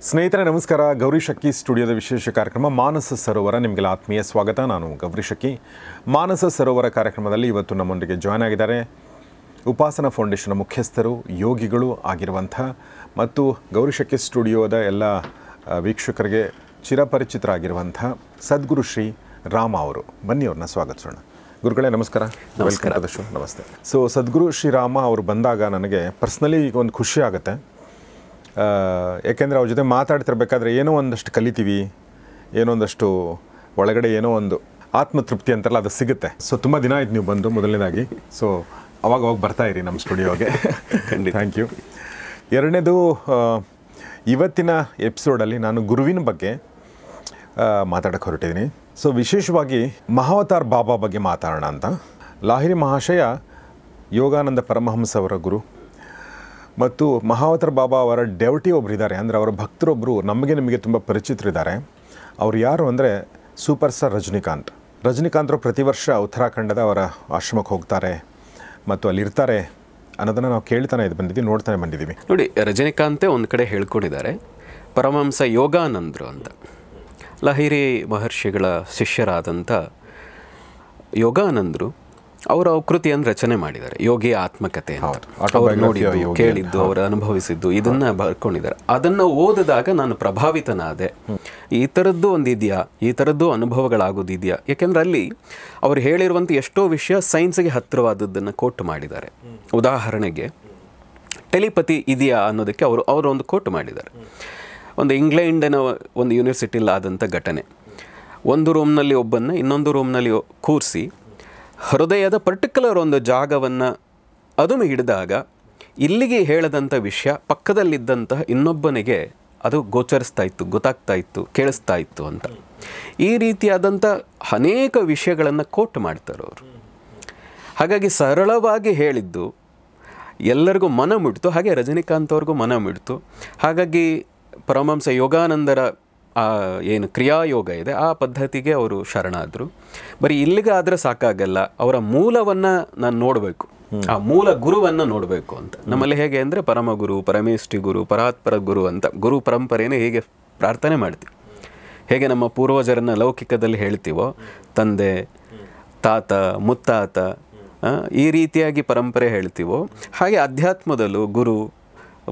ಸ್ನೇಹಿತರೆ ನಮಸ್ಕಾರ. ಗೌರಿ ಶಕ್ಕಿ ಸ್ಟುಡಿಯೋದ ವಿಶೇಷ ಕಾರ್ಯಕ್ರಮ ಮಾನಸ ಸರೋವರ ನಿಮಗೆಲ್ಲ ಆತ್ಮೀಯ ಸ್ವಾಗತ. ನಾನು ಗೌರಿ ಶಕ್ಕಿ. ಮಾನಸ ಸರೋವರ ಕಾರ್ಯಕ್ರಮದಲ್ಲಿ ಇವತ್ತು ನಮ್ಮೊಂದಿಗೆ ಜಾಯ್ನ್ ಆಗಿದ್ದಾರೆ ಉಪಾಸನಾ ಫೌಂಡೇಶನ್ ಮುಖ್ಯಸ್ಥರು, ಯೋಗಿಗಳು ಆಗಿರುವಂಥ ಮತ್ತು ಗೌರಿ ಶಕ್ಕಿ ಸ್ಟುಡಿಯೋದ ಎಲ್ಲ ವೀಕ್ಷಕರಿಗೆ ಚಿರಪರಿಚಿತರಾಗಿರುವಂಥ ಸದ್ಗುರು ಶ್ರೀ ರಾಮ ಅವರು. ಬನ್ನಿ ಅವ್ರನ್ನ ಸ್ವಾಗತಿಸೋಣ. ಗುರುಗಳೇ ನಮಸ್ಕಾರ. ನಮಸ್ಕಾರ. ನಮಸ್ತೆ. ಸೊ ಸದ್ಗುರು ಶ್ರೀರಾಮ ಅವರು ಬಂದಾಗ ನನಗೆ ಪರ್ಸ್ನಲಿ ಈಗ ಒಂದು ಖುಷಿ ಆಗುತ್ತೆ. ಯಾಕೆಂದರೆ ಅವ್ರ ಜೊತೆ ಮಾತಾಡ್ತಿರ್ಬೇಕಾದ್ರೆ ಏನೋ ಒಂದಷ್ಟು ಕಲಿತೀವಿ, ಏನೋ ಒಂದಷ್ಟು ಒಳಗಡೆ ಏನೋ ಒಂದು ಆತ್ಮತೃಪ್ತಿ ಅಂತಾರಲ್ಲ, ಅದು ಸಿಗುತ್ತೆ. ಸೊ ತುಂಬ ದಿನ ಆಯ್ತು ನೀವು ಬಂದು ಮೊದಲನೇದಾಗಿ. ಸೊ ಅವಾಗ ಬರ್ತಾಯಿರಿ ನಮ್ಮ ಸ್ಟುಡಿಯೋಗೆ. Thank you. ಎರಡನೇದು, ಇವತ್ತಿನ ಎಪಿಸೋಡಲ್ಲಿ ನಾನು ಗುರುವಿನ ಬಗ್ಗೆ ಮಾತಾಡೋಕ್ಕೆ ಹೊರಟಿದ್ದೀನಿ. ಸೊ ವಿಶೇಷವಾಗಿ ಮಹಾವತಾರ್ ಬಾಬಾ ಬಗ್ಗೆ ಮಾತಾಡೋಣ ಅಂತ. ಲಾಹಿರಿ ಮಹಾಶಯ ಯೋಗಾನಂದ ಪರಮಹಂಸ ಅವರ ಗುರು ಮತ್ತು ಮಹಾವತಾರ್ ಬಾಬಾ ಅವರ ಡೆವಟಿ ಒಬ್ಬರು ಇದ್ದಾರೆ, ಅಂದರೆ ಅವರ ಭಕ್ತರೊಬ್ಬರು ನಿಮಗೆ ತುಂಬ ಪರಿಚಿತರಿದ್ದಾರೆ. ಅವರು ಯಾರು ಅಂದರೆ ಸೂಪರ್ ಸ್ಟಾರ್ ರಜನಿಕಾಂತರು ಪ್ರತಿ ವರ್ಷ ಉತ್ತರಾಖಂಡದ ಅವರ ಆಶ್ರಮಕ್ಕೆ ಹೋಗ್ತಾರೆ ಮತ್ತು ಅಲ್ಲಿರ್ತಾರೆ ಅನ್ನೋದನ್ನು ನಾವು ಕೇಳ್ತಾನೆ ಬಂದಿದ್ದೀವಿ, ನೋಡ್ತಾನೆ ಬಂದಿದ್ದೀವಿ. ನೋಡಿ, ರಜನಿಕಾಂತೆ ಒಂದು ಕಡೆ ಹೇಳ್ಕೊಂಡಿದ್ದಾರೆ, ಪರಮಹಂಸ ಯೋಗಾನಂದರು ಅಂತ ಲಹಿರಿ ಮಹರ್ಷಿಗಳ ಶಿಷ್ಯರಾದಂಥ ಯೋಗಾನಂದರು ಅವರ ಕೃತಿಯನ್ನು ರಚನೆ ಮಾಡಿದ್ದಾರೆ. ಯೋಗಿ ಆತ್ಮಕತೆ ಅಂತ. ಅವರು ನೋಡಿದ್ದು, ಕೇಳಿದ್ದು, ಅವರು ಅನುಭವಿಸಿದ್ದು ಇದನ್ನು ಬರ್ಕೊಂಡಿದ್ದಾರೆ. ಅದನ್ನು ಓದಿದಾಗ ನಾನು ಪ್ರಭಾವಿತನಾದೆ. ಈ ಥರದ್ದು ಒಂದು ಇದೆಯಾ, ಈ ಥರದ್ದು ಅನುಭವಗಳಾಗೋದಿದೆಯಾ? ಯಾಕೆಂದರೆ ಅಲ್ಲಿ ಅವ್ರು ಹೇಳಿರುವಂಥ ಎಷ್ಟೋ ವಿಷಯ ಸೈನ್ಸ್ಗೆ ಹತ್ತಿರವಾದದ್ದನ್ನು ಕೋಟ್ ಮಾಡಿದ್ದಾರೆ. ಉದಾಹರಣೆಗೆ ಟೆಲಿಪತಿ ಇದೆಯಾ ಅನ್ನೋದಕ್ಕೆ ಅವರು ಒಂದು ಕೋಟ್ ಮಾಡಿದ್ದಾರೆ. ಒಂದು ಇಂಗ್ಲೆಂಡಿನ ಒಂದು ಯೂನಿವರ್ಸಿಟಿಲಿ ಆದಂಥ ಘಟನೆ. ಒಂದು ರೂಮ್ನಲ್ಲಿ ಒಬ್ಬನ್ನು ಇನ್ನೊಂದು ರೂಮ್ನಲ್ಲಿ ಕೂರಿಸಿ ಹೃದಯದ ಪರ್ಟಿಕ್ಯುಲರ್ ಒಂದು ಜಾಗವನ್ನು ಅದುಮಿ ಹಿಡಿದಾಗ ಇಲ್ಲಿಗೆ ಹೇಳದಂಥ ವಿಷಯ ಪಕ್ಕದಲ್ಲಿದ್ದಂತಹ ಇನ್ನೊಬ್ಬನಿಗೆ ಅದು ಗೋಚರಿಸ್ತಾ ಇತ್ತು, ಗೊತ್ತಾಗ್ತಾ ಇತ್ತು, ಕೇಳಿಸ್ತಾ ಇತ್ತು ಅಂತ. ಈ ರೀತಿಯಾದಂಥ ಅನೇಕ ವಿಷಯಗಳನ್ನು ಕೋಟ್ ಮಾಡ್ತಾರೆ ಅವರು. ಹಾಗಾಗಿ ಸರಳವಾಗಿ ಹೇಳಿದ್ದು ಎಲ್ಲರಿಗೂ ಮನ ಮುಡ್ತು, ಹಾಗೆ ರಜನಿಕಾಂತ್ ಅವ್ರಿಗೂ ಮನ ಮುಡ್ತು. ಹಾಗಾಗಿ ಪರಮಹಂಸ ಯೋಗಾನಂದರ ಏನು ಕ್ರಿಯಾಯೋಗ ಇದೆ ಆ ಪದ್ಧತಿಗೆ ಅವರು ಶರಣಾದರು. ಬರೀ ಇಲ್ಲಿಗೆ ಆದರೆ ಸಾಕಾಗಲ್ಲ, ಅವರ ಮೂಲವನ್ನು ನಾನು ನೋಡಬೇಕು, ಆ ಮೂಲ ಗುರುವನ್ನು ನೋಡಬೇಕು ಅಂತ. ನಮ್ಮಲ್ಲಿ ಹೇಗೆ ಅಂದರೆ ಪರಮಗುರು, ಪರಮೇಷ್ಠಿ ಗುರು, ಪರಾತ್ಪರ ಗುರು ಅಂತ ಗುರು ಪರಂಪರೆಯನ್ನು ಹೇಗೆ ಪ್ರಾರ್ಥನೆ ಮಾಡ್ತೀವಿ, ಹೇಗೆ ನಮ್ಮ ಪೂರ್ವಜರನ್ನು ಲೌಕಿಕದಲ್ಲಿ ಹೇಳ್ತೀವೋ ತಂದೆ, ತಾತ, ಮುತ್ತಾತ, ಈ ರೀತಿಯಾಗಿ ಪರಂಪರೆ ಹೇಳ್ತೀವೋ, ಹಾಗೆ ಅಧ್ಯಾತ್ಮದಲ್ಲೂ ಗುರು,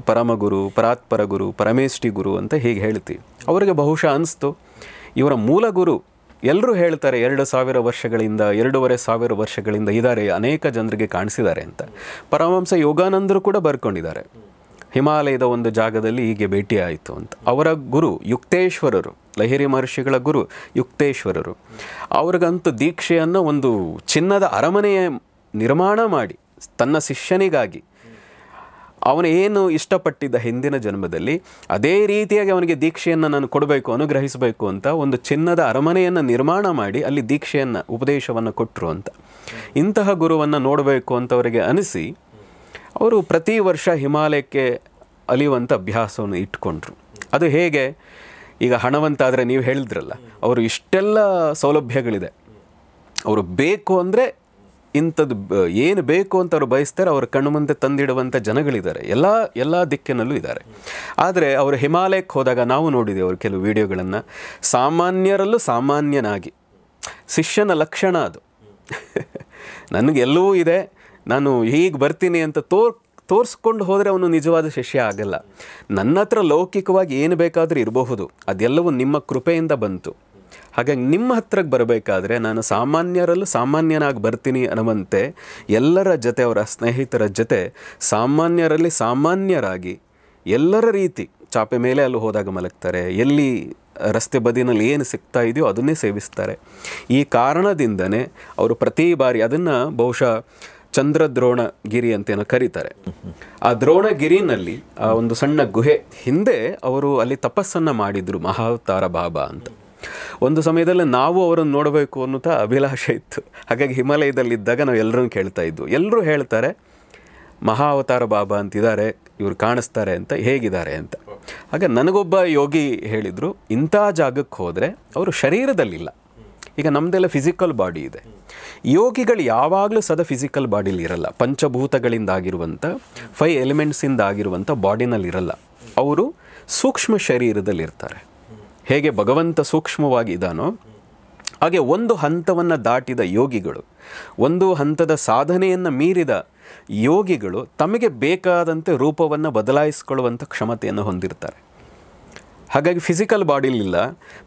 ಪರಮಗುರು, ಪರಾತ್ಪರ ಗುರು, ಪರಮೇಷ್ಠಿ ಗುರು ಅಂತ ಹೀಗೆ ಹೇಳ್ತೀವಿ. ಅವರಿಗೆ ಬಹುಶಃ ಅನಿಸ್ತು ಇವರ ಮೂಲ ಗುರು ಎಲ್ಲರೂ ಹೇಳ್ತಾರೆ 2000 ವರ್ಷಗಳಿಂದ 2500 ವರ್ಷಗಳಿಂದ ಇದ್ದಾರೆ, ಅನೇಕ ಜನರಿಗೆ ಕಾಣಿಸಿದ್ದಾರೆ ಅಂತ. ಪರಮಹಂಸ ಯೋಗಾನಂದರು ಕೂಡ ಬರ್ಕೊಂಡಿದ್ದಾರೆ, ಹಿಮಾಲಯದ ಒಂದು ಜಾಗದಲ್ಲಿ ಹೀಗೆ ಭೇಟಿ ಆಯಿತು ಅಂತ. ಅವರ ಗುರು ಯುಕ್ತೇಶ್ವರರು, ಲಹಿರಿ ಮಹರ್ಷಿಗಳ ಗುರು ಯುಕ್ತೇಶ್ವರರು, ಅವ್ರಿಗಂತೂ ದೀಕ್ಷೆಯನ್ನು ಒಂದು ಚಿನ್ನದ ಅರಮನೆಯ ನಿರ್ಮಾಣ ಮಾಡಿ ತನ್ನ ಶಿಷ್ಯನಿಗಾಗಿ ಅವನು ಏನು ಇಷ್ಟಪಟ್ಟಿದ್ದ ಹಿಂದಿನ ಜನ್ಮದಲ್ಲಿ ಅದೇ ರೀತಿಯಾಗಿ ಅವನಿಗೆ ದೀಕ್ಷೆಯನ್ನು ನಾನು ಕೊಡಬೇಕು, ಅನುಗ್ರಹಿಸಬೇಕು ಅಂತ ಒಂದು ಚಿನ್ನದ ಅರಮನೆಯನ್ನು ನಿರ್ಮಾಣ ಮಾಡಿ ಅಲ್ಲಿ ದೀಕ್ಷೆಯನ್ನು, ಉಪದೇಶವನ್ನು ಕೊಟ್ಟರು ಅಂತ. ಇಂತಹ ಗುರುವನ್ನು ನೋಡಬೇಕು ಅಂತ ಅವರಿಗೆ ಅನಿಸಿ ಅವರು ಪ್ರತಿ ವರ್ಷ ಹಿಮಾಲಯಕ್ಕೆ ಅಲಿಯುವಂಥ ಅಭ್ಯಾಸವನ್ನು ಇಟ್ಕೊಂಡ್ರು. ಅದು ಹೇಗೆ, ಈಗ ಹಣವಂತಾದರೆ ನೀವು ಹೇಳಿದ್ರಲ್ಲ, ಅವರು ಇಷ್ಟೆಲ್ಲ ಸೌಲಭ್ಯಗಳಿದೆ, ಅವರು ಬೇಕು ಅಂದರೆ ಇಂಥದ್ದು ಏನು ಬೇಕು ಅಂತ ಅವ್ರು ಬಯಸ್ತಾರೆ, ಅವ್ರ ಕಣ್ಣು ಮುಂದೆ ತಂದಿಡುವಂಥ ಜನಗಳಿದ್ದಾರೆ, ಎಲ್ಲ ದಿಕ್ಕಿನಲ್ಲೂ ಇದ್ದಾರೆ. ಆದರೆ ಅವರು ಹಿಮಾಲಯಕ್ಕೆ ಹೋದಾಗ ನಾವು ನೋಡಿದ್ದೇವೆ ಅವರು ಕೆಲವು ವಿಡಿಯೋಗಳನ್ನು, ಸಾಮಾನ್ಯರಲ್ಲೂ ಸಾಮಾನ್ಯನಾಗಿ, ಶಿಷ್ಯನ ಲಕ್ಷಣ ಅದು. ನನಗೆಲ್ಲವೂ ಇದೆ, ನಾನು ಹೀಗೆ ಬರ್ತೀನಿ ಅಂತ ತೋರಿಸ್ಕೊಂಡು ಹೋದರೆ ಅವನು ನಿಜವಾದ ಶಿಷ್ಯ ಆಗಲ್ಲ. ನನ್ನ ಹತ್ರ ಲೌಕಿಕವಾಗಿ ಏನು ಬೇಕಾದರೂ ಇರಬಹುದು, ಅದೆಲ್ಲವೂ ನಿಮ್ಮ ಕೃಪೆಯಿಂದ ಬಂತು. ಹಾಗಾಗಿ ನಿಮ್ಮ ಹತ್ರಕ್ಕೆ ಬರಬೇಕಾದ್ರೆ ನಾನು ಸಾಮಾನ್ಯರಲ್ಲೂ ಸಾಮಾನ್ಯನಾಗಿ ಬರ್ತೀನಿ ಅನ್ನುವಂತೆ ಎಲ್ಲರ ಜೊತೆ, ಅವರ ಸ್ನೇಹಿತರ ಜೊತೆ ಸಾಮಾನ್ಯರಲ್ಲಿ ಸಾಮಾನ್ಯರಾಗಿ ಎಲ್ಲರ ರೀತಿ ಚಾಪೆ ಮೇಲೆ ಅಲ್ಲಿ ಹೋದಾಗ ಮಲಗ್ತಾರೆ, ಎಲ್ಲಿ ರಸ್ತೆ ಬದಿನಲ್ಲಿ ಏನು ಸಿಗ್ತಾ ಇದೆಯೋ ಅದನ್ನೇ ಸೇವಿಸ್ತಾರೆ. ಈ ಕಾರಣದಿಂದನೇ ಅವರು ಪ್ರತಿ ಬಾರಿ ಅದನ್ನು ಬಹುಶಃ ಚಂದ್ರದ್ರೋಣಗಿರಿ ಅಂತೇನೋ ಕರೀತಾರೆ. ಆ ದ್ರೋಣಗಿರಿನಲ್ಲಿ ಆ ಒಂದು ಸಣ್ಣ ಗುಹೆ ಹಿಂದೆ ಅವರು ಅಲ್ಲಿ ತಪಸ್ಸನ್ನು ಮಾಡಿದರು, ಮಹಾವತಾರ ಬಾಬಾ ಅಂತ. ಒಂದು ಸಮಯದಲ್ಲಿ ನಾವು ಅವರನ್ನು ನೋಡಬೇಕು ಅನ್ನುತ್ತಾ ಅಭಿಲಾಷೆ ಇತ್ತು. ಹಾಗಾಗಿ ಹಿಮಾಲಯದಲ್ಲಿದ್ದಾಗ ನಾವು ಎಲ್ಲರನ್ನು ಕೇಳ್ತಾ ಇದ್ವು. ಎಲ್ಲರೂ ಹೇಳ್ತಾರೆ ಮಹಾವತಾರ ಬಾಬಾ ಅಂತಿದ್ದಾರೆ, ಇವರು ಕಾಣಿಸ್ತಾರೆ ಅಂತ, ಹೇಗಿದ್ದಾರೆ ಅಂತ. ಹಾಗೆ ನನಗೊಬ್ಬ ಯೋಗಿ ಹೇಳಿದರು, ಇಂಥ ಜಾಗಕ್ಕೆ ಹೋದರೆ ಅವರು ಶರೀರದಲ್ಲಿಲ್ಲ. ಈಗ ನಮ್ಮದೆಲ್ಲ ಫಿಸಿಕಲ್ ಬಾಡಿ ಇದೆ, ಯೋಗಿಗಳು ಯಾವಾಗಲೂ ಸದಾ ಫಿಸಿಕಲ್ ಬಾಡಿಲಿ ಇರಲ್ಲ, ಪಂಚಭೂತಗಳಿಂದ ಆಗಿರುವಂಥ 5 ಎಲಿಮೆಂಟ್ಸಿಂದ ಆಗಿರುವಂಥ ಬಾಡಿನಲ್ಲಿ ಇರಲ್ಲ. ಅವರು ಸೂಕ್ಷ್ಮ ಶರೀರದಲ್ಲಿರ್ತಾರೆ. ಹೇಗೆ ಭಗವಂತ ಸೂಕ್ಷ್ಮವಾಗಿ ಇದ್ದಾನೋ ಹಾಗೆ ಒಂದು ಹಂತವನ್ನು ದಾಟಿದ ಯೋಗಿಗಳು, ಒಂದು ಹಂತದ ಸಾಧನೆಯನ್ನು ಮೀರಿದ ಯೋಗಿಗಳು ತಮಗೆ ಬೇಕಾದಂತೆ ರೂಪವನ್ನು ಬದಲಾಯಿಸಿಕೊಳ್ಳುವಂಥ ಕ್ಷಮತೆಯನ್ನು ಹೊಂದಿರ್ತಾರೆ. ಹಾಗಾಗಿ ಫಿಸಿಕಲ್ ಬಾಡಿಲಿಲ್ಲ,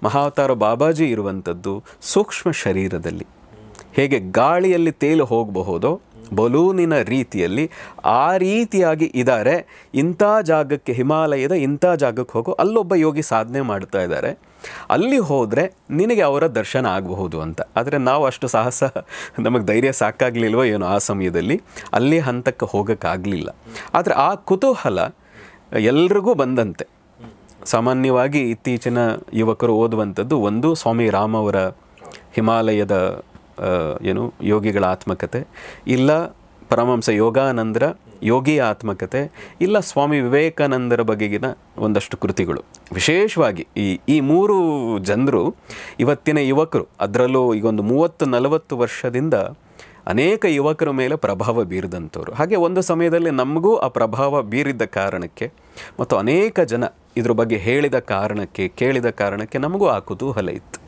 ಮಹಾವತಾರ ಬಾಬಾಜಿ ಇರುವಂಥದ್ದು ಸೂಕ್ಷ್ಮ ಶರೀರದಲ್ಲಿ. ಹೇಗೆ ಗಾಳಿಯಲ್ಲಿ ತೇಲು ಹೋಗಬಹುದೋ ಬಲೂನಿನ ರೀತಿಯಲ್ಲಿ ಆ ರೀತಿಯಾಗಿ ಇದ್ದಾರೆ. ಇಂಥ ಜಾಗಕ್ಕೆ, ಹಿಮಾಲಯದ ಇಂಥ ಜಾಗಕ್ಕೆ ಹೋಗೋ, ಅಲ್ಲೊಬ್ಬ ಯೋಗಿ ಸಾಧನೆ ಮಾಡ್ತಾ ಇದ್ದಾರೆ, ಅಲ್ಲಿ ಹೋದರೆ ನಿನಗೆ ಅವರ ದರ್ಶನ ಆಗಬಹುದು ಅಂತ. ಆದರೆ ನಾವು ಅಷ್ಟು ಸಾಹಸ, ನಮಗೆ ಧೈರ್ಯ ಸಾಕಾಗಲಿಲ್ವೋ ಏನೋ ಆ ಸಮಯದಲ್ಲಿ, ಅಲ್ಲಿ ಹಂತಕ್ಕೆ ಹೋಗೋಕ್ಕಾಗಲಿಲ್ಲ. ಆದರೆ ಆ ಕುತೂಹಲ ಎಲ್ರಿಗೂ ಬಂದಂತೆ. ಸಾಮಾನ್ಯವಾಗಿ ಇತ್ತೀಚಿನ ಯುವಕರು ಓದುವಂಥದ್ದು ಒಂದು ಸ್ವಾಮಿ ರಾಮ್ ಅವರ ಹಿಮಾಲಯದ ಯೋಗಿಗಳ ಆತ್ಮಕತೆ, ಇಲ್ಲ ಪರಮಹಂಸ ಯೋಗಾನಂದರ ಯೋಗಿಯ ಆತ್ಮಕತೆ, ಇಲ್ಲ ಸ್ವಾಮಿ ವಿವೇಕಾನಂದರ ಬಗೆಗಿನ ಒಂದಷ್ಟು ಕೃತಿಗಳು. ವಿಶೇಷವಾಗಿ ಈ ಮೂರು ಜನರು ಇವತ್ತಿನ ಯುವಕರು, ಅದರಲ್ಲೂ ಈಗೊಂದು 30-40 ವರ್ಷದಿಂದ ಅನೇಕ ಯುವಕರ ಮೇಲೆ ಪ್ರಭಾವ ಬೀರಿದಂಥವ್ರು. ಹಾಗೆ ಒಂದು ಸಮಯದಲ್ಲಿ ನಮಗೂ ಆ ಪ್ರಭಾವ ಬೀರಿದ್ದ ಕಾರಣಕ್ಕೆ ಮತ್ತು ಅನೇಕ ಜನ ಇದ್ರ ಬಗ್ಗೆ ಹೇಳಿದ ಕಾರಣಕ್ಕೆ, ಕೇಳಿದ ಕಾರಣಕ್ಕೆ ನಮಗೂ ಆ ಕುತೂಹಲ ಇತ್ತು.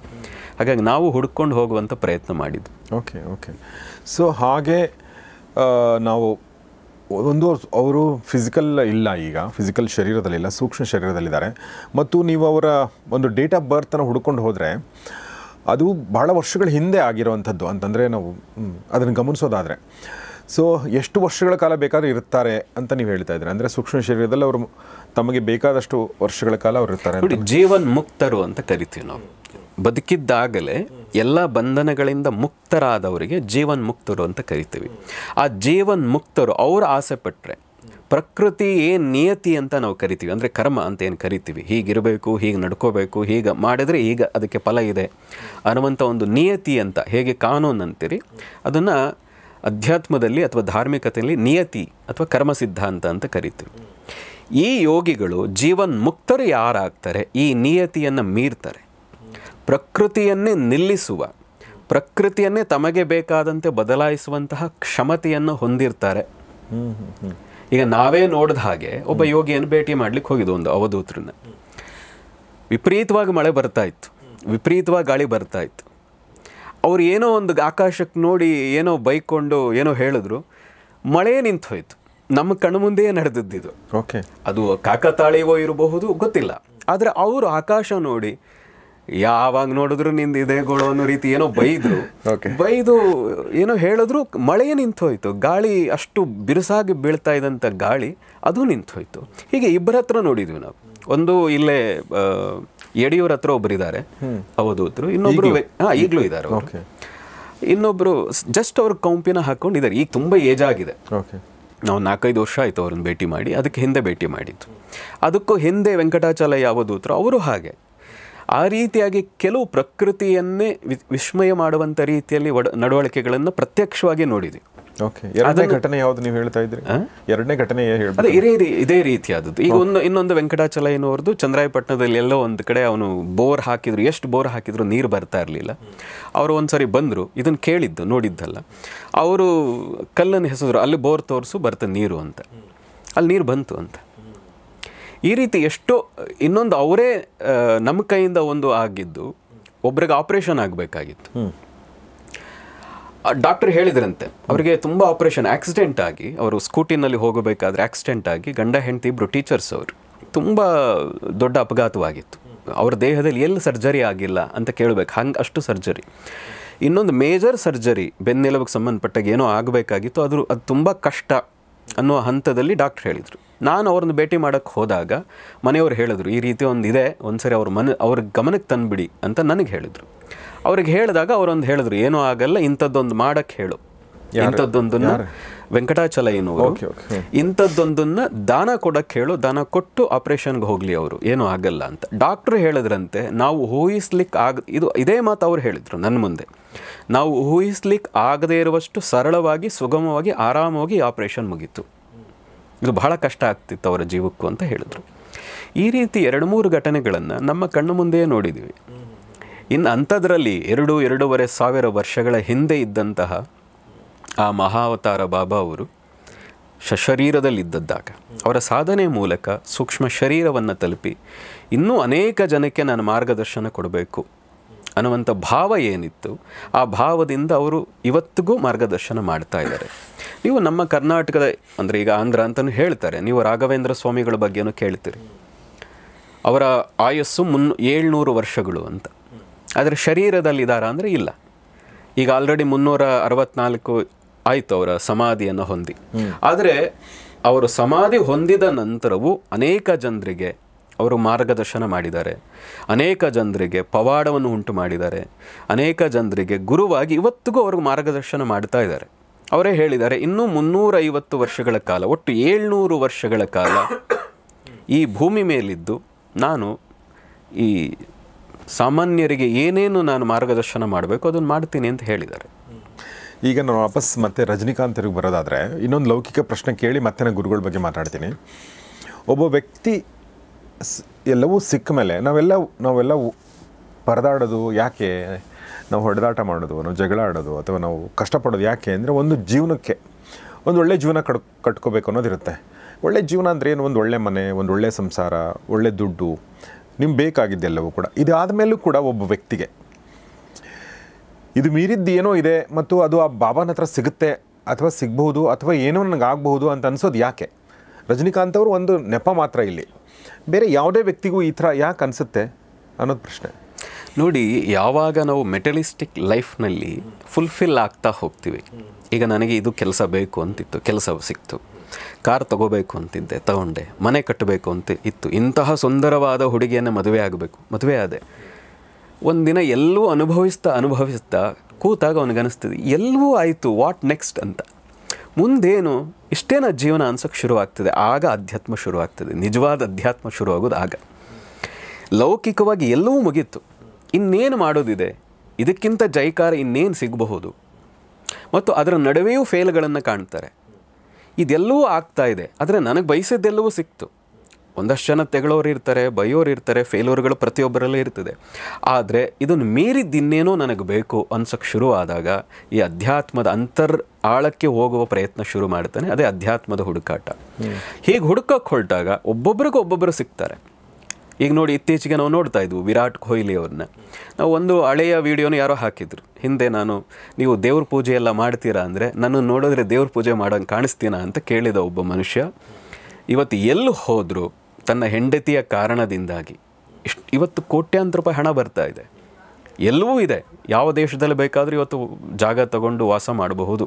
ಹಾಗಾಗಿ ನಾವು ಹುಡ್ಕೊಂಡು ಹೋಗುವಂಥ ಪ್ರಯತ್ನ ಮಾಡಿದ್ವಿ. ಓಕೆ. ಸೊ ಹಾಗೆ ನಾವು ಒಂದು, ಅವರು ಫಿಸಿಕಲ್ ಇಲ್ಲ, ಈಗ ಫಿಸಿಕಲ್ ಶರೀರದಲ್ಲಿಲ್ಲ, ಸೂಕ್ಷ್ಮ ಶರೀರದಲ್ಲಿದ್ದಾರೆ. ಮತ್ತು ನೀವು ಅವರ ಒಂದು ಡೇಟ್ ಆಫ್ ಬರ್ತನ್ನು ಹುಡ್ಕೊಂಡು ಹೋದರೆ ಅದು ಭಾಳ ವರ್ಷಗಳ ಹಿಂದೆ ಆಗಿರೋವಂಥದ್ದು ಅಂತಂದರೆ ನಾವು ಅದನ್ನು ಗಮನಿಸೋದಾದರೆ, ಸೊ ಎಷ್ಟು ವರ್ಷಗಳ ಕಾಲ ಬೇಕಾದರೂ ಇರ್ತಾರೆ ಅಂತ ನೀವು ಹೇಳ್ತಾ ಇದ್ದೀರಿ. ಅಂದರೆ ಸೂಕ್ಷ್ಮ ಶರೀರದಲ್ಲಿ ಅವರು ತಮಗೆ ಬೇಕಾದಷ್ಟು ವರ್ಷಗಳ ಕಾಲ ಅವರು ಇರ್ತಾರೆ. ನೋಡಿ, ಜೀವನ್ ಮುಕ್ತರು ಅಂತ ಕರಿತೀವಿ ನಾವು. ಬದುಕಿದ್ದಾಗಲೇ ಎಲ್ಲ ಬಂಧನಗಳಿಂದ ಮುಕ್ತರಾದವರಿಗೆ ಜೀವನ್ ಮುಕ್ತರು ಅಂತ ಕರಿತೀವಿ. ಆ ಜೀವನ್ ಮುಕ್ತರು ಅವರು ಆಸೆ ಪಟ್ಟರೆ, ಪ್ರಕೃತಿ ಏನು ನಿಯತಿ ಅಂತ ನಾವು ಕರಿತೀವಿ, ಅಂದರೆ ಕರ್ಮ ಅಂತ ಏನು ಕರಿತೀವಿ, ಹೀಗಿರಬೇಕು, ಹೀಗೆ ನಡ್ಕೋಬೇಕು, ಹೀಗೆ ಮಾಡಿದರೆ ಈಗ ಅದಕ್ಕೆ ಫಲ ಇದೆ ಅನ್ನುವಂಥ ಒಂದು ನಿಯತಿ ಅಂತ ಹೇಗೆ ಕಾನೂನು ಅಂತೀರಿ, ಅದನ್ನು ಅಧ್ಯಾತ್ಮದಲ್ಲಿ ಅಥವಾ ಧಾರ್ಮಿಕತೆಯಲ್ಲಿ ನಿಯತಿ ಅಥವಾ ಕರ್ಮ ಸಿದ್ಧಾಂತ ಅಂತ ಕರಿತೀವಿ. ಈ ಯೋಗಿಗಳು ಜೀವನ್ ಮುಕ್ತರು ಯಾರಾಗ್ತಾರೆ, ಈ ನಿಯತಿಯನ್ನು ಮೀರ್ತಾರೆ, ಪ್ರಕೃತಿಯನ್ನೇ ನಿಲ್ಲಿಸುವ, ಪ್ರಕೃತಿಯನ್ನೇ ತಮಗೆ ಬೇಕಾದಂತೆ ಬದಲಾಯಿಸುವಂತಹ ಕ್ಷಮತೆಯನ್ನು ಹೊಂದಿರ್ತಾರೆ. ಈಗ ನಾವೇ ನೋಡಿದ ಹಾಗೆ ಒಬ್ಬ ಯೋಗಿಯನ್ನು ಭೇಟಿ ಮಾಡ್ಲಿಕ್ಕೆ ಹೋಗಿದ್ದು ಒಂದು ಅವಧೂತರನ್ನ. ವಿಪರೀತವಾಗಿ ಮಳೆ ಬರ್ತಾ ಇತ್ತು, ವಿಪರೀತವಾಗಿ ಗಾಳಿ ಬರ್ತಾ ಇತ್ತು. ಅವ್ರು ಏನೋ ಒಂದು ಆಕಾಶಕ್ಕೆ ನೋಡಿ ಏನೋ ಬೈಕೊಂಡು ಏನೋ ಹೇಳಿದ್ರು, ಮಳೆ ನಿಂತು ಹೋಯ್ತು. ನಮ್ಮ ಕಣ್ಣು ಮುಂದೆಯೇ ನಡೆದಿದ್ದು. ಓಕೆ, ಅದು ಕಾಕತಾಳೀವೋ ಇರಬಹುದು, ಗೊತ್ತಿಲ್ಲ. ಆದರೆ ಅವರು ಆಕಾಶ ನೋಡಿ ಯಾವಾಗ ನೋಡಿದ್ರು ನಿಂದು ಇದೇ ಗೋಳು ಅನ್ನೋ ರೀತಿ ಏನೋ ಬೈದು ಏನೋ ಹೇಳಿದ್ರು, ಮಳೆಯೇ ನಿಂತೋಯ್ತು. ಗಾಳಿ ಅಷ್ಟು ಬಿರುಸಾಗಿ ಬೀಳ್ತಾ ಇದ್ದಂಥ ಗಾಳಿ ಅದು ನಿಂತೋಯ್ತು. ಹೀಗೆ ಇಬ್ಬರ ಹತ್ರ ನೋಡಿದ್ವಿ ನಾವು. ಒಂದು ಇಲ್ಲೇ ಯಡಿಯೂರ ಹತ್ರ ಒಬ್ಬರಿದ್ದಾರೆ ಅವಧೂತರು, ಇನ್ನೊಬ್ರು ಈಗಲೂ ಇದ್ದಾರೆ. ಇನ್ನೊಬ್ರು ಜಸ್ಟ್ ಅವ್ರ ಕೌಂಪಿನ ಹಾಕೊಂಡಿದ್ದಾರೆ. ಈಗ ತುಂಬ ಏಜ್ ಆಗಿದೆ. ನಾವು 4-5 ವರ್ಷ ಆಯಿತು ಅವ್ರನ್ನ ಭೇಟಿ ಮಾಡಿ. ಅದಕ್ಕೆ ಹಿಂದೆ ಭೇಟಿ ಮಾಡಿದ್ದು. ಅದಕ್ಕೂ ಹಿಂದೆ ವೆಂಕಟಾಚಲಯ್ಯ ಅವಧೂತರು ಅವರು ಹಾಗೆ ಆ ರೀತಿಯಾಗಿ ಕೆಲವು ಪ್ರಕೃತಿಯನ್ನೇ ವಿಸ್ಮಯ ಮಾಡುವಂಥ ರೀತಿಯಲ್ಲಿ ನಡವಳಿಕೆಗಳನ್ನು ಪ್ರತ್ಯಕ್ಷವಾಗಿ ನೋಡಿದ್ವಿ. ಎರಡನೇ ಘಟನೆ ಯಾವುದು ನೀವು ಹೇಳ್ತಾ ಇದ್ರಿ? ಎರಡನೇ ಘಟನೆ ಅದೇ ಇದೇ ರೀತಿಯಾದದ್ದು. ಈಗ ಇನ್ನೊಂದು ವೆಂಕಟಾಚಲಯ್ಯನವ್ರದ್ದು ಚಂದ್ರಾಯಪಟ್ಟಣದಲ್ಲಿ ಎಲ್ಲೋ ಒಂದು ಕಡೆ ಅವನು ಬೋರ್ ಹಾಕಿದ್ರು, ಎಷ್ಟು ಬೋರ್ ಹಾಕಿದ್ರು ನೀರು ಬರ್ತಾ ಇರಲಿಲ್ಲ. ಅವರು ಒಂದ್ಸರಿ ಬಂದರು, ಇದನ್ನು ಕೇಳಿದ್ದು ನೋಡಿದ್ದಲ್ಲ. ಅವರು ಕಲ್ಲನ್ನು ಹೆಸರು, ಅಲ್ಲಿ ಬೋರ್ ತೋರಿಸು ಬರ್ತದೆ ನೀರು ಅಂತ. ಅಲ್ಲಿ ನೀರು ಬಂತು ಅಂತ. ಈ ರೀತಿ ಎಷ್ಟೋ ಇನ್ನೊಂದು ಅವರೇ ನಮ್ಮ ಕೈಯಿಂದ ಒಂದು ಆಗಿದ್ದು, ಒಬ್ರಿಗೆ ಆಪರೇಷನ್ ಆಗಬೇಕಾಗಿತ್ತು. ಡಾಕ್ಟರ್ ಹೇಳಿದ್ರಂತೆ ಅವರಿಗೆ ತುಂಬ ಆಪರೇಷನ್ ಆಕ್ಸಿಡೆಂಟ್ ಆಗಿ, ಅವರು ಸ್ಕೂಟಿನಲ್ಲಿ ಹೋಗಬೇಕಾದ್ರೆ ಆಕ್ಸಿಡೆಂಟ್ ಆಗಿ ಗಂಡ ಹೆಂಡತಿ ಇಬ್ಬರು ಟೀಚರ್ಸ್ ಅವರು, ತುಂಬ ದೊಡ್ಡ ಅಪಘಾತವಾಗಿತ್ತು. ಅವ್ರ ದೇಹದಲ್ಲಿ ಎಲ್ಲಿ ಸರ್ಜರಿ ಆಗಿಲ್ಲ ಅಂತ ಕೇಳಬೇಕು, ಹಂಗೆ ಅಷ್ಟು ಸರ್ಜರಿ. ಇನ್ನೊಂದು ಮೇಜರ್ ಸರ್ಜರಿ ಬೆನ್ನೆಲುಬಿಗೆ ಸಂಬಂಧಪಟ್ಟಾಗ ಏನೋ ಆಗಬೇಕಾಗಿತ್ತು, ಅದು ತುಂಬ ಕಷ್ಟ ಅನ್ನೋ ಹಂತದಲ್ಲಿ ಡಾಕ್ಟ್ರ್ ಹೇಳಿದರು. ನಾನು ಅವ್ರನ್ನ ಭೇಟಿ ಮಾಡೋಕ್ಕೆ ಹೋದಾಗ ಮನೆಯವ್ರು ಹೇಳಿದ್ರು, ಈ ರೀತಿ ಒಂದು ಇದೆ, ಒಂದ್ಸರಿ ಅವ್ರ ಗಮನಕ್ಕೆ ತಂದುಬಿಡಿ ಅಂತ ನನಗೆ ಹೇಳಿದರು. ಅವ್ರಿಗೆ ಹೇಳಿದಾಗ ಅವರೊಂದು ಹೇಳಿದ್ರು, ಏನೂ ಆಗಲ್ಲ, ಇಂಥದ್ದೊಂದು ಮಾಡೋಕ್ಕೆ ಹೇಳು, ಇಂಥದ್ದೊಂದನ್ನು ವೆಂಕಟಾಚಲಯ್ಯನವರು ಇಂಥದ್ದೊಂದನ್ನು ದಾನ ಕೊಡೋಕ್ಕೆ ಹೇಳು, ದಾನ ಕೊಟ್ಟು ಆಪ್ರೇಷನ್ಗೆ ಹೋಗಲಿ ಅವರು, ಏನೂ ಆಗಲ್ಲ ಅಂತ. ಡಾಕ್ಟ್ರು ಹೇಳಿದ್ರಂತೆ, ನಾವು ಊಹಿಸ್ಲಿಕ್ಕೆ ಇದೇ ಮಾತು ಅವ್ರು ಹೇಳಿದರು ನನ್ನ ಮುಂದೆ, ನಾವು ಊಹಿಸ್ಲಿಕ್ಕೆ ಆಗದೇ ಇರುವಷ್ಟು ಸರಳವಾಗಿ, ಸುಗಮವಾಗಿ, ಆರಾಮವಾಗಿ ಆಪ್ರೇಷನ್ ಮುಗೀತು. ಇದು ಬಹಳ ಕಷ್ಟ ಆಗ್ತಿತ್ತು ಅವರ ಜೀವಕ್ಕೂ ಅಂತ ಹೇಳಿದ್ರು. ಈ ರೀತಿ 2-3 ಘಟನೆಗಳನ್ನು ನಮ್ಮ ಕಣ್ಣು ಮುಂದೆಯೇ ನೋಡಿದ್ದೀವಿ. ಇನ್ನು ಅಂಥದ್ರಲ್ಲಿ 2-2.5 ಸಾವಿರ ವರ್ಷಗಳ ಹಿಂದೆ ಇದ್ದಂತಹ ಆ ಮಹಾವತಾರ ಬಾಬಾ ಅವರು ಸಶರೀರದಲ್ಲಿದ್ದಾಗ ಅವರ ಸಾಧನೆ ಮೂಲಕ ಸೂಕ್ಷ್ಮ ಶರೀರವನ್ನು ತಲುಪಿ ಇನ್ನೂ ಅನೇಕ ಜನಕ್ಕೆ ನಾನು ಮಾರ್ಗದರ್ಶನ ಕೊಡಬೇಕು ಅನ್ನುವಂಥ ಭಾವ ಏನಿತ್ತು, ಆ ಭಾವದಿಂದ ಅವರು ಇವತ್ತಿಗೂ ಮಾರ್ಗದರ್ಶನ ಮಾಡ್ತಾ ಇದ್ದಾರೆ. ನೀವು ನಮ್ಮ ಕರ್ನಾಟಕದ, ಅಂದರೆ ಈಗ ಆಂಧ್ರ ಅಂತಲೂ ಹೇಳ್ತಾರೆ, ನೀವು ರಾಘವೇಂದ್ರ ಸ್ವಾಮಿಗಳ ಬಗ್ಗೆನೂ ಕೇಳ್ತೀರಿ. ಅವರ ಆಯಸ್ಸು 700 ವರ್ಷಗಳು ಅಂತ. ಆದರೆ ಶರೀರದಲ್ಲಿದ್ದಾರಾ ಅಂದರೆ ಇಲ್ಲ. ಈಗ ಆಲ್ರೆಡಿ 364 ಆಯಿತು ಅವರ ಸಮಾಧಿಯನ್ನು ಹೊಂದಿ. ಆದರೆ ಅವರು ಸಮಾಧಿ ಹೊಂದಿದ ನಂತರವೂ ಅನೇಕ ಜನರಿಗೆ ಅವರು ಮಾರ್ಗದರ್ಶನ ಮಾಡಿದ್ದಾರೆ, ಅನೇಕ ಜನರಿಗೆ ಪವಾಡವನ್ನು ಉಂಟು ಮಾಡಿದ್ದಾರೆ, ಅನೇಕ ಜನರಿಗೆ ಗುರುವಾಗಿ ಇವತ್ತಿಗೂ ಅವ್ರಿಗೆ ಮಾರ್ಗದರ್ಶನ ಮಾಡ್ತಾ ಇದ್ದಾರೆ. ಅವರೇ ಹೇಳಿದ್ದಾರೆ, ಇನ್ನೂ 350 ವರ್ಷಗಳ ಕಾಲ, ಒಟ್ಟು 700 ವರ್ಷಗಳ ಕಾಲ ಈ ಭೂಮಿ ಮೇಲಿದ್ದು ನಾನು ಈ ಸಾಮಾನ್ಯರಿಗೆ ಏನೇನು ನಾನು ಮಾರ್ಗದರ್ಶನ ಮಾಡಬೇಕು ಅದನ್ನು ಮಾಡ್ತೀನಿ ಅಂತ ಹೇಳಿದ್ದಾರೆ. ಈಗ ನಾನು ವಾಪಸ್ ಮತ್ತೆ ರಜನಿಕಾಂತರಿಗೆ ಬರೋದಾದರೆ ಇನ್ನೊಂದು ಲೌಕಿಕ ಪ್ರಶ್ನೆ ಕೇಳಿ ಮತ್ತೆ ನಾನು ಗುರುಗಳ ಬಗ್ಗೆ ಮಾತಾಡ್ತೀನಿ. ಒಬ್ಬ ವ್ಯಕ್ತಿ ಎಲ್ಲವೂ ಸಿಕ್ಕ ಮೇಲೆ ನಾವೆಲ್ಲ ಪರದಾಡೋದು ಯಾಕೆ, ನಾವು ಹೊಡೆದಾಟ ಮಾಡೋದು, ನಾವು ಜಗಳ ಆಡೋದು ಅಥವಾ ನಾವು ಕಷ್ಟಪಡೋದು ಯಾಕೆ ಅಂದರೆ ಒಂದು ಜೀವನಕ್ಕೆ ಒಂದು ಒಳ್ಳೆ ಜೀವನ ಕಟ್ಕೋಬೇಕು ಅನ್ನೋದಿರುತ್ತೆ. ಒಳ್ಳೆ ಜೀವನ ಅಂದರೆ ಏನು? ಒಂದು ಒಳ್ಳೆ ಮನೆ, ಒಂದು ಒಳ್ಳೆ ಸಂಸಾರ, ಒಳ್ಳೆ ದುಡ್ಡು, ನಿಮ್ಗೆ ಬೇಕಾಗಿದ್ದೆಲ್ಲವೂ ಕೂಡ. ಇದಾದ ಮೇಲೂ ಕೂಡ ಒಬ್ಬ ವ್ಯಕ್ತಿಗೆ ಇದು ಮೀರಿದ್ದು ಏನೋ ಇದೆ ಮತ್ತು ಅದು ಆ ಬಾಬಾನ ಹತ್ರ ಸಿಗುತ್ತೆ ಅಥವಾ ಸಿಗ್ಬಹುದು ಅಥವಾ ಏನೋ ನನಗೆ ಆಗಬಹುದು ಅಂತ ಅನ್ಸೋದು ಯಾಕೆ? ರಜನಿಕಾಂತ್ ಅವರು ಒಂದು ನೆಪ ಮಾತ್ರ ಇಲ್ಲಿ, ಬೇರೆ ಯಾವುದೇ ವ್ಯಕ್ತಿಗೂ ಈ ಥರ ಯಾಕೆ ಅನಿಸುತ್ತೆ ಅನ್ನೋದು ಪ್ರಶ್ನೆ. ನೋಡಿ, ಯಾವಾಗ ನಾವು ಮೆಟಲಿಸ್ಟಿಕ್ ಲೈಫ್ನಲ್ಲಿ ಫುಲ್ಫಿಲ್ ಆಗ್ತಾ ಹೋಗ್ತೀವಿ, ಈಗ ನನಗೆ ಇದು ಕೆಲಸ ಬೇಕು ಅಂತಿತ್ತು, ಕೆಲಸ ಸಿಕ್ತು, ಕಾರ್ ತಗೋಬೇಕು ಅಂತಿದ್ದೆ, ತಗೊಂಡೆ, ಮನೆ ಕಟ್ಟಬೇಕು ಅಂತ ಇತ್ತು, ಇಂತಹ ಸುಂದರವಾದ ಹುಡುಗಿಯನ್ನು ಮದುವೆ ಆದೆ. ಒಂದಿನ ಎಲ್ಲವೂ ಅನುಭವಿಸ್ತಾ ಕೂತಾಗ ಅವನಿಗನ್ನಿಸ್ತದೆ ಎಲ್ಲವೂ ಆಯಿತು, ವಾಟ್ ನೆಕ್ಸ್ಟ್ ಅಂತ. ಮುಂದೇನು ಇಷ್ಟೇನ ಜೀವನ ಅನ್ಸೋಕ್ಕೆ ಶುರುವಾಗ್ತದೆ. ಆಗ ಅಧ್ಯಾತ್ಮ ಶುರುವಾಗ್ತದೆ, ನಿಜವಾದ ಅಧ್ಯಾತ್ಮ ಶುರುವಾಗೋದು ಆಗ. ಲೌಕಿಕವಾಗಿ ಎಲ್ಲವೂ ಮುಗೀತು, ಇನ್ನೇನು ಮಾಡೋದಿದೆ, ಇದಕ್ಕಿಂತ ಜೈಕಾರ ಇನ್ನೇನು ಸಿಗಬಹುದು. ಮತ್ತು ಅದರ ನಡುವೆಯೂ ಫೇಲ್ಗಳನ್ನು ಕಾಣ್ತಾರೆ. ಇದೆಲ್ಲವೂ ಆಗ್ತಾ ಇದೆ, ಆದರೆ ನನಗೆ ಬಯಸಿದ್ದೆಲ್ಲವೂ ಸಿಕ್ತು. ಒಂದಷ್ಟು ಜನ ತೆಗಳೋರು ಇರ್ತಾರೆ, ಬೈಯೋರು ಇರ್ತಾರೆ, ಫೇಲ್ಯೂರ್ಗಳು ಪ್ರತಿಯೊಬ್ಬರಲ್ಲೂ ಇರ್ತದೆ. ಆದರೆ ಇದನ್ನು ಮೀರಿದ್ದು ಇನ್ನೇನೋ ನನಗೆ ಬೇಕು ಅನ್ಸೋಕ್ಕೆ ಶುರುವಾದಾಗ ಈ ಅಧ್ಯಾತ್ಮದ ಆಳಕ್ಕೆ ಹೋಗುವ ಪ್ರಯತ್ನ ಶುರು ಮಾಡ್ತಾನೆ. ಅದೇ ಅಧ್ಯಾತ್ಮದ ಹುಡುಕಾಟ. ಹೀಗೆ ಹುಡುಕಕ್ಕೆ ಹೊರಟಾಗ ಒಬ್ಬೊಬ್ಬರು ಸಿಗ್ತಾರೆ. ಈಗ ನೋಡಿ, ಇತ್ತೀಚೆಗೆ ನಾವು ನೋಡ್ತಾ ಇದ್ವು ವಿರಾಟ್ ಕೊಹ್ಲಿ ಅವ್ರನ್ನ. ನಾವು ಒಂದು ಹಳೆಯ ವಿಡಿಯೋನ ಯಾರೋ ಹಾಕಿದ್ರು ಹಿಂದೆ, ನೀವು ದೇವ್ರ ಪೂಜೆ ಎಲ್ಲ ಮಾಡ್ತೀರಾ ಅಂದರೆ ನನ್ನನ್ನು ನೋಡಿದ್ರೆ ದೇವ್ರ ಪೂಜೆ ಮಾಡೋಂಗೆ ಕಾಣಿಸ್ತೀನಾ ಅಂತ ಕೇಳಿದ ಒಬ್ಬ ಮನುಷ್ಯ. ಇವತ್ತು ಎಲ್ಲಿ ಹೋದರೂ ತನ್ನ ಹೆಂಡತಿಯ ಕಾರಣದಿಂದಾಗಿ ಇವತ್ತು ಕೋಟ್ಯಾಂತರ ರೂಪಾಯಿ ಹಣ ಬರ್ತಾ ಇದೆ, ಎಲ್ಲವೂ ಇದೆ. ಯಾವ ದೇಶದಲ್ಲಿ ಬೇಕಾದರೂ ಇವತ್ತು ಜಾಗ ತಗೊಂಡು ವಾಸ ಮಾಡಬಹುದು,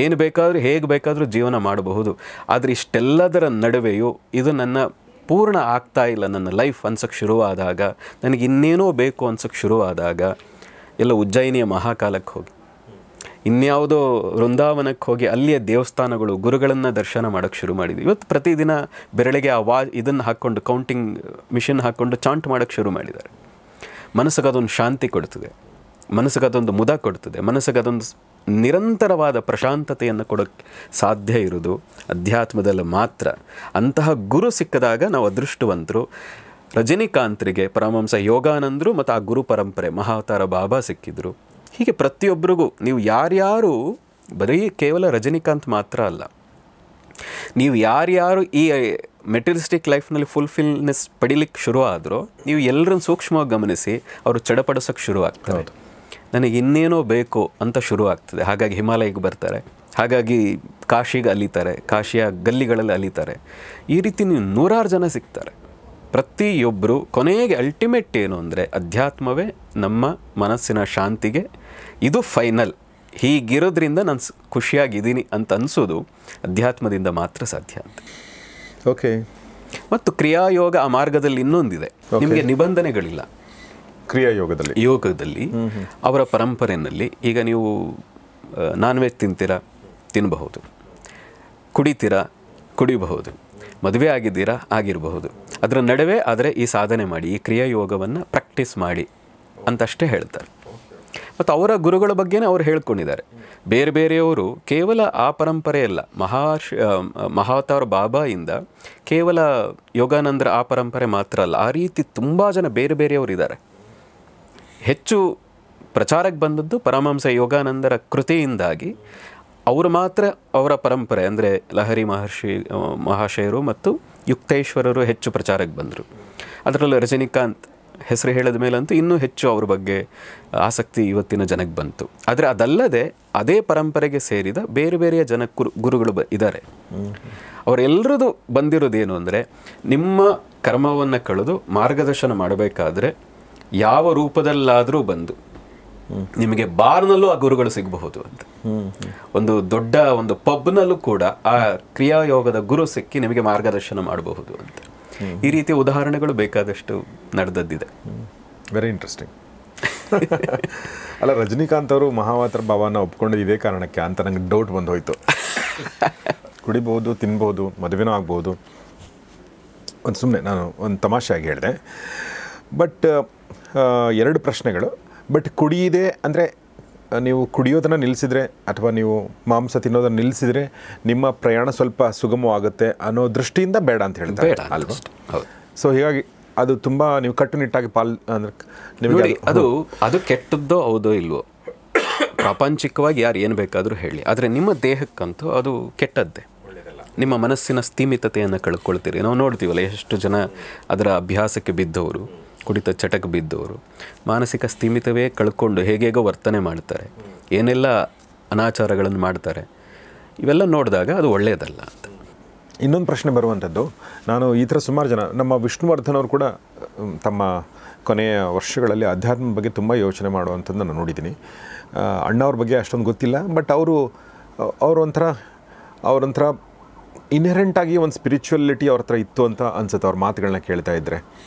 ಏನು ಬೇಕಾದರೂ ಹೇಗೆ ಬೇಕಾದರೂ ಜೀವನ ಮಾಡಬಹುದು. ಆದರೆ ಇಷ್ಟೆಲ್ಲದರ ನಡುವೆಯೂ ಇದು ನನ್ನ ಪೂರ್ಣ ಆಗ್ತಾ ಇಲ್ಲ ನನ್ನ ಲೈಫ್ ಅನ್ಸೋಕ್ಕೆ ಶುರುವಾದಾಗ, ನನಗೆ ಇನ್ನೇನೋ ಬೇಕು ಅನ್ಸೋಕ್ಕೆ ಶುರುವಾದಾಗ ಎಲ್ಲ ಉಜ್ಜಯಿನಿಯ ಮಹಾಕಾಲಕ್ಕೆ ಹೋಗಿ, ಇನ್ಯಾವುದೋ ವೃಂದಾವನಕ್ಕೆ ಹೋಗಿ ಅಲ್ಲಿಯ ದೇವಸ್ಥಾನಗಳು, ಗುರುಗಳನ್ನು ದರ್ಶನ ಮಾಡೋಕ್ಕೆ ಶುರು ಮಾಡಿದ್ವಿ. ಇವತ್ತು ಪ್ರತಿದಿನ ಬೆರಳಿಗೆ ಇದನ್ನು ಹಾಕ್ಕೊಂಡು ಕೌಂಟಿಂಗ್ ಮಿಷಿನ್ ಹಾಕ್ಕೊಂಡು ಚಾಂಟ್ ಮಾಡೋಕ್ಕೆ ಶುರು ಮಾಡಿದ್ದಾರೆ. ಮನಸ್ಸಿಗೆ ಅದೊಂದು ಶಾಂತಿ ಕೊಡ್ತದೆ, ಮನಸ್ಸಿಗೆ ಅದೊಂದು ಮುದ ಕೊಡ್ತದೆ, ಮನಸ್ಸಿಗೆ ಅದೊಂದು ನಿರಂತರವಾದ ಪ್ರಶಾಂತತೆಯನ್ನು ಕೊಡೋಕ್ಕೆ ಸಾಧ್ಯ ಇರೋದು ಅಧ್ಯಾತ್ಮದಲ್ಲಿ ಮಾತ್ರ. ಅಂತಹ ಗುರು ಸಿಕ್ಕಿದಾಗ ನಾವು ಅದೃಷ್ಟವಂತರು. ರಜನಿಕಾಂತ್ರಿಗೆ ಪರಮಹಂಸ ಯೋಗಾನಂದರು ಮತ್ತು ಆ ಗುರು ಪರಂಪರೆ ಮಹಾವತಾರ ಬಾಬಾ ಸಿಕ್ಕಿದ್ರು. ಹೀಗೆ ಪ್ರತಿಯೊಬ್ಬರಿಗೂ ನೀವು ಯಾರ್ಯಾರು, ಬರೀ ಕೇವಲ ರಜನಿಕಾಂತ್ ಮಾತ್ರ ಅಲ್ಲ, ನೀವು ಯಾರ್ಯಾರು ಈ ಮೆಟೀರಿಯಲಿಸ್ಟಿಕ್ ಲೈಫ್ನಲ್ಲಿ ಫುಲ್ಫಿಲ್ನೆಸ್ ಪಡಿಲಿಕ್ಕೆ ಶುರು ಆದರೂ ನೀವು ಎಲ್ಲರನ್ನು ಸೂಕ್ಷ್ಮವಾಗಿ ಗಮನಿಸಿ ಅವರು ಚಡಪಡಿಸೋಕ್ಕೆ ಶುರುವಾಗ್ತಾರೆ. ನನಗೆ ಇನ್ನೇನೋ ಬೇಕು ಅಂತ ಶುರುವಾಗ್ತದೆ. ಹಾಗಾಗಿ ಹಿಮಾಲಯಕ್ಕೆ ಬರ್ತಾರೆ, ಹಾಗಾಗಿ ಕಾಶಿಗೆ ಅಲಿತಾರೆ, ಕಾಶಿಯ ಗಲ್ಲಿಗಳಲ್ಲಿ ಅಲಿತಾರೆ. ಈ ರೀತಿ ನೀವು 100 ಜನ ಸಿಗ್ತಾರೆ. ಪ್ರತಿಯೊಬ್ಬರು ಕೊನೆಗೆ ಅಲ್ಟಿಮೇಟ್ ಏನು ಅಂದರೆ ಅಧ್ಯಾತ್ಮವೇ ನಮ್ಮ ಮನಸ್ಸಿನ ಶಾಂತಿಗೆ ಇದು ಫೈನಲ್. ಹೀಗಿರೋದ್ರಿಂದ ನಾನು ಖುಷಿಯಾಗಿದ್ದೀನಿ ಅಂತ ಅನಿಸೋದು ಅಧ್ಯಾತ್ಮದಿಂದ ಮಾತ್ರ ಸಾಧ್ಯ ಅಂತ. ಓಕೆ. ಮತ್ತು ಕ್ರಿಯಾಯೋಗ ಆ ಮಾರ್ಗದಲ್ಲಿ ಇನ್ನೊಂದಿದೆ, ನಿಮಗೆ ನಿಬಂಧನೆಗಳಿಲ್ಲ. ಯೋಗದಲ್ಲಿ ಅವರ ಪರಂಪರೆಯಲ್ಲಿ ಈಗ ನೀವು ನಾನ್ ವೆಜ್ ತಿಂತೀರಾ, ತಿನ್ನಬಹುದು, ಕುಡಿಬಹುದು, ಮದುವೆ ಆಗಿರಬಹುದು. ಅದರ ನಡುವೆ ಆದರೆ ಈ ಸಾಧನೆ ಮಾಡಿ, ಈ ಕ್ರಿಯಾಯೋಗವನ್ನು ಪ್ರಾಕ್ಟೀಸ್ ಮಾಡಿ ಅಂತಷ್ಟೇ ಹೇಳ್ತಾರೆ. ಮತ್ತು ಅವರ ಗುರುಗಳ ಬಗ್ಗೆನೇ ಅವರು ಹೇಳ್ಕೊಂಡಿದ್ದಾರೆ. ಬೇರೆಯವರು ಕೇವಲ ಆ ಪರಂಪರೆಯಲ್ಲ, ಮಹಾವತಾರ ಬಾಬಾಯಿಂದ ಕೇವಲ ಯೋಗಾನಂದರ ಆ ಪರಂಪರೆ ಮಾತ್ರ ಅಲ್ಲ, ಆ ರೀತಿ ತುಂಬ ಜನ ಬೇರೆಯವರು ಇದ್ದಾರೆ. ಹೆಚ್ಚು ಪ್ರಚಾರಕ್ಕೆ ಬಂದದ್ದು ಪರಮಹಂಸ ಯೋಗಾನಂದರ ಕೃತಿಯಿಂದಾಗಿ ಅವರು ಮಾತ್ರ ಅವರ ಪರಂಪರೆ ಅಂದರೆ ಲಹರಿ ಮಹಾಶಯರು ಮತ್ತು ಯುಕ್ತೇಶ್ವರರು ಹೆಚ್ಚು ಪ್ರಚಾರಕ್ಕೆ ಬಂದರು. ಅದರಲ್ಲೂ ರಜನಿಕಾಂತ್ ಹೆಸರು ಹೇಳಿದ ಮೇಲಂತೂ ಇನ್ನೂ ಹೆಚ್ಚು ಅವ್ರ ಬಗ್ಗೆ ಆಸಕ್ತಿ ಇವತ್ತಿನ ಜನಕ್ಕೆ ಬಂತು. ಆದರೆ ಅದಲ್ಲದೆ ಅದೇ ಪರಂಪರೆಗೆ ಸೇರಿದ ಬೇರೆ ಬೇರೆಯ ಗುರುಗಳು ಇದ್ದಾರೆ. ಅವರೆಲ್ಲರದು ಬಂದಿರೋದೇನು ಅಂದರೆ, ನಿಮ್ಮ ಕರ್ಮವನ್ನು ಕಳೆದು ಮಾರ್ಗದರ್ಶನ ಮಾಡಬೇಕಾದ್ರೆ ಯಾವ ರೂಪದಲ್ಲಾದರೂ ಬಂದು ನಿಮಗೆ ಬಾರ್ನಲ್ಲೂ ಆ ಗುರುಗಳು ಸಿಗಬಹುದು ಅಂತ. ಒಂದು ದೊಡ್ಡ ಒಂದು ಪಬ್ನಲ್ಲೂ ಕೂಡ ಆ ಕ್ರಿಯಾಯೋಗದ ಗುರು ಸಿಕ್ಕಿ ನಿಮಗೆ ಮಾರ್ಗದರ್ಶನ ಮಾಡಬಹುದು ಅಂತ. ಈ ರೀತಿಯ ಉದಾಹರಣೆಗಳು ಬೇಕಾದಷ್ಟು ನಡೆದದ್ದಿದೆ. Very interesting. ಅಲ್ಲ, ರಜನಿಕಾಂತ್ ಅವರು ಮಹಾವತಾರ ಭಾವನ ಒಪ್ಕೊಂಡಿದ್ದು ಇದೇ ಕಾರಣಕ್ಕೆ ಅಂತ ನಂಗೆ ಡೌಟ್ ಬಂದು ಹೋಯ್ತು. ಕುಡಿಬೋದು, ತಿನ್ಬೋದು, ಮದುವೆನೂ ಆಗ್ಬೋದು. ಒಂದು ಸುಮ್ಮನೆ ನಾನು ಒಂದು ತಮಾಷೆಯಾಗಿ ಹೇಳಿದೆ. ಬಟ್ 2 ಪ್ರಶ್ನೆಗಳು. ಬಟ್ ಕುಡಿಯಿದೆ ಅಂದರೆ ನೀವು ಕುಡಿಯೋದನ್ನು ನಿಲ್ಲಿಸಿದರೆ ಅಥವಾ ನೀವು ಮಾಂಸ ತಿನ್ನೋದನ್ನು ನಿಲ್ಲಿಸಿದರೆ ನಿಮ್ಮ ಪ್ರಯಾಣ ಸ್ವಲ್ಪ ಸುಗಮವಾಗುತ್ತೆ ಅನ್ನೋ ದೃಷ್ಟಿಯಿಂದ ಬೇಡ ಅಂತ ಹೇಳ್ತಾರೆ ಅಲ್ವಾ? ಸೊ ಹೀಗಾಗಿ ಅದು ತುಂಬ ನೀವು ಕಟ್ಟುನಿಟ್ಟಾಗಿ ಅಂದರೆ ನಿಮಗೆ ಅದು ಕೆಟ್ಟದ್ದೋ ಹೌದೋ ಇಲ್ವೋ, ಪ್ರಾಪಂಚಿಕವಾಗಿ ಯಾರು ಏನು ಬೇಕಾದರೂ ಹೇಳಿ, ಆದರೆ ನಿಮ್ಮ ದೇಹಕ್ಕಂತೂ ಅದು ಕೆಟ್ಟದ್ದೇ. ನಿಮ್ಮ ಮನಸ್ಸಿನ ಸ್ಥೀಮಿತತೆಯನ್ನು ಕಳ್ಕೊಳ್ತೀರಿ. ನಾವು ನೋಡ್ತೀವಲ್ಲ, ಎಷ್ಟು ಜನ ಅದರ ಅಭ್ಯಾಸಕ್ಕೆ ಬಿದ್ದವರು, ಕುಡಿತ ಚಟಕ್ಕೆ ಬಿದ್ದವರು ಮಾನಸಿಕ ಸ್ಥೀಮಿತವೇ ಕಳ್ಕೊಂಡು ಹೇಗೇಗೋ ವರ್ತನೆ ಮಾಡ್ತಾರೆ, ಏನೆಲ್ಲ ಅನಾಚಾರಗಳನ್ನು ಮಾಡ್ತಾರೆ. ಇವೆಲ್ಲ ನೋಡಿದಾಗ ಅದು ಒಳ್ಳೆಯದಲ್ಲ ಅಂತ. ಇನ್ನೊಂದು ಪ್ರಶ್ನೆ ಬರುವಂಥದ್ದು, ನಾನು ಈ ಥರ ಸುಮಾರು ಜನ, ನಮ್ಮ ವಿಷ್ಣುವರ್ಧನ್ ಅವರು ಕೂಡ ತಮ್ಮ ಕೊನೆಯ ವರ್ಷಗಳಲ್ಲಿ ಅಧ್ಯಾತ್ಮ ಬಗ್ಗೆ ತುಂಬ ಯೋಚನೆ ಮಾಡುವಂಥದ್ದು ನಾನು ನೋಡಿದ್ದೀನಿ. ಅಣ್ಣವ್ರ ಬಗ್ಗೆ ಅಷ್ಟೊಂದು ಗೊತ್ತಿಲ್ಲ, ಬಟ್ ಅವರೊಂಥರ ಇನ್ಹೆರೆಂಟಾಗಿ ಒಂದು ಸ್ಪಿರಿಚುವಲಿಟಿ ಅವ್ರ ಹತ್ರ ಇತ್ತು ಅಂತ ಅನ್ಸುತ್ತೆ. ಅವ್ರ ಮಾತುಗಳನ್ನ ಕೇಳ್ತಾ ಇದ್ದರೆ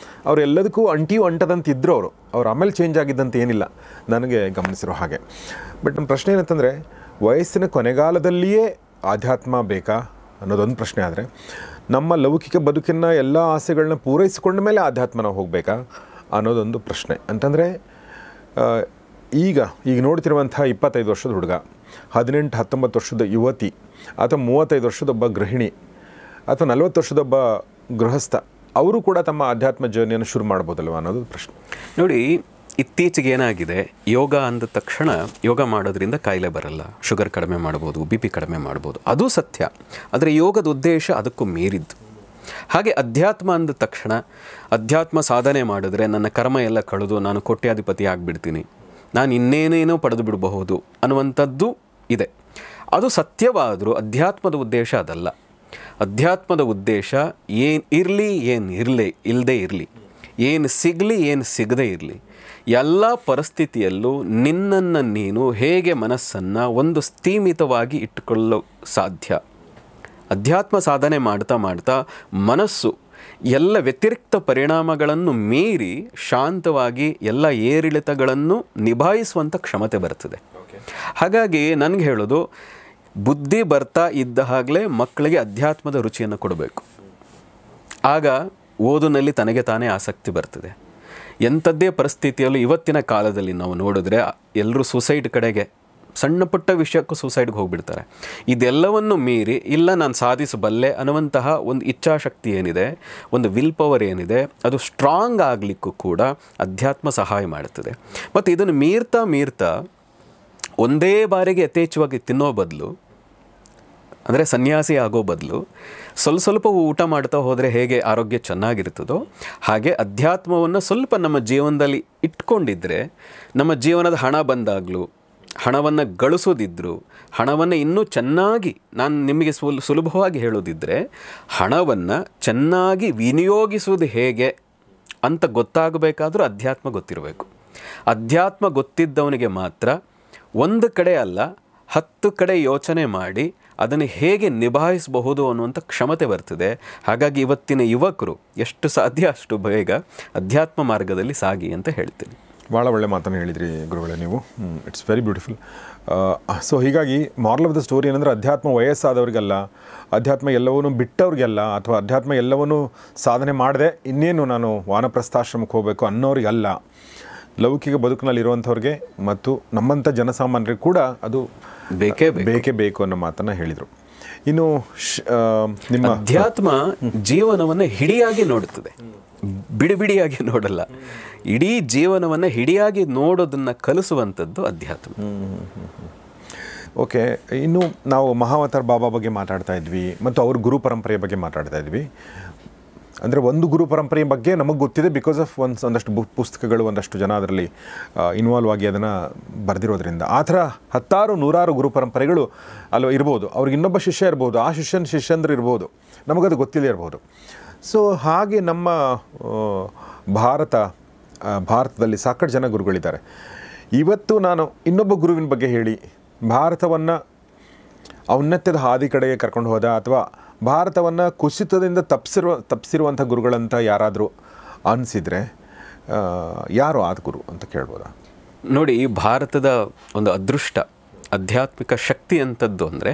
ಅವರೆಲ್ಲದಕ್ಕೂ ಅಂಟದಂತೆ ಇದ್ದರು. ಅವ್ರು ಆಮೇಲೆ ಚೇಂಜ್ ಆಗಿದ್ದಂತ ಏನಿಲ್ಲ ನನಗೆ ಗಮನಿಸಿರೋ ಹಾಗೆ. ಬಟ್ ನಮ್ಮ ಪ್ರಶ್ನೆ ಏನಂತಂದರೆ, ವಯಸ್ಸಿನ ಕೊನೆಗಾಲದಲ್ಲಿಯೇ ಆಧ್ಯಾತ್ಮ ಬೇಕಾ ಅನ್ನೋದೊಂದು ಪ್ರಶ್ನೆ. ಆದರೆ ನಮ್ಮ ಲೌಕಿಕ ಬದುಕಿನ ಎಲ್ಲ ಆಸೆಗಳನ್ನ ಪೂರೈಸಿಕೊಂಡ ಮೇಲೆ ಆಧ್ಯಾತ್ಮನ ಹೋಗಬೇಕಾ ಅನ್ನೋದೊಂದು ಪ್ರಶ್ನೆ. ಅಂತಂದರೆ ಈಗ ನೋಡ್ತಿರುವಂಥ 25 ವರ್ಷದ ಹುಡುಗ, 18-19 ವರ್ಷದ ಯುವತಿ, ಅಥವಾ 35 ವರ್ಷದೊಬ್ಬ ಗೃಹಿಣಿ, ಅಥವಾ 40 ವರ್ಷದೊಬ್ಬ ಗೃಹಸ್ಥ, ಅವರು ಕೂಡ ತಮ್ಮ ಆಧ್ಯಾತ್ಮ ಜರ್ನಿಯನ್ನು ಶುರು ಮಾಡ್ಬೋದಲ್ವ ಅನ್ನೋದು ಪ್ರಶ್ನೆ. ನೋಡಿ, ಇತ್ತೀಚೆಗೆ ಏನಾಗಿದೆ, ಯೋಗ ಅಂದ ತಕ್ಷಣ ಯೋಗ ಮಾಡೋದ್ರಿಂದ ಕಾಯಿಲೆ ಬರಲ್ಲ, ಶುಗರ್ ಕಡಿಮೆ ಮಾಡ್ಬೋದು, BP ಕಡಿಮೆ ಮಾಡ್ಬೋದು, ಅದು ಸತ್ಯ. ಆದರೆ ಯೋಗದ ಉದ್ದೇಶ ಅದಕ್ಕೂ ಮೀರಿದ್ದು. ಹಾಗೆ ಅಧ್ಯಾತ್ಮ ಅಂದ ತಕ್ಷಣ ಅಧ್ಯಾತ್ಮ ಸಾಧನೆ ಮಾಡಿದ್ರೆ ನನ್ನ ಕರ್ಮ ಎಲ್ಲ ಕಳೆದು ನಾನು ಕೋಟ್ಯಾಧಿಪತಿ ಆಗಿಬಿಡ್ತೀನಿ, ನಾನು ಇನ್ನೇನೇನೋ ಪಡೆದು ಬಿಡಬಹುದು ಅನ್ನುವಂಥದ್ದು ಇದೆ. ಅದು ಸತ್ಯವಾದರೂ ಅಧ್ಯಾತ್ಮದ ಉದ್ದೇಶ ಅದಲ್ಲ. ಅಧ್ಯಾತ್ಮದ ಉದ್ದೇಶ ಏನು ಇರಲಿ, ಏನು ಇಲ್ಲದೇ ಇರಲಿ, ಏನು ಸಿಗಲಿ, ಏನು ಸಿಗದೇ ಇರಲಿ, ಎಲ್ಲ ಪರಿಸ್ಥಿತಿಯಲ್ಲೂ ನಿನ್ನನ್ನು ನೀನು ಹೇಗೆ ಮನಸ್ಸನ್ನು ಒಂದು ಸ್ಥೀಮಿತವಾಗಿ ಇಟ್ಟುಕೊಳ್ಳಲು ಸಾಧ್ಯ. ಅಧ್ಯಾತ್ಮ ಸಾಧನೆ ಮಾಡ್ತಾ ಮಾಡ್ತಾ ಮನಸ್ಸು ಎಲ್ಲ ವ್ಯತಿರಿಕ್ತ ಪರಿಣಾಮಗಳನ್ನು ಮೀರಿ ಶಾಂತವಾಗಿ ಎಲ್ಲ ಏರಿಳಿತಗಳನ್ನು ನಿಭಾಯಿಸುವಂಥ ಕ್ಷಮತೆ ಬರ್ತದೆ. ಹಾಗಾಗಿ ನನಗೆ ಹೇಳೋದು, ಬುದ್ಧಿ ಬರ್ತಾ ಇದ್ದ ಹಾಗಲೇ ಮಕ್ಕಳಿಗೆ ಅಧ್ಯಾತ್ಮದ ರುಚಿಯನ್ನು ಕೊಡಬೇಕು. ಆಗ ಓದಿನಲ್ಲಿ ತನಗೆ ತಾನೇ ಆಸಕ್ತಿ ಬರ್ತದೆ. ಎಂಥದ್ದೇ ಪರಿಸ್ಥಿತಿಯಲ್ಲೂ ಇವತ್ತಿನ ಕಾಲದಲ್ಲಿ ನಾವು ನೋಡಿದ್ರೆ ಎಲ್ಲರೂ ಸೂಸೈಡ್ ಕಡೆಗೆ, ಸಣ್ಣ ಪುಟ್ಟ ವಿಷಯಕ್ಕೂ ಸೂಸೈಡ್ಗೆ ಹೋಗಿಬಿಡ್ತಾರೆ. ಇದೆಲ್ಲವನ್ನು ಮೀರಿ ಇಲ್ಲ ನಾನು ಸಾಧಿಸಬಲ್ಲೆ ಅನ್ನುವಂತಹ ಒಂದು ಇಚ್ಛಾಶಕ್ತಿ ಏನಿದೆ, ಒಂದು ವಿಲ್ ಪವರ್ ಏನಿದೆ, ಅದು ಸ್ಟ್ರಾಂಗ್ ಆಗಲಿಕ್ಕೂ ಕೂಡ ಅಧ್ಯಾತ್ಮ ಸಹಾಯ ಮಾಡುತ್ತದೆ. ಮತ್ತು ಇದನ್ನು ಮೀರ್ತಾ ಒಂದೇ ಬಾರಿಗೆ ಯಥೇಚ್ಛವಾಗಿ ತಿನ್ನೋ ಬದಲು, ಅಂದರೆ ಸನ್ಯಾಸಿ ಆಗೋ ಬದಲು ಸ್ವಲ್ಪ ಊಟ ಮಾಡ್ತಾ ಹೋದರೆ ಹೇಗೆ ಆರೋಗ್ಯ ಚೆನ್ನಾಗಿರ್ತದೋ ಹಾಗೆ ಅಧ್ಯಾತ್ಮವನ್ನು ಸ್ವಲ್ಪ ನಮ್ಮ ಜೀವನದಲ್ಲಿ ಇಟ್ಕೊಂಡಿದ್ರೆ, ನಮ್ಮ ಜೀವನದ ಹಣ ಬಂದಾಗಲೂ, ಹಣವನ್ನು ಗಳಿಸೋದಿದ್ರು, ಹಣವನ್ನು ಇನ್ನೂ ಚೆನ್ನಾಗಿ, ನಾನು ನಿಮಗೆ ಸುಲಭವಾಗಿ ಹೇಳೋದಿದ್ದರೆ, ಹಣವನ್ನು ಚೆನ್ನಾಗಿ ವಿನಿಯೋಗಿಸೋದು ಹೇಗೆ ಅಂತ ಗೊತ್ತಾಗಬೇಕಾದ್ರೂ ಅಧ್ಯಾತ್ಮ ಗೊತ್ತಿರಬೇಕು. ಅಧ್ಯಾತ್ಮ ಗೊತ್ತಿದ್ದವನಿಗೆ ಮಾತ್ರ ಒಂದು ಕಡೆ ಅಲ್ಲ 10 ಕಡೆ ಯೋಚನೆ ಮಾಡಿ ಅದನ್ನು ಹೇಗೆ ನಿಭಾಯಿಸಬಹುದು ಅನ್ನುವಂಥ ಕ್ಷಮತೆ ಬರ್ತದೆ. ಹಾಗಾಗಿ ಇವತ್ತಿನ ಯುವಕರು ಎಷ್ಟು ಸಾಧ್ಯ ಅಷ್ಟು ಬೇಗ ಅಧ್ಯಾತ್ಮ ಮಾರ್ಗದಲ್ಲಿ ಸಾಗಿ ಅಂತ ಹೇಳ್ತೀನಿ. ಭಾಳ ಒಳ್ಳೆ ಮಾತನ್ನು ಹೇಳಿದ್ರಿ ಗುರುಗಳೇ ನೀವು. It's very beautiful. ಸೊ ಹೀಗಾಗಿ ಮಾರಲ್ ಆಫ್ ದ ಸ್ಟೋರಿ ಏನಂದರೆ, ಅಧ್ಯಾತ್ಮ ವಯಸ್ಸಾದವ್ರಿಗೆಲ್ಲ, ಅಧ್ಯಾತ್ಮ ಎಲ್ಲವನ್ನೂ ಬಿಟ್ಟವ್ರಿಗೆಲ್ಲ, ಅಥವಾ ಅಧ್ಯಾತ್ಮ ಎಲ್ಲವನ್ನೂ ಸಾಧನೆ ಮಾಡದೆ ಇನ್ನೇನು ನಾನು ವಾನಪ್ರಸ್ಥಾಶ್ರಮಕ್ಕೆ ಹೋಗಬೇಕು ಅನ್ನೋರಿಗಲ್ಲ, ಲೌಕಿಕ ಬದುಕಿನಲ್ಲಿರುವಂಥವ್ರಿಗೆ ಮತ್ತು ನಮ್ಮಂಥ ಜನಸಾಮಾನ್ಯರಿಗೆ ಕೂಡ ಅದು ಬೇಕೇ ಬೇಕು ಅನ್ನೋ ಮಾತನ್ನು ಹೇಳಿದರು. ಇನ್ನು ನಿಮ್ಮ ಅಧ್ಯಾತ್ಮ ಜೀವನವನ್ನು ಹಿಡಿಯಾಗಿ ನೋಡುತ್ತದೆ, ಬಿಡಿಯಾಗಿ ನೋಡಲ್ಲ. ಇಡೀ ಜೀವನವನ್ನು ಹಿಡಿಯಾಗಿ ನೋಡೋದನ್ನು ಕಲಿಸುವಂಥದ್ದು ಅಧ್ಯಾತ್ಮ. ಓಕೆ, ಇನ್ನು ನಾವು ಮಹಾವತಾರ್ ಬಾಬಾ ಬಗ್ಗೆ ಮಾತಾಡ್ತಾ ಇದ್ವಿ ಮತ್ತು ಅವ್ರ ಗುರು ಪರಂಪರೆಯ ಬಗ್ಗೆ ಮಾತಾಡ್ತಾ ಇದ್ವಿ. ಅಂದರೆ ಒಂದು ಗುರು ಪರಂಪರೆಯ ಬಗ್ಗೆ ನಮಗೆ ಗೊತ್ತಿದೆ ಬಿಕಾಸ್ ಆಫ್ ಒಂದಷ್ಟು ಪುಸ್ತಕಗಳು, ಒಂದಷ್ಟು ಜನ ಅದರಲ್ಲಿ ಇನ್ವಾಲ್ವ್ ಆಗಿ ಅದನ್ನು ಬರೆದಿರೋದ್ರಿಂದ. ಆ ಥರ ಹತ್ತಾರು ನೂರಾರು ಗುರು ಪರಂಪರೆಗಳು ಅಲ್ಲೋ ಇರ್ಬೋದು. ಅವ್ರಿಗೆ ಇನ್ನೊಬ್ಬ ಶಿಷ್ಯ ಇರ್ಬೋದು, ಆ ಶಿಷ್ಯಂದ್ರು ಇರ್ಬೋದು, ನಮಗದು ಗೊತ್ತಿಲ್ಲೇ ಇರ್ಬೋದು. ಸೊ ಹಾಗೆ ನಮ್ಮ ಭಾರತದಲ್ಲಿ ಸಾಕಷ್ಟು ಜನ ಗುರುಗಳಿದ್ದಾರೆ. ಇವತ್ತು ನಾನು ಇನ್ನೊಬ್ಬ ಗುರುವಿನ ಬಗ್ಗೆ ಹೇಳಿ ಭಾರತವನ್ನು ಔನ್ನತ್ಯದ ಹಾದಿ ಕಡೆಗೆ ಕರ್ಕೊಂಡು ಹೋದ ಅಥವಾ ಭಾರತವನ್ನು ಕುಸಿತದಿಂದ ತಪ್ಪಿಸಿರುವಂಥ ಗುರುಗಳಂತ ಯಾರಾದರೂ ಅನಿಸಿದರೆ ಯಾರು ಆದ ಗುರು ಅಂತ ಕೇಳ್ಬೋದಾ? ನೋಡಿ, ಭಾರತದ ಒಂದು ಅದೃಷ್ಟ ಆಧ್ಯಾತ್ಮಿಕ ಶಕ್ತಿ ಅಂಥದ್ದು ಅಂದರೆ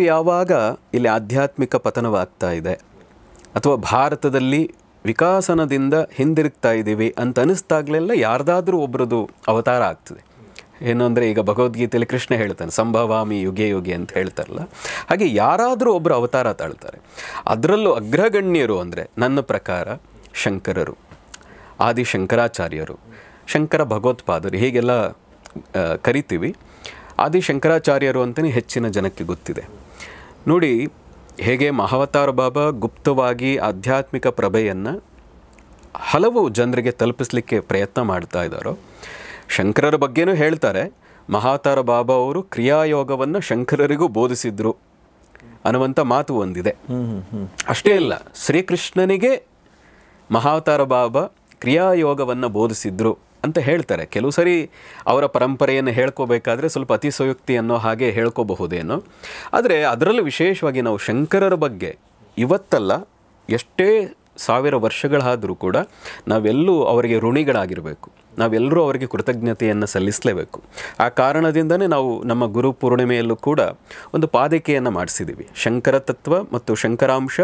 ಯಾವಾಗ ಇಲ್ಲಿ ಆಧ್ಯಾತ್ಮಿಕ ಪತನವಾಗ್ತಾ ಇದೆ ಅಥವಾ ಭಾರತದಲ್ಲಿ ವಿಕಾಸನದಿಂದ ಹಿಂದಿರುಗ್ತಾ ಇದ್ದೀವಿ ಅಂತ ಅನಿಸ್ದಾಗಲೆಲ್ಲ ಯಾರ್ದಾದ್ರೂ ಒಬ್ಬರದು ಅವತಾರ ಆಗ್ತದೆ. ಏನು ಅಂದರೆ, ಈಗ ಭಗವದ್ಗೀತೆಯಲ್ಲಿ ಕೃಷ್ಣ ಹೇಳ್ತಾನೆ ಸಂಭವಾಮಿ ಯುಗೆ ಯುಗೆ ಅಂತ ಹೇಳ್ತಾರಲ್ಲ, ಹಾಗೆ ಯಾರಾದರೂ ಒಬ್ಬರು ಅವತಾರ ತಾಳ್ತಾರೆ. ಅದರಲ್ಲೂ ಅಗ್ರಗಣ್ಯರು ಅಂದರೆ ನನ್ನ ಪ್ರಕಾರ ಶಂಕರರು, ಆದಿಶಂಕರಾಚಾರ್ಯರು, ಶಂಕರ ಭಗವತ್ಪಾದರು ಹೀಗೆಲ್ಲ ಕರಿತೀವಿ. ಆದಿಶಂಕರಾಚಾರ್ಯರು ಅಂತಲೇ ಹೆಚ್ಚಿನ ಜನಕ್ಕೆ ಗೊತ್ತಿದೆ. ನೋಡಿ, ಹೇಗೆ ಮಹಾವತಾರ ಬಾಬಾ ಗುಪ್ತವಾಗಿ ಆಧ್ಯಾತ್ಮಿಕ ಪ್ರಭೆಯನ್ನು ಹಲವು ಜನರಿಗೆ ತಲುಪಿಸಲಿಕ್ಕೆ ಪ್ರಯತ್ನ ಮಾಡ್ತಾ ಇದ್ದಾರೋ, ಶಂಕರರ ಬಗ್ಗೆನೂ ಹೇಳ್ತಾರೆ. ಮಹಾವತಾರ ಬಾಬಾ ಅವರು ಕ್ರಿಯಾಯೋಗವನ್ನು ಶಂಕರರಿಗೂ ಬೋಧಿಸಿದ್ರು ಅನ್ನುವಂಥ ಮಾತು ಒಂದಿದೆ. ಅಷ್ಟೇ ಅಲ್ಲ, ಶ್ರೀಕೃಷ್ಣನಿಗೆ ಮಹಾವತಾರ ಬಾಬಾ ಕ್ರಿಯಾಯೋಗವನ್ನು ಬೋಧಿಸಿದ್ರು ಅಂತ ಹೇಳ್ತಾರೆ. ಕೆಲವು ಸರಿ ಅವರ ಪರಂಪರೆಯನ್ನು ಹೇಳ್ಕೋಬೇಕಾದ್ರೆ ಸ್ವಲ್ಪ ಅತಿಶಯೋಕ್ತಿ ಅನ್ನೋ ಹಾಗೆ ಹೇಳ್ಕೋಬಹುದೇನೋ. ಆದರೆ ಅದರಲ್ಲೂ ವಿಶೇಷವಾಗಿ ನಾವು ಶಂಕರರ ಬಗ್ಗೆ ಇವತ್ತಲ್ಲ, ಎಷ್ಟೇ ಸಾವಿರ ವರ್ಷಗಳಾದರೂ ಕೂಡ ನಾವೆಲ್ಲೂ ಅವರಿಗೆ ಋಣಿಗಳಾಗಿರಬೇಕು, ನಾವೆಲ್ಲರೂ ಅವರಿಗೆ ಕೃತಜ್ಞತೆಯನ್ನು ಸಲ್ಲಿಸಲೇಬೇಕು. ಆ ಕಾರಣದಿಂದನೇ ನಾವು ನಮ್ಮ ಗುರು ಪೂರ್ಣಿಮೆಯಲ್ಲೂ ಕೂಡ ಒಂದು ಪಾದಕೆಯನ್ನು ಮಾಡಿಸಿದ್ದೀವಿ. ಶಂಕರ ತತ್ವ ಮತ್ತು ಶಂಕರಾಂಶ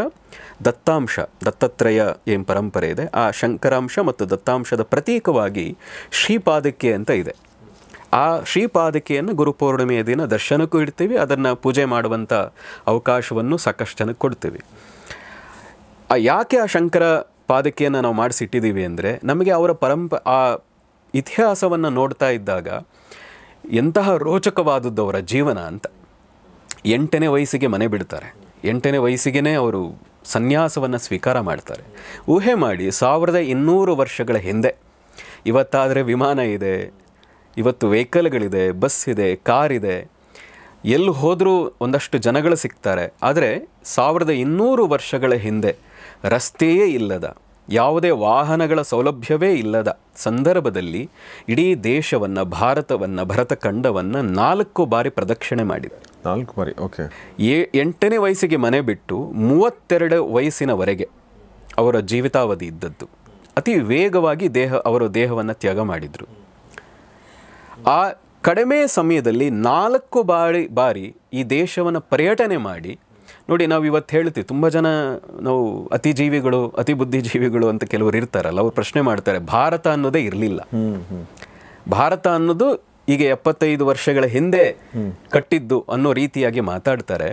ದತ್ತಾಂಶ, ದತ್ತಾತ್ರೇಯ ಏನು ಪರಂಪರೆ ಇದೆ, ಆ ಶಂಕರಾಂಶ ಮತ್ತು ದತ್ತಾಂಶದ ಪ್ರತೀಕವಾಗಿ ಶ್ರೀಪಾದಕೆ ಅಂತ ಇದೆ. ಆ ಶ್ರೀಪಾದಕೆಯನ್ನು ಗುರುಪೌರ್ಣಿಮೆಯ ದಿನ ದರ್ಶನಕ್ಕೂ ಇಡ್ತೀವಿ, ಅದನ್ನು ಪೂಜೆ ಮಾಡುವಂಥ ಅವಕಾಶವನ್ನು ಸಾಕಷ್ಟು ಜನಕ್ಕೆ ಕೊಡ್ತೀವಿ. ಯಾಕೆ ಆ ಶಂಕರ ಪಾದಕೆಯನ್ನು ನಾವು ಮಾಡಿಸಿಟ್ಟಿದ್ದೀವಿ ಅಂದರೆ, ನಮಗೆ ಅವರ ಆ ಇತಿಹಾಸವನ್ನು ನೋಡ್ತಾ ಇದ್ದಾಗ ಎಂತಹ ರೋಚಕವಾದದ್ದು ಅವರ ಜೀವನ ಅಂತ. 8ನೇ ವಯಸ್ಸಿಗೆ ಮನೆ ಬಿಡ್ತಾರೆ, 8ನೇ ವಯಸ್ಸಿಗೆ ಅವರು ಸನ್ಯಾಸವನ್ನು ಸ್ವೀಕಾರ ಮಾಡ್ತಾರೆ. ಊಹೆ ಮಾಡಿ 1200 ವರ್ಷಗಳ ಹಿಂದೆ. ಇವತ್ತಾದರೆ ವಿಮಾನ ಇದೆ, ಇವತ್ತು ವೆಹಿಕಲ್ಗಳಿದೆ, ಬಸ್ ಇದೆ, ಕಾರ್ ಇದೆ, ಎಲ್ಲಿ ಹೋದರೂ ಒಂದಷ್ಟು ಜನಗಳು ಸಿಗ್ತಾರೆ. ಆದರೆ 1200 ವರ್ಷಗಳ ಹಿಂದೆ ರಸ್ತೆಯೇ ಇಲ್ಲದ, ಯಾವುದೇ ವಾಹನಗಳ ಸೌಲಭ್ಯವೇ ಇಲ್ಲದ ಸಂದರ್ಭದಲ್ಲಿ ಇಡೀ ದೇಶವನ್ನು, ಭರತ ಖಂಡವನ್ನು 4 ಬಾರಿ ಪ್ರದಕ್ಷಿಣೆ ಮಾಡಿದೆ. 4 ಬಾರಿ, ಓಕೆ. 8ನೇ ವಯಸ್ಸಿಗೆ ಮನೆ ಬಿಟ್ಟು 32 ವಯಸ್ಸಿನವರೆಗೆ ಅವರ ಜೀವಿತಾವಧಿ ಇದ್ದದ್ದು. ಅತಿ ವೇಗವಾಗಿ ಅವರ ದೇಹವನ್ನು ತ್ಯಾಗ ಮಾಡಿದರು. ಆ ಕಡಿಮೆ ಸಮಯದಲ್ಲಿ 4 ಬಾರಿ ಈ ದೇಶವನ್ನು ಪರ್ಯಟನೆ ಮಾಡಿ ನೋಡಿ. ನಾವು ಇವತ್ತು ಹೇಳ್ತೀವಿ, ತುಂಬ ಜನ ನಾವು ಅತಿಜೀವಿಗಳು, ಅತಿ ಬುದ್ಧಿಜೀವಿಗಳು ಅಂತ ಕೆಲವರು ಇರ್ತಾರಲ್ಲ, ಅವ್ರು ಪ್ರಶ್ನೆ ಮಾಡ್ತಾರೆ, ಭಾರತ ಅನ್ನೋದೇ ಇರಲಿಲ್ಲ, ಭಾರತ ಅನ್ನೋದು ಈಗ 75 ವರ್ಷಗಳ ಹಿಂದೆ ಕಟ್ಟಿದ್ದು ಅನ್ನೋ ರೀತಿಯಾಗಿ ಮಾತಾಡ್ತಾರೆ.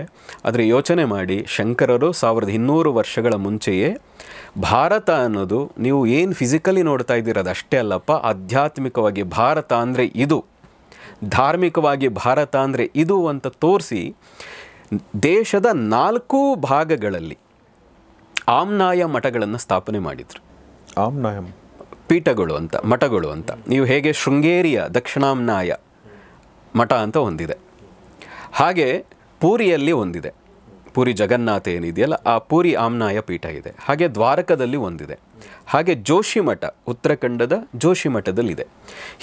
ಆದರೆ ಯೋಚನೆ ಮಾಡಿ, ಶಂಕರರು 1200 ವರ್ಷಗಳ ಮುಂಚೆಯೇ ಭಾರತ ಅನ್ನೋದು ನೀವು ಏನು ಫಿಸಿಕಲಿ ನೋಡ್ತಾ ಇದ್ದೀರದು ಅಷ್ಟೇ ಅಲ್ಲಪ್ಪ, ಆಧ್ಯಾತ್ಮಿಕವಾಗಿ ಭಾರತ ಅಂದರೆ ಇದು, ಧಾರ್ಮಿಕವಾಗಿ ಭಾರತ ಅಂದರೆ ಇದು ಅಂತ ತೋರಿಸಿ ದೇಶದ 4 ಭಾಗಗಳಲ್ಲಿ ಆಮ್ನಾಯ ಮಠಗಳನ್ನು ಸ್ಥಾಪನೆ ಮಾಡಿದರು. ಆಮ್ನಾಯ ಪೀಠಗಳು ಅಂತ, ಮಠಗಳು ಅಂತ. ನೀವು ಹೇಗೆ ಶೃಂಗೇರಿಯ ದಕ್ಷಿಣಾಮ್ನಾಯ ಮಠ ಅಂತ ಒಂದಿದೆ, ಹಾಗೆ ಪೂರಿಯಲ್ಲಿ ಒಂದಿದೆ, ಪೂರಿ ಜಗನ್ನಾಥ ಏನಿದೆಯಲ್ಲ ಆ ಪೂರಿ ಆಮ್ನಾಯ ಪೀಠ ಇದೆ. ಹಾಗೆ ದ್ವಾರಕದಲ್ಲಿ ಒಂದಿದೆ, ಹಾಗೆ ಜೋಶಿಮಠ ಉತ್ತರಾಖಂಡದ ಜೋಶಿಮಠದಲ್ಲಿದೆ.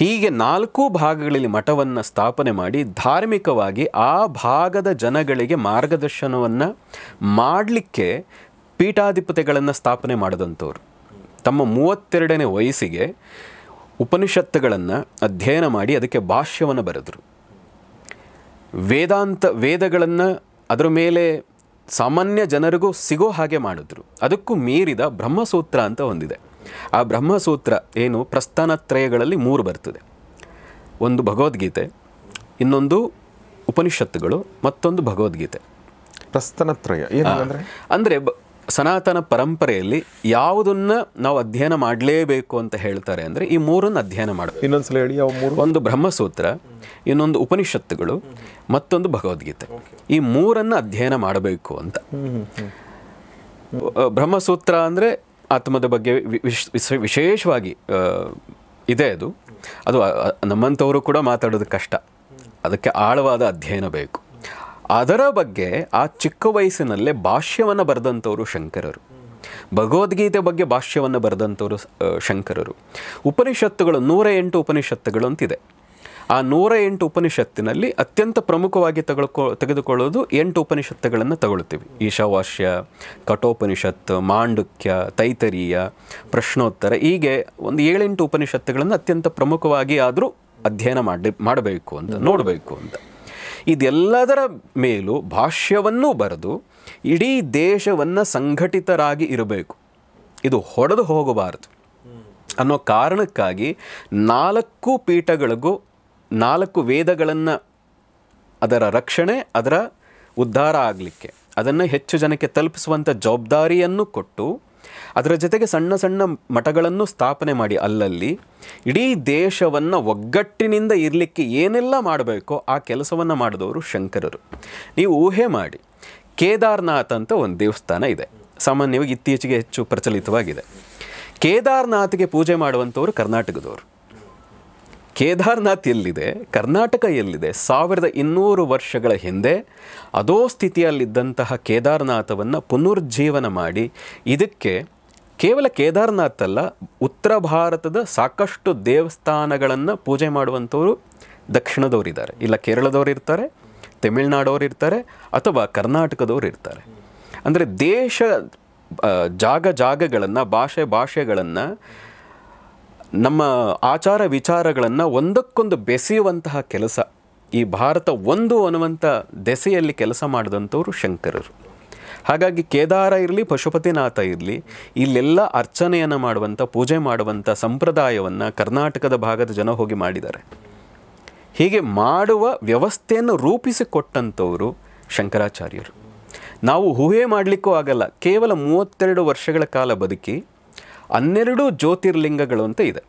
ಹೀಗೆ 4 ಭಾಗಗಳಲ್ಲಿ ಮಠವನ್ನು ಸ್ಥಾಪನೆ ಮಾಡಿ ಧಾರ್ಮಿಕವಾಗಿ ಆ ಭಾಗದ ಜನಗಳಿಗೆ ಮಾರ್ಗದರ್ಶನವನ್ನು ಮಾಡಲಿಕ್ಕೆ ಪೀಠಾಧಿಪತಿಗಳನ್ನು ಸ್ಥಾಪನೆ ಮಾಡಿದಂಥವ್ರು. ತಮ್ಮ 32ನೇ ವಯಸ್ಸಿಗೆ ಉಪನಿಷತ್ತುಗಳನ್ನು ಅಧ್ಯಯನ ಮಾಡಿ ಅದಕ್ಕೆ ಭಾಷ್ಯವನ್ನು ಬರೆದರು. ವೇದಗಳನ್ನು ಅದರ ಮೇಲೆ ಸಾಮಾನ್ಯ ಜನರಿಗೂ ಸಿಗೋ ಹಾಗೆ ಮಾಡಿದ್ರು. ಅದಕ್ಕೂ ಮೀರಿದ ಬ್ರಹ್ಮಸೂತ್ರ ಅಂತ ಒಂದಿದೆ. ಆ ಬ್ರಹ್ಮಸೂತ್ರ ಏನು, ಪ್ರಸ್ಥಾನತ್ರಯಗಳಲ್ಲಿ 3 ಬರ್ತದೆ. ಒಂದು ಭಗವದ್ಗೀತೆ, ಇನ್ನೊಂದು ಉಪನಿಷತ್ತುಗಳು, ಮತ್ತೊಂದು ಭಗವದ್ಗೀತೆ. ಪ್ರಸ್ಥಾನತ್ರಯ ಅಂದರೆ ಸನಾತನ ಪರಂಪರೆಯಲ್ಲಿ ಯಾವುದನ್ನು ನಾವು ಅಧ್ಯಯನ ಮಾಡಲೇಬೇಕು ಅಂತ ಹೇಳ್ತಾರೆ ಅಂದರೆ ಈ ಮೂರನ್ನು ಅಧ್ಯಯನ ಮಾಡಬೇಕು. ಇನ್ನೊಂದ್ಸಲ ಹೇಳಿ ಯಾವ ಮೂರು? ಒಂದು ಬ್ರಹ್ಮಸೂತ್ರ, ಇನ್ನೊಂದು ಉಪನಿಷತ್ತುಗಳು, ಮತ್ತೊಂದು ಭಗವದ್ಗೀತೆ. ಈ ಮೂರನ್ನು ಅಧ್ಯಯನ ಮಾಡಬೇಕು ಅಂತ. ಬ್ರಹ್ಮಸೂತ್ರ ಅಂದರೆ ಆತ್ಮದ ಬಗ್ಗೆ ವಿಶೇಷವಾಗಿ ಇದೆ. ಅದು ನಮ್ಮಂಥವರು ಕೂಡ ಮಾತಾಡೋದು ಕಷ್ಟ, ಅದಕ್ಕೆ ಆಳವಾದ ಅಧ್ಯಯನ ಬೇಕು. ಅದರ ಬಗ್ಗೆ ಆ ಚಿಕ್ಕ ವಯಸ್ಸಿನಲ್ಲೇ ಭಾಷ್ಯವನ್ನು ಬರೆದಂಥವರು ಶಂಕರರು. ಭಗವದ್ಗೀತೆ ಬಗ್ಗೆ ಭಾಷ್ಯವನ್ನು ಬರೆದಂಥವರು ಶಂಕರರು. ಉಪನಿಷತ್ತುಗಳು 108 ಉಪನಿಷತ್ತುಗಳು ಅಂತಿದೆ. ಆ 108 ಉಪನಿಷತ್ತಿನಲ್ಲಿ ಅತ್ಯಂತ ಪ್ರಮುಖವಾಗಿ ತೆಗೆದುಕೊಳ್ಳೋದು 8 ಉಪನಿಷತ್ತುಗಳನ್ನು ತಗೊಳ್ತೀವಿ. ಈಶಾವಾಸ್ಯ, ಕಠೋಪನಿಷತ್, ಮಾಂಡುಕ್ಯ, ತೈತರೀಯ, ಪ್ರಶ್ನೋತ್ತರ, ಹೀಗೆ ಒಂದು 7-8 ಉಪನಿಷತ್ತುಗಳನ್ನು ಅತ್ಯಂತ ಪ್ರಮುಖವಾಗಿ ಆದರೂ ಅಧ್ಯಯನ ಮಾಡಬೇಕು ಅಂತ, ನೋಡಬೇಕು ಅಂತ. ಇದೆಲ್ಲದರ ಮೇಲೂ ಭಾಷ್ಯವನ್ನು ಬರೆದು ಇಡೀ ದೇಶವನ್ನು ಸಂಘಟಿತರಾಗಿ ಇರಬೇಕು, ಇದು ಹೊಡೆದು ಹೋಗಬಾರದು ಅನ್ನೋ ಕಾರಣಕ್ಕಾಗಿ 4 ಪೀಠಗಳಿಗೂ 4 ವೇದಗಳನ್ನು, ಅದರ ರಕ್ಷಣೆ, ಅದರ ಉದ್ಧಾರ ಆಗಲಿಕ್ಕೆ, ಅದನ್ನು ಹೆಚ್ಚು ಜನಕ್ಕೆ ತಲುಪಿಸುವಂಥ ಜವಾಬ್ದಾರಿಯನ್ನು ಕೊಟ್ಟು, ಅದರ ಜೊತೆಗೆ ಸಣ್ಣ ಸಣ್ಣ ಮಠಗಳನ್ನು ಸ್ಥಾಪನೆ ಮಾಡಿ ಅಲ್ಲಲ್ಲಿ ಇಡೀ ದೇಶವನ್ನು ಒಗ್ಗಟ್ಟಿನಿಂದ ಇರಲಿಕ್ಕೆ ಏನೆಲ್ಲ ಮಾಡಬೇಕೋ ಆ ಕೆಲಸವನ್ನು ಮಾಡಿದವರು ಶಂಕರರು. ನೀವು ಊಹೆ ಮಾಡಿ, ಕೇದಾರ್ನಾಥ್ ಅಂತ ಒಂದು ದೇವಸ್ಥಾನ ಇದೆ, ಸಾಮಾನ್ಯವಾಗಿ ಇತ್ತೀಚೆಗೆ ಹೆಚ್ಚು ಪ್ರಚಲಿತವಾಗಿದೆ. ಕೇದಾರ್ನಾಥ್ಗೆ ಪೂಜೆ ಮಾಡುವಂಥವ್ರು ಕರ್ನಾಟಕದವರು. ಕೇದಾರ್ನಾಥ್ ಎಲ್ಲಿದೆ, ಕರ್ನಾಟಕ ಎಲ್ಲಿದೆ? 1200 ವರ್ಷಗಳ ಹಿಂದೆ ಅದೋ ಸ್ಥಿತಿಯಲ್ಲಿದ್ದಂತಹ ಕೇದಾರನಾಥವನ್ನು ಪುನರುಜ್ಜೀವನ ಮಾಡಿ, ಇದಕ್ಕೆ ಕೇವಲ ಕೇದಾರನಾಥ್ ಅಲ್ಲ, ಉತ್ತರ ಭಾರತದ ಸಾಕಷ್ಟು ದೇವಸ್ಥಾನಗಳನ್ನು ಪೂಜೆ ಮಾಡುವಂಥವರು ದಕ್ಷಿಣದವರಿದ್ದಾರೆ, ಇಲ್ಲ ಕೇರಳದವರು ಇರ್ತಾರೆ, ತಮಿಳ್ನಾಡವರು ಇರ್ತಾರೆ, ಅಥವಾ ಕರ್ನಾಟಕದವರು ಇರ್ತಾರೆ. ಅಂದರೆ ದೇಶ ಜಾಗಗಳನ್ನು, ಭಾಷೆಗಳನ್ನು, ನಮ್ಮ ಆಚಾರ ವಿಚಾರಗಳನ್ನು ಒಂದಕ್ಕೊಂದು ಬೆಸೆಯುವಂತಹ ಕೆಲಸ, ಈ ಭಾರತ ಒಂದು ಅನ್ನುವಂಥ ದೆಸೆಯಲ್ಲಿ ಕೆಲಸ ಮಾಡಿದಂಥವ್ರು ಶಂಕರರು. ಹಾಗಾಗಿ ಕೇದಾರ ಇರಲಿ, ಪಶುಪತಿನಾಥ ಇರಲಿ, ಇಲ್ಲೆಲ್ಲ ಅರ್ಚನೆಯನ್ನು ಮಾಡುವಂಥ, ಪೂಜೆ ಮಾಡುವಂಥ ಸಂಪ್ರದಾಯವನ್ನು ಕರ್ನಾಟಕದ ಭಾಗದ ಜನ ಹೋಗಿ ಮಾಡಿದ್ದಾರೆ. ಹೀಗೆ ಮಾಡುವ ವ್ಯವಸ್ಥೆಯನ್ನು ರೂಪಿಸಿಕೊಟ್ಟಂಥವರು ಶಂಕರಾಚಾರ್ಯರು. ನಾವು ಊಹೆ ಮಾಡಲಿಕ್ಕೂ ಆಗಲ್ಲ. ಕೇವಲ 32 ವರ್ಷಗಳ ಕಾಲ ಬದುಕಿ 12 ಜ್ಯೋತಿರ್ಲಿಂಗಗಳು ಅಂತ ಇದೆ.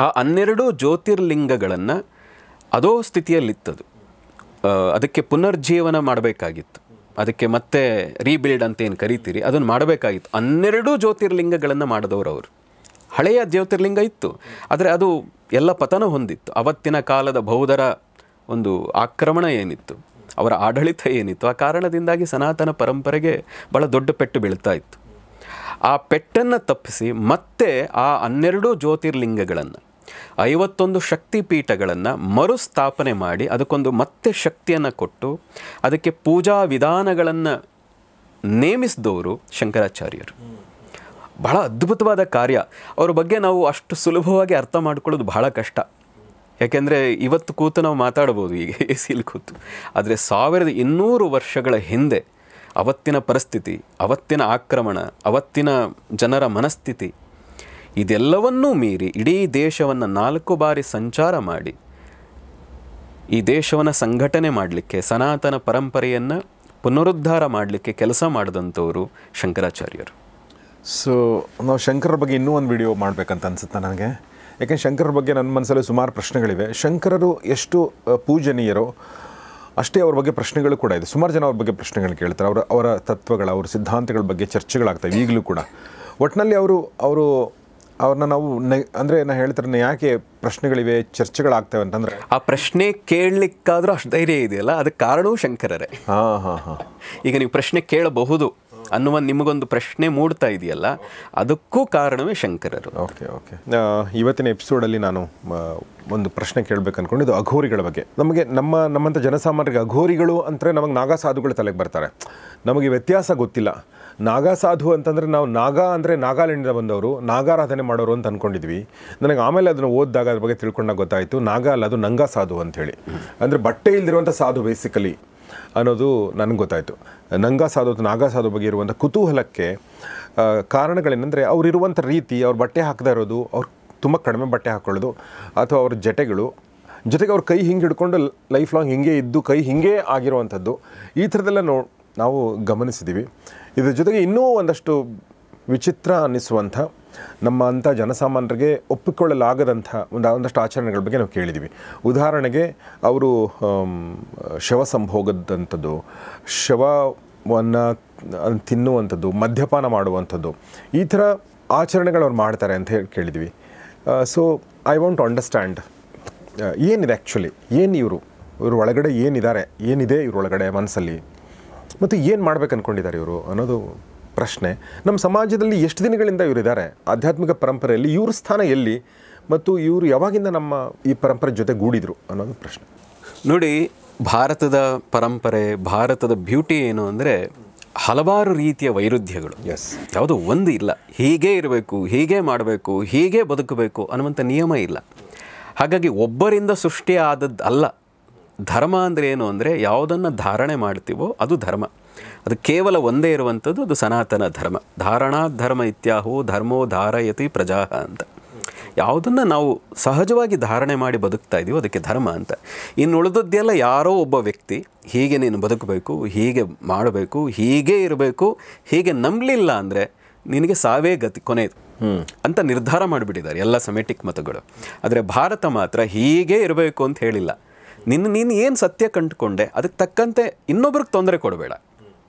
ಆ 12 ಜ್ಯೋತಿರ್ಲಿಂಗಗಳನ್ನು ಅದೋ ಸ್ಥಿತಿಯಲ್ಲಿತ್ತದು, ಅದಕ್ಕೆ ಪುನರ್ಜೀವನ ಮಾಡಬೇಕಾಗಿತ್ತು, ಅದಕ್ಕೆ ಮತ್ತೆ ರೀಬಿಲ್ಡ್ ಅಂತ ಏನು ಕರಿತೀರಿ ಅದನ್ನು ಮಾಡಬೇಕಾಗಿತ್ತು. 12 ಜ್ಯೋತಿರ್ಲಿಂಗಗಳನ್ನು ಮಾಡಿದವರು ಅವರು. ಹಳೆಯ ಜ್ಯೋತಿರ್ಲಿಂಗ ಇತ್ತು, ಆದರೆ ಅದು ಎಲ್ಲ ಪತನ ಹೊಂದಿತ್ತು. ಅವತ್ತಿನ ಕಾಲದ ಬೌದ್ಧರ ಒಂದು ಆಕ್ರಮಣ ಏನಿತ್ತು, ಅವರ ಆಡಳಿತ ಏನಿತ್ತು, ಆ ಕಾರಣದಿಂದಾಗಿ ಸನಾತನ ಪರಂಪರೆಗೆ ಭಾಳ ದೊಡ್ಡ ಪೆಟ್ಟು ಬೀಳ್ತಾ ಇತ್ತು. ಆ ಪೆಟ್ಟನ್ನು ತಪ್ಪಿಸಿ ಮತ್ತೆ ಆ 12 ಜ್ಯೋತಿರ್ಲಿಂಗಗಳನ್ನು, 51 ಶಕ್ತಿಪೀಠಗಳನ್ನು ಮರುಸ್ಥಾಪನೆ ಮಾಡಿ ಅದಕ್ಕೊಂದು ಮತ್ತೆ ಶಕ್ತಿಯನ್ನು ಕೊಟ್ಟು ಅದಕ್ಕೆ ಪೂಜಾ ವಿಧಾನಗಳನ್ನು ನೇಮಿಸಿದವರು ಶಂಕರಾಚಾರ್ಯರು. ಬಹಳ ಅದ್ಭುತವಾದ ಕಾರ್ಯ. ಅವ್ರ ಬಗ್ಗೆ ನಾವು ಅಷ್ಟು ಸುಲಭವಾಗಿ ಅರ್ಥ ಮಾಡ್ಕೊಳ್ಳೋದು ಬಹಳ ಕಷ್ಟ. ಯಾಕೆಂದರೆ ಇವತ್ತು ಕೂತು ನಾವು ಮಾತಾಡ್ಬೋದು ಈಗ ಎಸಿಲಿ ಕೂತು, ಆದರೆ 1200 ವರ್ಷಗಳ ಹಿಂದೆ ಅವತ್ತಿನ ಪರಿಸ್ಥಿತಿ, ಅವತ್ತಿನ ಆಕ್ರಮಣ, ಅವತ್ತಿನ ಜನರ ಮನಸ್ಥಿತಿ, ಇದೆಲ್ಲವನ್ನೂ ಮೀರಿ ಇಡೀ ದೇಶವನ್ನು 4 ಬಾರಿ ಸಂಚಾರ ಮಾಡಿ ಈ ದೇಶವನ್ನು ಸಂಘಟನೆ ಮಾಡಲಿಕ್ಕೆ, ಸನಾತನ ಪರಂಪರೆಯನ್ನು ಪುನರುದ್ಧಾರ ಮಾಡಲಿಕ್ಕೆ ಕೆಲಸ ಮಾಡಿದಂಥವರು ಶಂಕರಾಚಾರ್ಯರು. ಸೊ ನಾವು ಶಂಕರರ ಬಗ್ಗೆ ಇನ್ನೂ ಒಂದು ವಿಡಿಯೋ ಮಾಡಬೇಕಂತ ಅನಿಸುತ್ತೆ ನನಗೆ. ಯಾಕೆಂದರೆ ಶಂಕರರ ಬಗ್ಗೆ ನನ್ನ ಮನಸ್ಸಲ್ಲಿ ಸುಮಾರು ಪ್ರಶ್ನೆಗಳಿವೆ. ಶಂಕರರು ಎಷ್ಟು ಪೂಜನೀಯರೋ ಅಷ್ಟೇ ಅವ್ರ ಬಗ್ಗೆ ಪ್ರಶ್ನೆಗಳು ಕೂಡ ಇದೆ. ಸುಮಾರು ಜನ ಅವ್ರ ಬಗ್ಗೆ ಪ್ರಶ್ನೆಗಳು ಕೇಳ್ತಾರೆ. ಅವರ ತತ್ವಗಳ, ಅವರ ಸಿದ್ಧಾಂತಗಳ ಬಗ್ಗೆ ಚರ್ಚೆಗಳಾಗ್ತವೆ ಈಗಲೂ ಕೂಡ. ಒಟ್ಟಿನಲ್ಲಿ ಅವ್ರನ್ನ ನಾವು ಅಂದರೆ ನಾನು ಹೇಳ್ತಾರೆ, ಯಾಕೆ ಪ್ರಶ್ನೆಗಳಿವೆ, ಚರ್ಚೆಗಳಾಗ್ತವೆ ಅಂತಂದರೆ ಆ ಪ್ರಶ್ನೆ ಕೇಳಲಿಕ್ಕಾದರೂ ಅಷ್ಟು ಧೈರ್ಯ ಇದೆಯಲ್ಲ, ಅದಕ್ಕೆ ಕಾರಣವೂ ಶಂಕರರೇ. ಈಗ ನೀವು ಪ್ರಶ್ನೆ ಕೇಳಬಹುದು ಅನ್ನುವ ನಿಮಗೊಂದು ಪ್ರಶ್ನೆ ಮೂಡ್ತಾ ಇದೆಯಲ್ಲ, ಅದಕ್ಕೂ ಕಾರಣವೇ ಶಂಕರರು. ಓಕೆ. ಇವತ್ತಿನ ಎಪಿಸೋಡಲ್ಲಿ ನಾನು ಒಂದು ಪ್ರಶ್ನೆ ಕೇಳಬೇಕು ಅಂದ್ಕೊಂಡಿದ್ದು ಅಘೋರಿಗಳ ಬಗ್ಗೆ. ನಮ್ಮಂಥ ಜನಸಾಮಾನ್ಯರಿಗೆ ಅಘೋರಿಗಳು ಅಂದರೆ ನಮಗೆ ನಾಗಾ ಸಾಧುಗಳು ತಲೆಗೆ ಬರ್ತಾರೆ. ನಮಗೆ ವ್ಯತ್ಯಾಸ ಗೊತ್ತಿಲ್ಲ. ನಾಗಾ ಸಾಧು ಅಂತಂದರೆ ನಾವು ನಾಗಾ ಅಂದರೆ ನಾಗಾಲ್ಯಾಂಡಿಂದ ಬಂದವರು, ನಾಗಾರಾಧನೆ ಮಾಡೋರು ಅಂತ ಅಂದ್ಕೊಂಡಿದ್ವಿ. ನನಗೆ ಆಮೇಲೆ ಅದನ್ನು ಓದಿದಾಗ ಅದ್ರ ಬಗ್ಗೆ ತಿಳ್ಕೊಂಡಾಗ ಗೊತ್ತಾಯಿತು, ನಾಗಾ ಅಲ್ಲ, ಅದು ನಂಗಾ ಸಾಧು ಅಂಥೇಳಿ. ಅಂದರೆ ಬಟ್ಟೆ ಇಲ್ದಿರುವಂಥ ಸಾಧು ಬೇಸಿಕಲಿ ಅನ್ನೋದು ನನಗೆ ಗೊತ್ತಾಯಿತು. ನಂಗಾ ಸಾಧು ಅಥವಾ ನಾಗಾ ಸಾಧು ಬಗ್ಗೆ ಇರುವಂಥ ಕುತೂಹಲಕ್ಕೆ ಕಾರಣಗಳೇನೆಂದರೆ ಅವರಿರುವಂಥ ರೀತಿ, ಅವ್ರ ಬಟ್ಟೆ ಹಾಕದೇ ಇರೋದು, ಅವ್ರು ತುಂಬ ಕಡಿಮೆ ಬಟ್ಟೆ ಹಾಕ್ಕೊಳ್ಳೋದು, ಅಥವಾ ಅವ್ರ ಜೊತೆಗೆ ಅವ್ರ ಕೈ ಹಿಂಗೆ ಹಿಡ್ಕೊಂಡು ಲೈಫ್ ಲಾಂಗ್ ಹಿಂಗೆ ಇದ್ದು ಕೈ ಹಿಂಗೆ ಆಗಿರುವಂಥದ್ದು, ಈ ಥರದ್ದೆಲ್ಲ ನಾವು ಗಮನಿಸಿದ್ದೀವಿ. ಇದ್ರ ಜೊತೆಗೆ ಇನ್ನೂ ಒಂದಷ್ಟು ವಿಚಿತ್ರ ಅನ್ನಿಸುವಂಥ ನಮ್ಮ ಅಂಥ ಜನಸಾಮಾನ್ಯರಿಗೆ ಒಪ್ಪಿಕೊಳ್ಳಲಾಗದಂಥ ಒಂದಷ್ಟು ಆಚರಣೆಗಳ ಬಗ್ಗೆ ನಾವು ಕೇಳಿದ್ದೀವಿ. ಉದಾಹರಣೆಗೆ ಅವರು ಶವ ಸಂಭೋಗದಂಥದ್ದು, ಶವವನ್ನು ತಿನ್ನುವಂಥದ್ದು, ಮದ್ಯಪಾನ ಮಾಡುವಂಥದ್ದು, ಈ ಥರ ಆಚರಣೆಗಳು ಅವ್ರು ಮಾಡ್ತಾರೆ ಅಂತ ಹೇಳಿ ಕೇಳಿದ್ವಿ. So I want to understand ಏನಿದೆ ಆ್ಯಕ್ಚುಲಿ, ಏನು ಇವ್ರ ಒಳಗಡೆ ಏನಿದೆ ಇವ್ರೊಳಗಡೆ ಮನಸ್ಸಲ್ಲಿ, ಮತ್ತು ಏನು ಮಾಡ್ಬೇಕು ಅಂದ್ಕೊಂಡಿದ್ದಾರೆ ಇವರು ಅನ್ನೋದು ಪ್ರಶ್ನೆ. ನಮ್ಮ ಸಮಾಜದಲ್ಲಿ ಎಷ್ಟು ದಿನಗಳಿಂದ ಇವರಿದ್ದಾರೆ, ಆಧ್ಯಾತ್ಮಿಕ ಪರಂಪರೆಯಲ್ಲಿ ಇವ್ರ ಸ್ಥಾನ ಎಲ್ಲಿ, ಮತ್ತು ಇವರು ಯಾವಾಗಿಂದ ನಮ್ಮ ಈ ಪರಂಪರೆ ಜೊತೆ ಗೂಡಿದ್ರು ಅನ್ನೋದು ಪ್ರಶ್ನೆ. ನೋಡಿ, ಭಾರತದ ಪರಂಪರೆ, ಭಾರತದ ಬ್ಯೂಟಿ ಏನು ಅಂದರೆ ಹಲವಾರು ರೀತಿಯ ವೈರುಧ್ಯಗಳು. ಯಾವುದೋ ಒಂದು ಇಲ್ಲ, ಹೀಗೇ ಇರಬೇಕು, ಹೀಗೇ ಮಾಡಬೇಕು, ಹೀಗೇ ಬದುಕಬೇಕು ಅನ್ನುವಂಥ ನಿಯಮ ಇಲ್ಲ. ಹಾಗಾಗಿ ಒಬ್ಬರಿಂದ ಸೃಷ್ಟಿ ಆದದ್ದು ಅಲ್ಲ. ಧರ್ಮ ಅಂದರೆ ಏನು ಅಂದರೆ ಯಾವುದನ್ನು ಧಾರಣೆ ಮಾಡ್ತೀವೋ ಅದು ಧರ್ಮ. ಅದು ಕೇವಲ ಒಂದೇ ಇರುವಂಥದ್ದು, ಅದು ಸನಾತನ ಧರ್ಮ. ಧಾರಣಾ ಧರ್ಮ ಇತ್ಯಾಹು ಧರ್ಮೋ ಧಾರಯತಿ ಪ್ರಜಾ ಅಂತ. ಯಾವುದನ್ನು ನಾವು ಸಹಜವಾಗಿ ಧಾರಣೆ ಮಾಡಿ ಬದುಕ್ತಾ ಇದ್ದೀವೋ ಅದಕ್ಕೆ ಧರ್ಮ ಅಂತ. ಇನ್ನು ಉಳಿದದ್ದೆಲ್ಲ ಯಾರೋ ಒಬ್ಬ ವ್ಯಕ್ತಿ ಹೀಗೆ ನೀನು ಬದುಕಬೇಕು, ಹೀಗೆ ಮಾಡಬೇಕು, ಹೀಗೆ ಇರಬೇಕು, ಹೀಗೆ ನಂಬಲಿಲ್ಲ ಅಂದರೆ ನಿನಗೆ ಸಾವೇ ಗತಿ ಕೊನೆಯದು ಅಂತ ನಿರ್ಧಾರ ಮಾಡಿಬಿಟ್ಟಿದ್ದಾರೆ ಎಲ್ಲ ಸೆಮೆಟಿಕ್ ಮತಗಳು. ಆದರೆ ಭಾರತ ಮಾತ್ರ ಹೀಗೆ ಇರಬೇಕು ಅಂತ ಹೇಳಿಲ್ಲ. ನೀನು ಏನು ಸತ್ಯ ಕಂಡುಕೊಂಡೆ ಅದಕ್ಕೆ ತಕ್ಕಂತೆ ಇನ್ನೊಬ್ರಿಗೆ ತೊಂದರೆ ಕೊಡಬೇಡ,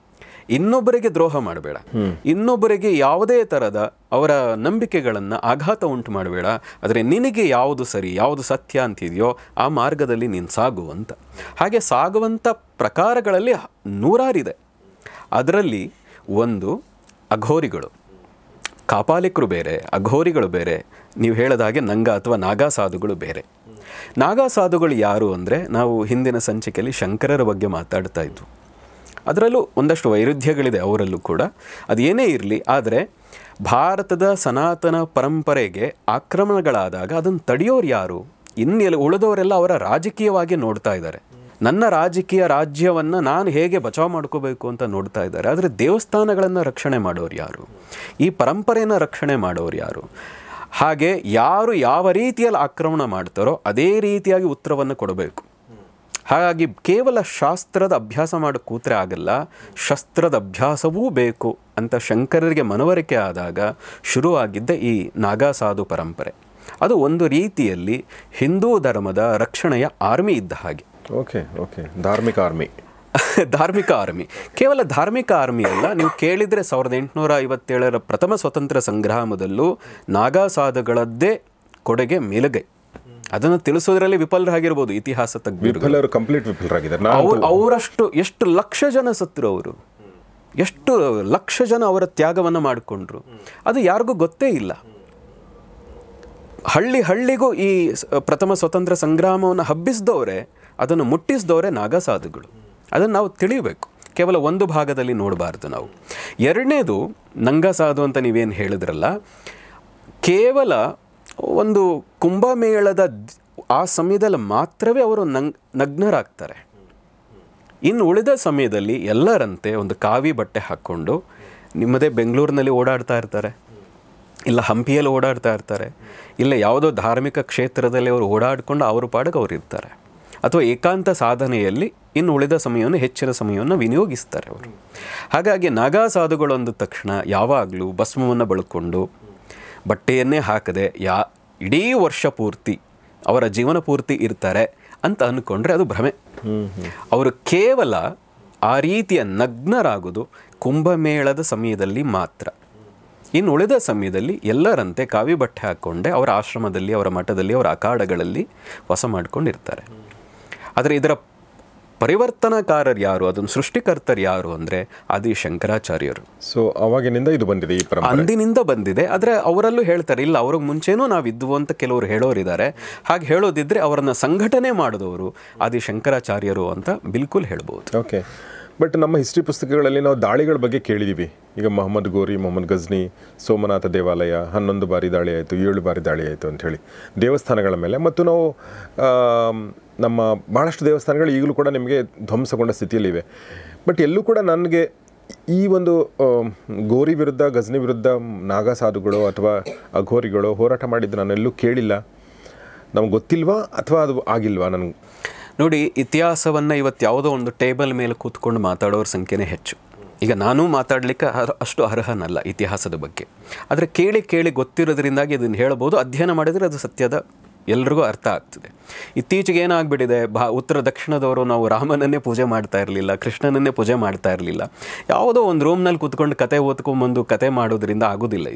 ಇನ್ನೊಬ್ಬರಿಗೆ ದ್ರೋಹ ಮಾಡಬೇಡ, ಇನ್ನೊಬ್ಬರಿಗೆ ಯಾವುದೇ ಥರದ ಅವರ ನಂಬಿಕೆಗಳನ್ನು ಆಘಾತ ಉಂಟು ಮಾಡಬೇಡ. ಆದರೆ ನಿನಗೆ ಯಾವುದು ಸರಿ, ಯಾವುದು ಸತ್ಯ ಅಂತಿದೆಯೋ ಆ ಮಾರ್ಗದಲ್ಲಿ ನೀನು ಸಾಗು ಅಂತ. ಹಾಗೆ ಸಾಗುವಂಥ ಪ್ರಕಾರಗಳಲ್ಲಿ ನೂರಾರಿದೆ. ಅದರಲ್ಲಿ ಒಂದು ಅಘೋರಿಗಳು. ಕಾಪಾಲಿಕರು ಬೇರೆ, ಅಘೋರಿಗಳು ಬೇರೆ, ನೀವು ಹೇಳಿದ ಹಾಗೆ ನಂಗ ಅಥವಾ ನಾಗಾ ಸಾಧುಗಳು ಬೇರೆ. ನಾಗಾ ಸಾಧುಗಳು ಯಾರು ಅಂದರೆ, ನಾವು ಹಿಂದಿನ ಸಂಚಿಕೆಯಲ್ಲಿ ಶಂಕರರ ಬಗ್ಗೆ ಮಾತಾಡ್ತಾ ಇದ್ವು. ಅದರಲ್ಲೂ ಒಂದಷ್ಟು ವೈರುಧ್ಯಗಳಿದೆ ಅವರಲ್ಲೂ ಕೂಡ. ಅದೇನೇ ಇರಲಿ, ಆದರೆ ಭಾರತದ ಸನಾತನ ಪರಂಪರೆಗೆ ಆಕ್ರಮಣಗಳಾದಾಗ ಅದನ್ನು ತಡೆಯೋರು ಯಾರು? ಇನ್ನೆಲ್ಲ ಉಳಿದವರೆಲ್ಲ ಅವರ ರಾಜಕೀಯವಾಗಿ ನೋಡ್ತಾ ಇದ್ದಾರೆ. ನನ್ನ ರಾಜಕೀಯ ರಾಜ್ಯವನ್ನು ನಾನು ಹೇಗೆ ಬಚಾವ್ ಮಾಡ್ಕೋಬೇಕು ಅಂತ ನೋಡ್ತಾ ಇದ್ದಾರೆ. ಆದರೆ ದೇವಸ್ಥಾನಗಳನ್ನು ರಕ್ಷಣೆ ಮಾಡೋರು ಯಾರು? ಈ ಪರಂಪರೆಯನ್ನು ರಕ್ಷಣೆ ಮಾಡೋರು ಯಾರು? ಹಾಗೆ ಯಾರು ಯಾವ ರೀತಿಯಲ್ಲಿ ಆಕ್ರಮಣ ಮಾಡ್ತಾರೋ ಅದೇ ರೀತಿಯಾಗಿ ಉತ್ತರವನ್ನು ಕೊಡಬೇಕು. ಹಾಗಾಗಿ ಕೇವಲ ಶಾಸ್ತ್ರದ ಅಭ್ಯಾಸ ಮಾಡಿ ಕೂತ್ರೆ ಆಗಲ್ಲ, ಶಸ್ತ್ರದ ಅಭ್ಯಾಸವೂ ಬೇಕು ಅಂತ ಶಂಕರರಿಗೆ ಮನವರಿಕೆ ಆದಾಗ ಶುರುವಾಗಿದ್ದ ಈ ನಾಗಾ ಸಾಧು ಪರಂಪರೆ. ಅದು ಒಂದು ರೀತಿಯಲ್ಲಿ ಹಿಂದೂ ಧರ್ಮದ ರಕ್ಷಣೆಯ ಆರ್ಮಿ ಇದ್ದ ಹಾಗೆ. ಧಾರ್ಮಿಕ ಆರ್ಮಿ. ಧಾರ್ಮಿಕ ಆರ್ಮಿ, ಕೇವಲ ಧಾರ್ಮಿಕ ಆರ್ಮಿ ಅಲ್ಲ. ನೀವು ಕೇಳಿದರೆ 1857ರ ಪ್ರಥಮ ಸ್ವತಂತ್ರ ಸಂಗ್ರಾಮದಲ್ಲೂ ನಾಗಾ ಸಾಧುಗಳದ್ದೇ ಕೊಡುಗೆ ಮೇಲುಗೈ. ಅದನ್ನು ತಿಳಿಸೋದ್ರಲ್ಲಿ ವಿಫಲರಾಗಿರ್ಬೋದು ಇತಿಹಾಸ ತಜ್ಞರು, ಕಂಪ್ಲೀಟ್ ವಿಫಲರಾಗಿದ್ದಾರೆ. ಅವರಷ್ಟು ಎಷ್ಟು ಲಕ್ಷ ಜನ ಸತ್ತರು, ಅವರು ಎಷ್ಟು ಲಕ್ಷ ಜನ ಅವರ ತ್ಯಾಗವನ್ನು ಮಾಡಿಕೊಂಡ್ರು, ಅದು ಯಾರಿಗೂ ಗೊತ್ತೇ ಇಲ್ಲ. ಹಳ್ಳಿಗೂ ಈ ಪ್ರಥಮ ಸ್ವತಂತ್ರ ಸಂಗ್ರಾಮವನ್ನು ಹಬ್ಬಿಸಿದವರೇ, ಅದನ್ನು ಮುಟ್ಟಿಸಿದವರೇ ನಾಗಾ ಸಾಧುಗಳು. ಅದನ್ನು ನಾವು ತಿಳಿಯಬೇಕು, ಕೇವಲ ಒಂದು ಭಾಗದಲ್ಲಿ ನೋಡಬಾರ್ದು ನಾವು. ಎರಡನೇದು, ನಂಗಾ ಸಾಧು ಅಂತ ನೀವೇನು ಹೇಳಿದ್ರಲ್ಲ, ಕೇವಲ ಒಂದು ಕುಂಭಮೇಳದ ಆ ಸಮಯದಲ್ಲಿ ಮಾತ್ರವೇ ಅವರು ನಗ್ನರಾಗ್ತಾರೆ. ಇನ್ನು ಉಳಿದ ಸಮಯದಲ್ಲಿ ಎಲ್ಲರಂತೆ ಒಂದು ಕಾವಿ ಬಟ್ಟೆ ಹಾಕ್ಕೊಂಡು ನಿಮ್ಮದೇ ಬೆಂಗಳೂರಿನಲ್ಲಿ ಓಡಾಡ್ತಾ ಇರ್ತಾರೆ, ಇಲ್ಲ ಹಂಪಿಯಲ್ಲಿ ಓಡಾಡ್ತಾ ಇರ್ತಾರೆ, ಇಲ್ಲ ಯಾವುದೋ ಧಾರ್ಮಿಕ ಕ್ಷೇತ್ರದಲ್ಲಿ ಅವರು ಓಡಾಡಿಕೊಂಡು ಅವ್ರ ಪಾಡಿಗೆ ಅವ್ರು ಇರ್ತಾರೆ. ಅಥವಾ ಏಕಾಂತ ಸಾಧನೆಯಲ್ಲಿ ಇನ್ನು ಉಳಿದ ಸಮಯವನ್ನು, ಹೆಚ್ಚಿನ ಸಮಯವನ್ನು ವಿನಿಯೋಗಿಸ್ತಾರೆ ಅವರು. ಹಾಗಾಗಿ ನಾಗಾ ಸಾಧುಗಳು ಅಂದ ತಕ್ಷಣ ಯಾವಾಗಲೂ ಭಸ್ಮವನ್ನು ಬಳಕೊಂಡು ಬಟ್ಟೆಯನ್ನೇ ಹಾಕದೆ ಇಡೀ ವರ್ಷ ಪೂರ್ತಿ ಅವರ ಜೀವನ ಪೂರ್ತಿ ಇರ್ತಾರೆ ಅಂತ ಅಂದ್ಕೊಂಡ್ರೆ ಅದು ಭ್ರಮೆ. ಅವರು ಕೇವಲ ಆ ರೀತಿಯ ನಗ್ನರಾಗೋದು ಕುಂಭಮೇಳದ ಸಮಯದಲ್ಲಿ ಮಾತ್ರ. ಇನ್ನು ಉಳಿದ ಸಮಯದಲ್ಲಿ ಎಲ್ಲರಂತೆ ಕಾವಿ ಬಟ್ಟೆ ಹಾಕ್ಕೊಂಡೆ ಅವರ ಆಶ್ರಮದಲ್ಲಿ, ಅವರ ಮಠದಲ್ಲಿ, ಅವರ ಅಖಾಡಗಳಲ್ಲಿ ವಾಸ ಮಾಡ್ಕೊಂಡಿರ್ತಾರೆ. ಆದರೆ ಇದರ ಪರಿವರ್ತನಕಾರರು ಯಾರು, ಅದನ್ನು ಸೃಷ್ಟಿಕರ್ತರು ಯಾರು ಅಂದರೆ ಆದಿ ಶಂಕರಾಚಾರ್ಯರು. ಸೊ ಅವಾಗಿನಿಂದ ಇದು ಬಂದಿದೆ, ಈ ಪರಂಪರೆ ಅಂದಿನಿಂದ ಬಂದಿದೆ. ಆದರೆ ಅವರಲ್ಲೂ ಹೇಳ್ತಾರೆ, ಇಲ್ಲ ಅವ್ರಿಗೆ ಮುಂಚೆನೂ ನಾವಿದ್ವು ಅಂತ ಕೆಲವರು ಹೇಳೋರಿದ್ದಾರೆ. ಹಾಗೆ ಹೇಳೋದಿದ್ರೆ ಅವರನ್ನು ಸಂಘಟನೆ ಮಾಡಿದವರು ಆದಿ ಶಂಕರಾಚಾರ್ಯರು ಅಂತ ಬಿಲ್ಕುಲ್ ಹೇಳ್ಬೋದು. ಓಕೆ. ಬಟ್ ನಮ್ಮ ಹಿಸ್ಟ್ರಿ ಪುಸ್ತಕಗಳಲ್ಲಿ ನಾವು ದಾಳಿಗಳ ಬಗ್ಗೆ ಕೇಳಿದ್ದೀವಿ. ಈಗ ಮೊಹಮ್ಮದ್ ಗೋರಿ, ಮೊಹಮ್ಮದ್ ಗಜ್ನಿ, ಸೋಮನಾಥ ದೇವಾಲಯ 11 ಬಾರಿ ದಾಳಿ ಆಯಿತು, 7 ಬಾರಿ ದಾಳಿ ಆಯಿತು ಅಂಥೇಳಿ ದೇವಸ್ಥಾನಗಳ ಮೇಲೆ. ಮತ್ತು ನಾವು ನಮ್ಮ ಭಾಳಷ್ಟು ದೇವಸ್ಥಾನಗಳು ಈಗಲೂ ಕೂಡ ನಿಮಗೆ ಧ್ವಂಸಗೊಂಡ ಸ್ಥಿತಿಯಲ್ಲಿವೆ. ಬಟ್ ಎಲ್ಲೂ ಕೂಡ ನನಗೆ ಈ ಒಂದು ಗೋರಿ ವಿರುದ್ಧ, ಗಜ್ನಿ ವಿರುದ್ಧ ನಾಗಾ ಸಾಧುಗಳು ಅಥವಾ ಅಘೋರಿಗಳು ಹೋರಾಟ ಮಾಡಿದ್ದು ನಾನೆಲ್ಲೂ ಕೇಳಿಲ್ಲ. ನಮ್ಗೆ ಗೊತ್ತಿಲ್ವಾ ಅಥವಾ ಅದು ಆಗಿಲ್ವಾ? ನನಗೆ ನೋಡಿ, ಇತಿಹಾಸವನ್ನು ಇವತ್ತು ಯಾವುದೋ ಒಂದು ಟೇಬಲ್ ಮೇಲೆ ಕೂತ್ಕೊಂಡು ಮಾತಾಡೋರ ಸಂಖ್ಯೆನೇ ಹೆಚ್ಚು. ಈಗ ನಾನೂ ಮಾತಾಡಲಿಕ್ಕೆ ಅಷ್ಟು ಅರ್ಹನಲ್ಲ ಇತಿಹಾಸದ ಬಗ್ಗೆ, ಆದರೆ ಕೇಳಿ ಗೊತ್ತಿರೋದ್ರಿಂದಾಗಿ ಇದನ್ನು ಹೇಳ್ಬೋದು. ಅಧ್ಯಯನ ಮಾಡಿದರೆ ಅದು ಸತ್ಯದ ಎಲ್ರಿಗೂ ಅರ್ಥ ಆಗ್ತದೆ. ಇತ್ತೀಚೆಗೆ ಏನಾಗ್ಬಿಟ್ಟಿದೆ, ಉತ್ತರ ದಕ್ಷಿಣದವರು ನಾವು ರಾಮನನ್ನೇ ಪೂಜೆ ಮಾಡ್ತಾ ಇರಲಿಲ್ಲ, ಕೃಷ್ಣನನ್ನೇ ಪೂಜೆ ಮಾಡ್ತಾ ಇರಲಿಲ್ಲ. ಯಾವುದೋ ಒಂದು ರೂಮ್ನಲ್ಲಿ ಕೂತ್ಕೊಂಡು ಕತೆ ಓದ್ಕೊಂಬಂದು ಕತೆ ಮಾಡೋದ್ರಿಂದ ಆಗೋದಿಲ್ಲ.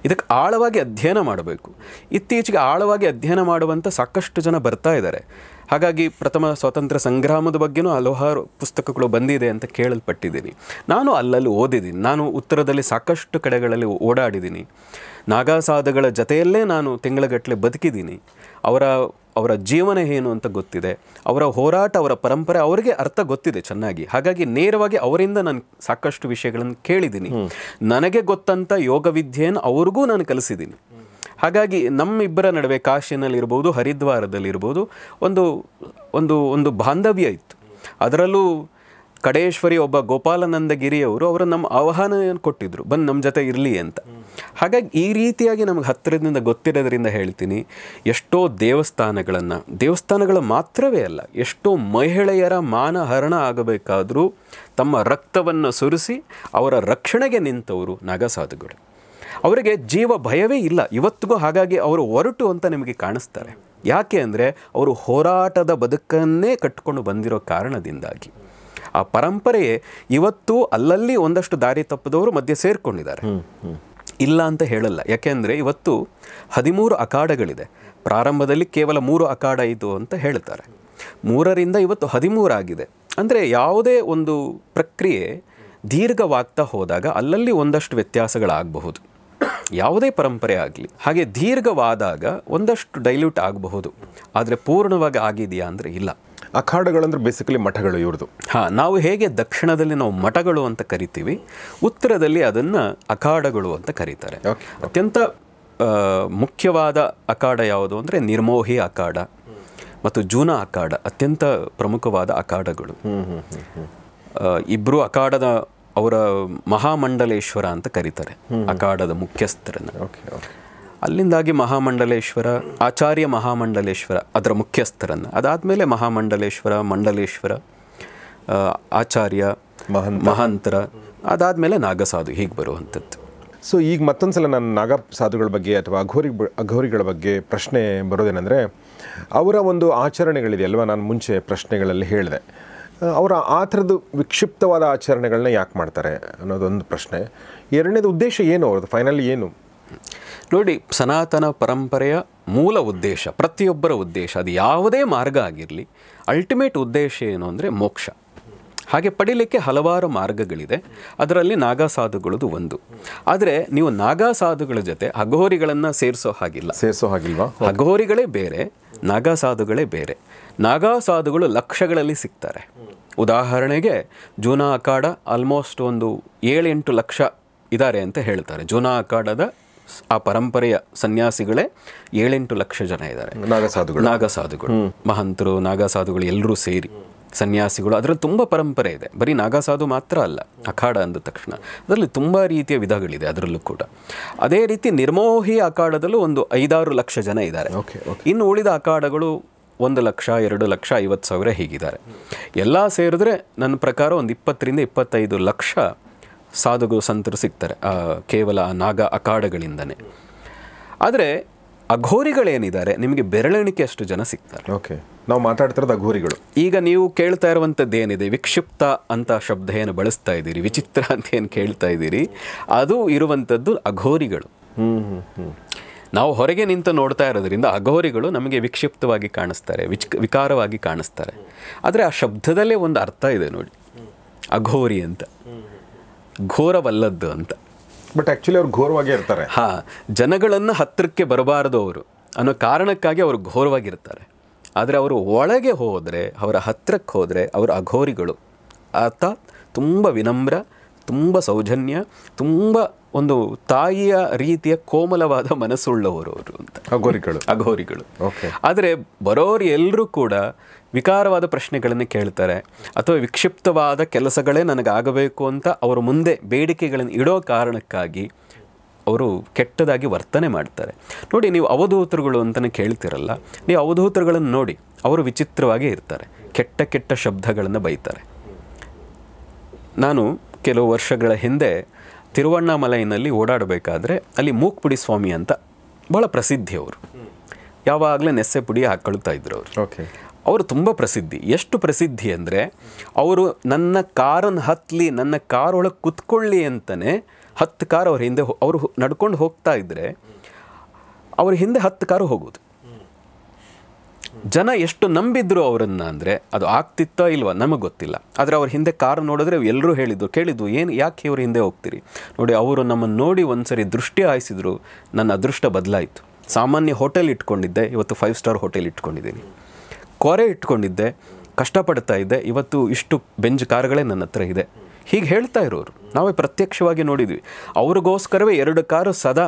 ಇದಕ್ಕೆ ಆಳವಾಗಿ ಅಧ್ಯಯನ ಮಾಡಬೇಕು. ಇತ್ತೀಚೆಗೆ ಆಳವಾಗಿ ಅಧ್ಯಯನ ಮಾಡುವಂಥ ಸಾಕಷ್ಟು ಜನ ಬರ್ತಾ ಇದ್ದಾರೆ. ಹಾಗಾಗಿ ಪ್ರಥಮ ಸ್ವಾತಂತ್ರ್ಯ ಸಂಗ್ರಾಮದ ಬಗ್ಗೆನೂ ಹಲವಾರು ಪುಸ್ತಕಗಳು ಬಂದಿದೆ ಅಂತ ಕೇಳಲ್ಪಟ್ಟಿದ್ದೀನಿ. ನಾನು ಅಲ್ಲಲ್ಲಿ ಓದಿದ್ದೀನಿ. ನಾನು ಉತ್ತರದಲ್ಲಿ ಸಾಕಷ್ಟು ಕಡೆಗಳಲ್ಲಿ ಓಡಾಡಿದ್ದೀನಿ. ನಾಗಾ ಸಾಧುಗಳ ಜೊತೆಯಲ್ಲೇ ನಾನು ತಿಂಗಳಗಟ್ಟಲೆ ಬದುಕಿದ್ದೀನಿ. ಅವರ ಜೀವನ ಏನು ಅಂತ ಗೊತ್ತಿದೆ, ಅವರ ಹೋರಾಟ, ಅವರ ಪರಂಪರೆ ಅವರಿಗೆ ಅರ್ಥ ಗೊತ್ತಿದೆ ಚೆನ್ನಾಗಿ. ಹಾಗಾಗಿ ನೇರವಾಗಿ ಅವರಿಂದ ನಾನು ಸಾಕಷ್ಟು ವಿಷಯಗಳನ್ನು ಕೇಳಿದ್ದೀನಿ. ನನಗೆ ಗೊತ್ತಂಥ ಯೋಗ ವಿದ್ಯೆಯನ್ನು ಅವ್ರಿಗೂ ನಾನು ಕಲಿಸಿದ್ದೀನಿ. ಹಾಗಾಗಿ ನಮ್ಮಿಬ್ಬರ ನಡುವೆ ಕಾಶಿನಲ್ಲಿರ್ಬೋದು, ಹರಿದ್ವಾರದಲ್ಲಿರ್ಬೋದು ಒಂದು ಒಂದು ಒಂದು ಬಾಂಧವ್ಯ ಇತ್ತು. ಅದರಲ್ಲೂ ಕಡೇಶ್ವರಿ ಒಬ್ಬ ಗೋಪಾಲನಂದಗಿರಿಯವರು ಅವರು ನಮ್ಮ ಆಹ್ವಾನ ಕೊಟ್ಟಿದ್ದರು, ಬಂದು ನಮ್ಮ ಜೊತೆ ಇರಲಿ ಅಂತ. ಹಾಗಾಗಿ ಈ ರೀತಿಯಾಗಿ ನಮಗೆ ಹತ್ತಿರದಿಂದ ಗೊತ್ತಿರೋದ್ರಿಂದ ಹೇಳ್ತೀನಿ, ಎಷ್ಟೋ ದೇವಸ್ಥಾನಗಳ ಮಾತ್ರವೇ ಅಲ್ಲ, ಎಷ್ಟೋ ಮಹಿಳೆಯರ ಮಾನಹರಣ ಆಗಬೇಕಾದರೂ ತಮ್ಮ ರಕ್ತವನ್ನು ಸುರಿಸಿ ಅವರ ರಕ್ಷಣೆಗೆ ನಿಂತವರು ನಾಗಸಾಧುಗಳು. ಅವರಿಗೆ ಜೀವ ಭಯವೇ ಇಲ್ಲ ಇವತ್ತಿಗೂ. ಹಾಗಾಗಿ ಅವರು ಹೊರಟು ಅಂತ ನಿಮಗೆ ಕಾಣಿಸ್ತಾರೆ. ಯಾಕೆ ಅಂದರೆ ಅವರು ಹೋರಾಟದ ಬದುಕನ್ನೇ ಕಟ್ಟಿಕೊಂಡು ಬಂದಿರೋ ಕಾರಣದಿಂದಾಗಿ. ಆ ಪರಂಪರೆಯೇ ಇವತ್ತು ಅಲ್ಲಲ್ಲಿ ಒಂದಷ್ಟು ದಾರಿ ತಪ್ಪದವರು ಮಧ್ಯೆ ಸೇರಿಕೊಂಡಿದ್ದಾರೆ, ಇಲ್ಲ ಅಂತ ಹೇಳಲ್ಲ. ಯಾಕೆಂದರೆ ಇವತ್ತು 13 ಅಖಾಡಗಳಿದೆ. ಪ್ರಾರಂಭದಲ್ಲಿ ಕೇವಲ 3 ಅಖಾಡ ಇತ್ತು ಅಂತ ಹೇಳ್ತಾರೆ. 3ರಿಂದ ಇವತ್ತು 13 ಆಗಿದೆ. ಅಂದರೆ ಯಾವುದೇ ಒಂದು ಪ್ರಕ್ರಿಯೆ ದೀರ್ಘವಾಗ್ತಾ ಹೋದಾಗ ಅಲ್ಲಲ್ಲಿ ಒಂದಷ್ಟು ವ್ಯತ್ಯಾಸಗಳಾಗಬಹುದು, ಯಾವುದೇ ಪರಂಪರೆ ಆಗಲಿ. ಹಾಗೆ ದೀರ್ಘವಾದಾಗ ಒಂದಷ್ಟು ಡೈಲ್ಯೂಟ್ ಆಗಬಹುದು, ಆದರೆ ಪೂರ್ಣವಾಗಿ ಆಗಿದೆಯಾ ಅಂದರೆ ಇಲ್ಲ. ಅಖಾಡಗಳಂದ್ರೆ ಬೇಸಿಕಲಿ ಮಠಗಳು ಇವ್ರದ್ದು. ನಾವು ಹೇಗೆ ದಕ್ಷಿಣದಲ್ಲಿ ನಾವು ಮಠಗಳು ಅಂತ ಕರಿತೀವಿ, ಉತ್ತರದಲ್ಲಿ ಅದನ್ನು ಅಖಾಡಗಳು ಅಂತ ಕರೀತಾರೆ. ಅತ್ಯಂತ ಮುಖ್ಯವಾದ ಅಖಾಡ ಯಾವುದು ಅಂದರೆ ನಿರ್ಮೋಹಿ ಅಖಾಡ ಮತ್ತು ಜೂನಾ ಅಖಾಡ ಅತ್ಯಂತ ಪ್ರಮುಖವಾದ ಅಖಾಡಗಳು. ಇಬ್ಬರು ಅಖಾಡದ ಅವರ ಮಹಾಮಂಡಲೇಶ್ವರ ಅಂತ ಕರೀತಾರೆ ಅಖಾಡದ ಮುಖ್ಯಸ್ಥರನ್ನು. ಅಲ್ಲಿಂದಾಗಿ ಮಹಾಮಂಡಲೇಶ್ವರ, ಆಚಾರ್ಯ ಮಹಾಮಂಡಲೇಶ್ವರ ಅದರ ಮುಖ್ಯಸ್ಥರನ್ನು, ಅದಾದಮೇಲೆ ಮಹಾಮಂಡಲೇಶ್ವರ, ಮಂಡಲೇಶ್ವರ, ಆಚಾರ್ಯ, ಮಹಾಂತರ, ಅದಾದಮೇಲೆ ನಾಗಸಾಧು, ಹೀಗೆ ಬರುವಂಥದ್ದು. ಸೊ ಈಗ ಮತ್ತೊಂದು ಸಲ ನಾನು ನಾಗ ಸಾಧುಗಳ ಬಗ್ಗೆ ಅಥವಾ ಅಘೋರಿಗಳ ಬಗ್ಗೆ ಪ್ರಶ್ನೆ ಬರೋದೇನೆಂದರೆ, ಅವರ ಒಂದು ಆಚರಣೆಗಳಿದೆ ಅಲ್ವಾ, ನಾನು ಮುಂಚೆ ಪ್ರಶ್ನೆಗಳಲ್ಲಿ ಹೇಳಿದೆ, ಅವರ ಆ ಥರದ್ದು ವಿಕ್ಷಿಪ್ತವಾದ ಆಚರಣೆಗಳನ್ನ ಯಾಕೆ ಮಾಡ್ತಾರೆ ಅನ್ನೋದೊಂದು ಪ್ರಶ್ನೆ. ಎರಡನೇದು ಉದ್ದೇಶ ಏನು ಅವ್ರದ್ದು, ಫೈನಲಿ ಏನು? ನೋಡಿ, ಸನಾತನ ಪರಂಪರೆಯ ಮೂಲ ಉದ್ದೇಶ, ಪ್ರತಿಯೊಬ್ಬರ ಉದ್ದೇಶ, ಅದು ಯಾವುದೇ ಮಾರ್ಗ ಆಗಿರಲಿ, ಅಲ್ಟಿಮೇಟ್ ಉದ್ದೇಶ ಏನು ಅಂದರೆ ಮೋಕ್ಷ. ಹಾಗೆ ಪಡೀಲಿಕ್ಕೆ ಹಲವಾರು ಮಾರ್ಗಗಳಿದೆ, ಅದರಲ್ಲಿ ನಾಗಾ ಸಾಧುಗಳದು ಒಂದು. ಆದರೆ ನೀವು ನಾಗಾ ಸಾಧುಗಳ ಜೊತೆ ಅಘೋರಿಗಳನ್ನು ಸೇರಿಸೋ ಹಾಗಿಲ್ವಾ? ಅಘೋರಿಗಳೇ ಬೇರೆ, ನಾಗಾ ಸಾಧುಗಳೇ ಬೇರೆ. ನಾಗಾ ಸಾಧುಗಳು ಲಕ್ಷಗಳಲ್ಲಿ ಸಿಗ್ತಾರೆ. ಉದಾಹರಣೆಗೆ ಜೂನಾ ಅಖಾಡ ಆಲ್ಮೋಸ್ಟ್ ಒಂದು 7-8 ಲಕ್ಷ ಇದ್ದಾರೆ ಅಂತ ಹೇಳ್ತಾರೆ. ಜೂನಾ ಅಖಾಡದ ಆ ಪರಂಪರೆಯ ಸನ್ಯಾಸಿಗಳೇ 7-8 ಲಕ್ಷ ಜನ ಇದ್ದಾರೆ ನಾಗಸಾಧುಗಳು. ಮಹಂತರು, ನಾಗಸಾಧುಗಳು ಎಲ್ಲರೂ ಸೇರಿ ಸನ್ಯಾಸಿಗಳು. ಅದರಲ್ಲಿ ತುಂಬ ಪರಂಪರೆ ಇದೆ. ಬರೀ ನಾಗಸಾಧು ಮಾತ್ರ ಅಲ್ಲ, ಅಖಾಡ ಅಂದ ತಕ್ಷಣ ಅದರಲ್ಲಿ ತುಂಬ ರೀತಿಯ ವಿಧಗಳಿದೆ. ಅದರಲ್ಲೂ ಕೂಡ ಅದೇ ರೀತಿ ನಿರ್ಮೋಹಿ ಅಖಾಡದಲ್ಲೂ ಒಂದು 5-6 ಲಕ್ಷ ಜನ ಇದ್ದಾರೆ. ಇನ್ನು ಉಳಿದ ಅಖಾಡಗಳು 1 ಲಕ್ಷ, 2 ಲಕ್ಷ, 50,000 ಹೀಗಿದ್ದಾರೆ. ಎಲ್ಲ ಸೇರಿದ್ರೆ ನನ್ನ ಪ್ರಕಾರ ಒಂದು 20-25 ಲಕ್ಷ ಸಾಧುಗಳು ಸಂತರು ಸಿಗ್ತಾರೆ ಕೇವಲ ನಾಗ ಅಖಾಡಗಳಿಂದನೇ. ಆದರೆ ಅಘೋರಿಗಳೇನಿದ್ದಾರೆ ನಿಮಗೆ ಬೆರಳೆಣಿಕೆ ಅಷ್ಟು ಜನ ಸಿಗ್ತಾರೆ. ಓಕೆ, ನಾವು ಮಾತಾಡ್ತಿರೋದು ಅಘೋರಿಗಳು. ಈಗ ನೀವು ಕೇಳ್ತಾ ಇರುವಂಥದ್ದು ಏನಿದೆ, ವಿಕ್ಷಿಪ್ತ ಅಂತ ಶಬ್ದ ಏನು ಬಳಸ್ತಾ ಇದ್ದೀರಿ, ವಿಚಿತ್ರ ಅಂತ ಏನು ಕೇಳ್ತಾ ಇದ್ದೀರಿ, ಅದು ಇರುವಂಥದ್ದು ಅಘೋರಿಗಳು. ನಾವು ಹೊರಗೆ ನಿಂತು ನೋಡ್ತಾ ಇರೋದ್ರಿಂದ ಅಘೋರಿಗಳು ನಮಗೆ ವಿಕ್ಷಿಪ್ತವಾಗಿ ಕಾಣಿಸ್ತಾರೆ, ವಿಕಾರವಾಗಿ ಕಾಣಿಸ್ತಾರೆ. ಆದರೆ ಆ ಶಬ್ದದಲ್ಲೇ ಒಂದು ಅರ್ಥ ಇದೆ ನೋಡಿ, ಅಘೋರಿ ಅಂತ, ಘೋರವಲ್ಲದ್ದು ಅಂತ. ಬಟ್ ಆ್ಯಕ್ಚುಲಿ ಅವ್ರು ಘೋರವಾಗಿ ಇರ್ತಾರೆ. ಜನಗಳನ್ನು ಹತ್ತಿರಕ್ಕೆ ಬರಬಾರದು ಅವರು ಅನ್ನೋ ಕಾರಣಕ್ಕಾಗಿ ಅವರು ಘೋರವಾಗಿರ್ತಾರೆ. ಆದರೆ ಅವರು ಒಳಗೆ ಹೋದರೆ, ಅವರ ಹತ್ತಿರಕ್ಕೆ ಹೋದರೆ ಅವರು ಅಘೋರಿಗಳು. ಅರ್ಥಾತ್ ತುಂಬ ವಿನಮ್ರ, ತುಂಬ ಸೌಜನ್ಯ, ತುಂಬ ಒಂದು ತಾಯಿಯ ರೀತಿಯ ಕೋಮಲವಾದ ಮನಸ್ಸುಳ್ಳವರು ಅವರು ಅಂತ ಅಘೋರಿಗಳು. ಆದರೆ ಬರೋರು ಎಲ್ಲರೂ ಕೂಡ ವಿಕಾರವಾದ ಪ್ರಶ್ನೆಗಳನ್ನು ಕೇಳ್ತಾರೆ, ಅಥವಾ ವಿಕ್ಷಿಪ್ತವಾದ ಕೆಲಸಗಳೇ ನನಗಾಗಬೇಕು ಅಂತ ಅವರ ಮುಂದೆ ಬೇಡಿಕೆಗಳನ್ನು ಇಡೋ ಕಾರಣಕ್ಕಾಗಿ ಅವರು ಕೆಟ್ಟದಾಗಿ ವರ್ತನೆ ಮಾಡ್ತಾರೆ. ನೋಡಿ, ನೀವು ಅವಧೂತರುಗಳು ಅಂತಲೇ ಕೇಳ್ತಿರಲ್ಲ, ನೀವು ಅವಧೂತರುಗಳನ್ನು ನೋಡಿ, ಅವರು ವಿಚಿತ್ರವಾಗಿ ಇರ್ತಾರೆ, ಕೆಟ್ಟ ಶಬ್ದಗಳನ್ನು ಬೈತಾರೆ. ನಾನು ಕೆಲವು ವರ್ಷಗಳ ಹಿಂದೆ ತಿರುವಣ್ಣಾಮಲೈನಲ್ಲಿ ಓಡಾಡಬೇಕಾದ್ರೆ ಅಲ್ಲಿ ಮೂಕ್ಪುಡಿ ಸ್ವಾಮಿ ಅಂತ ಭಾಳ ಪ್ರಸಿದ್ಧಿ ಅವರು. ಯಾವಾಗಲೇ ನೆಸ್ಸೆ ಪುಡಿ ಹಾಕ್ಕೊಳ್ತಾ ಇದ್ರು ಅವರು. ಓಕೆ. ಅವರು ತುಂಬ ಪ್ರಸಿದ್ಧಿ. ಎಷ್ಟು ಪ್ರಸಿದ್ಧಿ ಅಂದರೆ ಅವರು ನನ್ನ ಕಾರನ್ನು ಹತ್ತಲಿ, ನನ್ನ ಕಾರೊಳಗೆ ಕುತ್ಕೊಳ್ಳಿ ಅಂತಲೇ 10 ಕಾರ್ ಅವ್ರ ಹಿಂದೆ ಅವರು ನಡ್ಕೊಂಡು ಹೋಗ್ತಾ ಇದ್ದರೆ ಅವ್ರ ಹಿಂದೆ 10 ಕಾರು ಹೋಗೋದು. ಜನ ಎಷ್ಟು ನಂಬಿದ್ರು ಅವರನ್ನು ಅಂದರೆ ಅದು ಆಗ್ತಿತ್ತೋ ಇಲ್ವಾ ನಮಗೆ ಗೊತ್ತಿಲ್ಲ. ಆದರೆ ಅವ್ರ ಹಿಂದೆ ಕಾರ್ ನೋಡಿದ್ರೆ ಎಲ್ಲರೂ ಕೇಳಿದ್ದು ಏನು ಯಾಕೆ ಇವ್ರ ಹಿಂದೆ ಹೋಗ್ತೀರಿ? ನೋಡಿ, ಅವರು ನಮ್ಮನ್ನು ನೋಡಿ ಒಂದು ಸರಿ ದೃಷ್ಟಿ ಹಾಯಿಸಿದ್ರು, ನನ್ನ ಅದೃಷ್ಟ ಬದಲಾಯಿತು. ಸಾಮಾನ್ಯ ಹೋಟೆಲ್ ಇಟ್ಕೊಂಡಿದ್ದೆ, ಇವತ್ತು 5 ಸ್ಟಾರ್ ಹೋಟೆಲ್ ಇಟ್ಕೊಂಡಿದ್ದೀನಿ. ಕೊರೆ ಇಟ್ಕೊಂಡಿದ್ದೆ, ಕಷ್ಟಪಡ್ತಾ ಇದ್ದೆ, ಇವತ್ತು ಇಷ್ಟು ಬೆಂಜ್ ಕಾರುಗಳೇ ನನ್ನ ಹತ್ರ ಇದೆ. ಹೀಗೆ ಹೇಳ್ತಾ ಇರೋರು ನಾವೇ ಪ್ರತ್ಯಕ್ಷವಾಗಿ ನೋಡಿದ್ವಿ. ಅವ್ರಿಗೋಸ್ಕರವೇ 2 ಕಾರು ಸದಾ.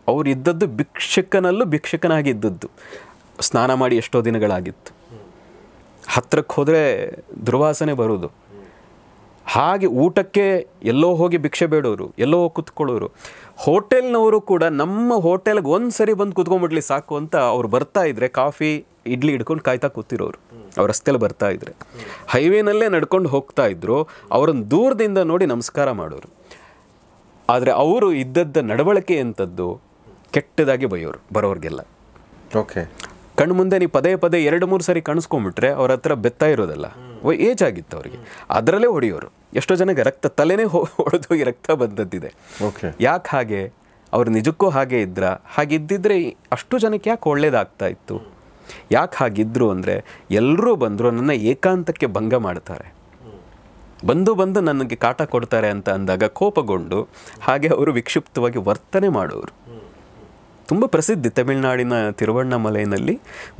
ಅವ್ರು ಇದ್ದದ್ದು ಭಿಕ್ಷಕನಾಗಿ ಇದ್ದದ್ದು. ಸ್ನಾನ ಮಾಡಿ ಎಷ್ಟೋ ದಿನಗಳಾಗಿತ್ತು. ಹತ್ತಿರಕ್ಕೆ ಹೋದರೆ ದುರ್ವಾಸನೆ ಬರೋದು. ಹಾಗೆ ಊಟಕ್ಕೆ ಎಲ್ಲೋ ಹೋಗಿ ಭಿಕ್ಷೆ ಬೇಡೋರು, ಎಲ್ಲೋ ಕುತ್ಕೊಳ್ಳೋರು. ಹೋಟೆಲ್ನವರು ಕೂಡ ನಮ್ಮ ಹೋಟೆಲ್ಗೆ ಒಂದು ಸರಿ ಬಂದು ಕುತ್ಕೊಂಡ್ಬಿಡ್ಲಿ ಸಾಕು ಅಂತ ಅವ್ರು ಬರ್ತಾ ಇದ್ರೆ ಕಾಫಿ ಇಡ್ಲಿ ಹಿಡ್ಕೊಂಡು ಕಾಯ್ತಾ ಕೂತಿರೋರು. ಅವ್ರ ರಸ್ತೆಯಲ್ಲಿ ಬರ್ತಾ ಇದ್ರೆ ಹೈವೇನಲ್ಲೇ ನಡ್ಕೊಂಡು ಹೋಗ್ತಾ ಇದ್ರು, ಅವ್ರನ್ನ ದೂರದಿಂದ ನೋಡಿ ನಮಸ್ಕಾರ ಮಾಡೋರು. ಆದರೆ ಅವರು ಇದ್ದದ್ದ ನಡವಳಿಕೆ ಎಂಥದ್ದು, ಕೆಟ್ಟದಾಗಿ ಬರೋರಿಗೆಲ್ಲ. ಓಕೆ. ಕಣ್ಣು ಮುಂದೆ ನೀವು ಪದೇ 2-3 ಸರಿ ಕಾಣಿಸ್ಕೊಂಡ್ಬಿಟ್ರೆ ಅವ್ರ ಹತ್ರ ಬೆತ್ತಾ ಇರೋದಲ್ಲ, ಏಜ್ ಆಗಿತ್ತು ಅವರಿಗೆ, ಅದರಲ್ಲೇ ಹೊಡೆಯೋರು. ಎಷ್ಟೋ ಜನಕ್ಕೆ ತಲೆನೇ ಹೊಡೆದೋಗಿ ರಕ್ತ ಬಂದದ್ದಿದೆ. ಯಾಕೆ ಹಾಗೆ? ಅವ್ರು ನಿಜಕ್ಕೂ ಹಾಗೆ ಹಾಗಿದ್ದಿದ್ರೆ ಅಷ್ಟು ಜನಕ್ಕೆ ಯಾಕೆ ಒಳ್ಳೇದಾಗ್ತಾ ಇತ್ತು? ಯಾಕೆ ಹಾಗಿದ್ರು ಅಂದರೆ ಎಲ್ಲರೂ ಬಂದರು ನನ್ನ ಏಕಾಂತಕ್ಕೆ ಭಂಗ ಮಾಡ್ತಾರೆ, ಬಂದು ನನಗೆ ಕಾಟ ಕೊಡ್ತಾರೆ ಅಂತ ಅಂದಾಗ ಕೋಪಗೊಂಡು ಹಾಗೆ ಅವರು ವಿಕ್ಷಿಪ್ತವಾಗಿ ವರ್ತನೆ ಮಾಡೋರು. ತುಂಬ ಪ್ರಸಿದ್ಧಿ. ತಮಿಳುನಾಡಿನ ತಿರುವಣ್ಣಾಮಲೈನಲ್ಲಿ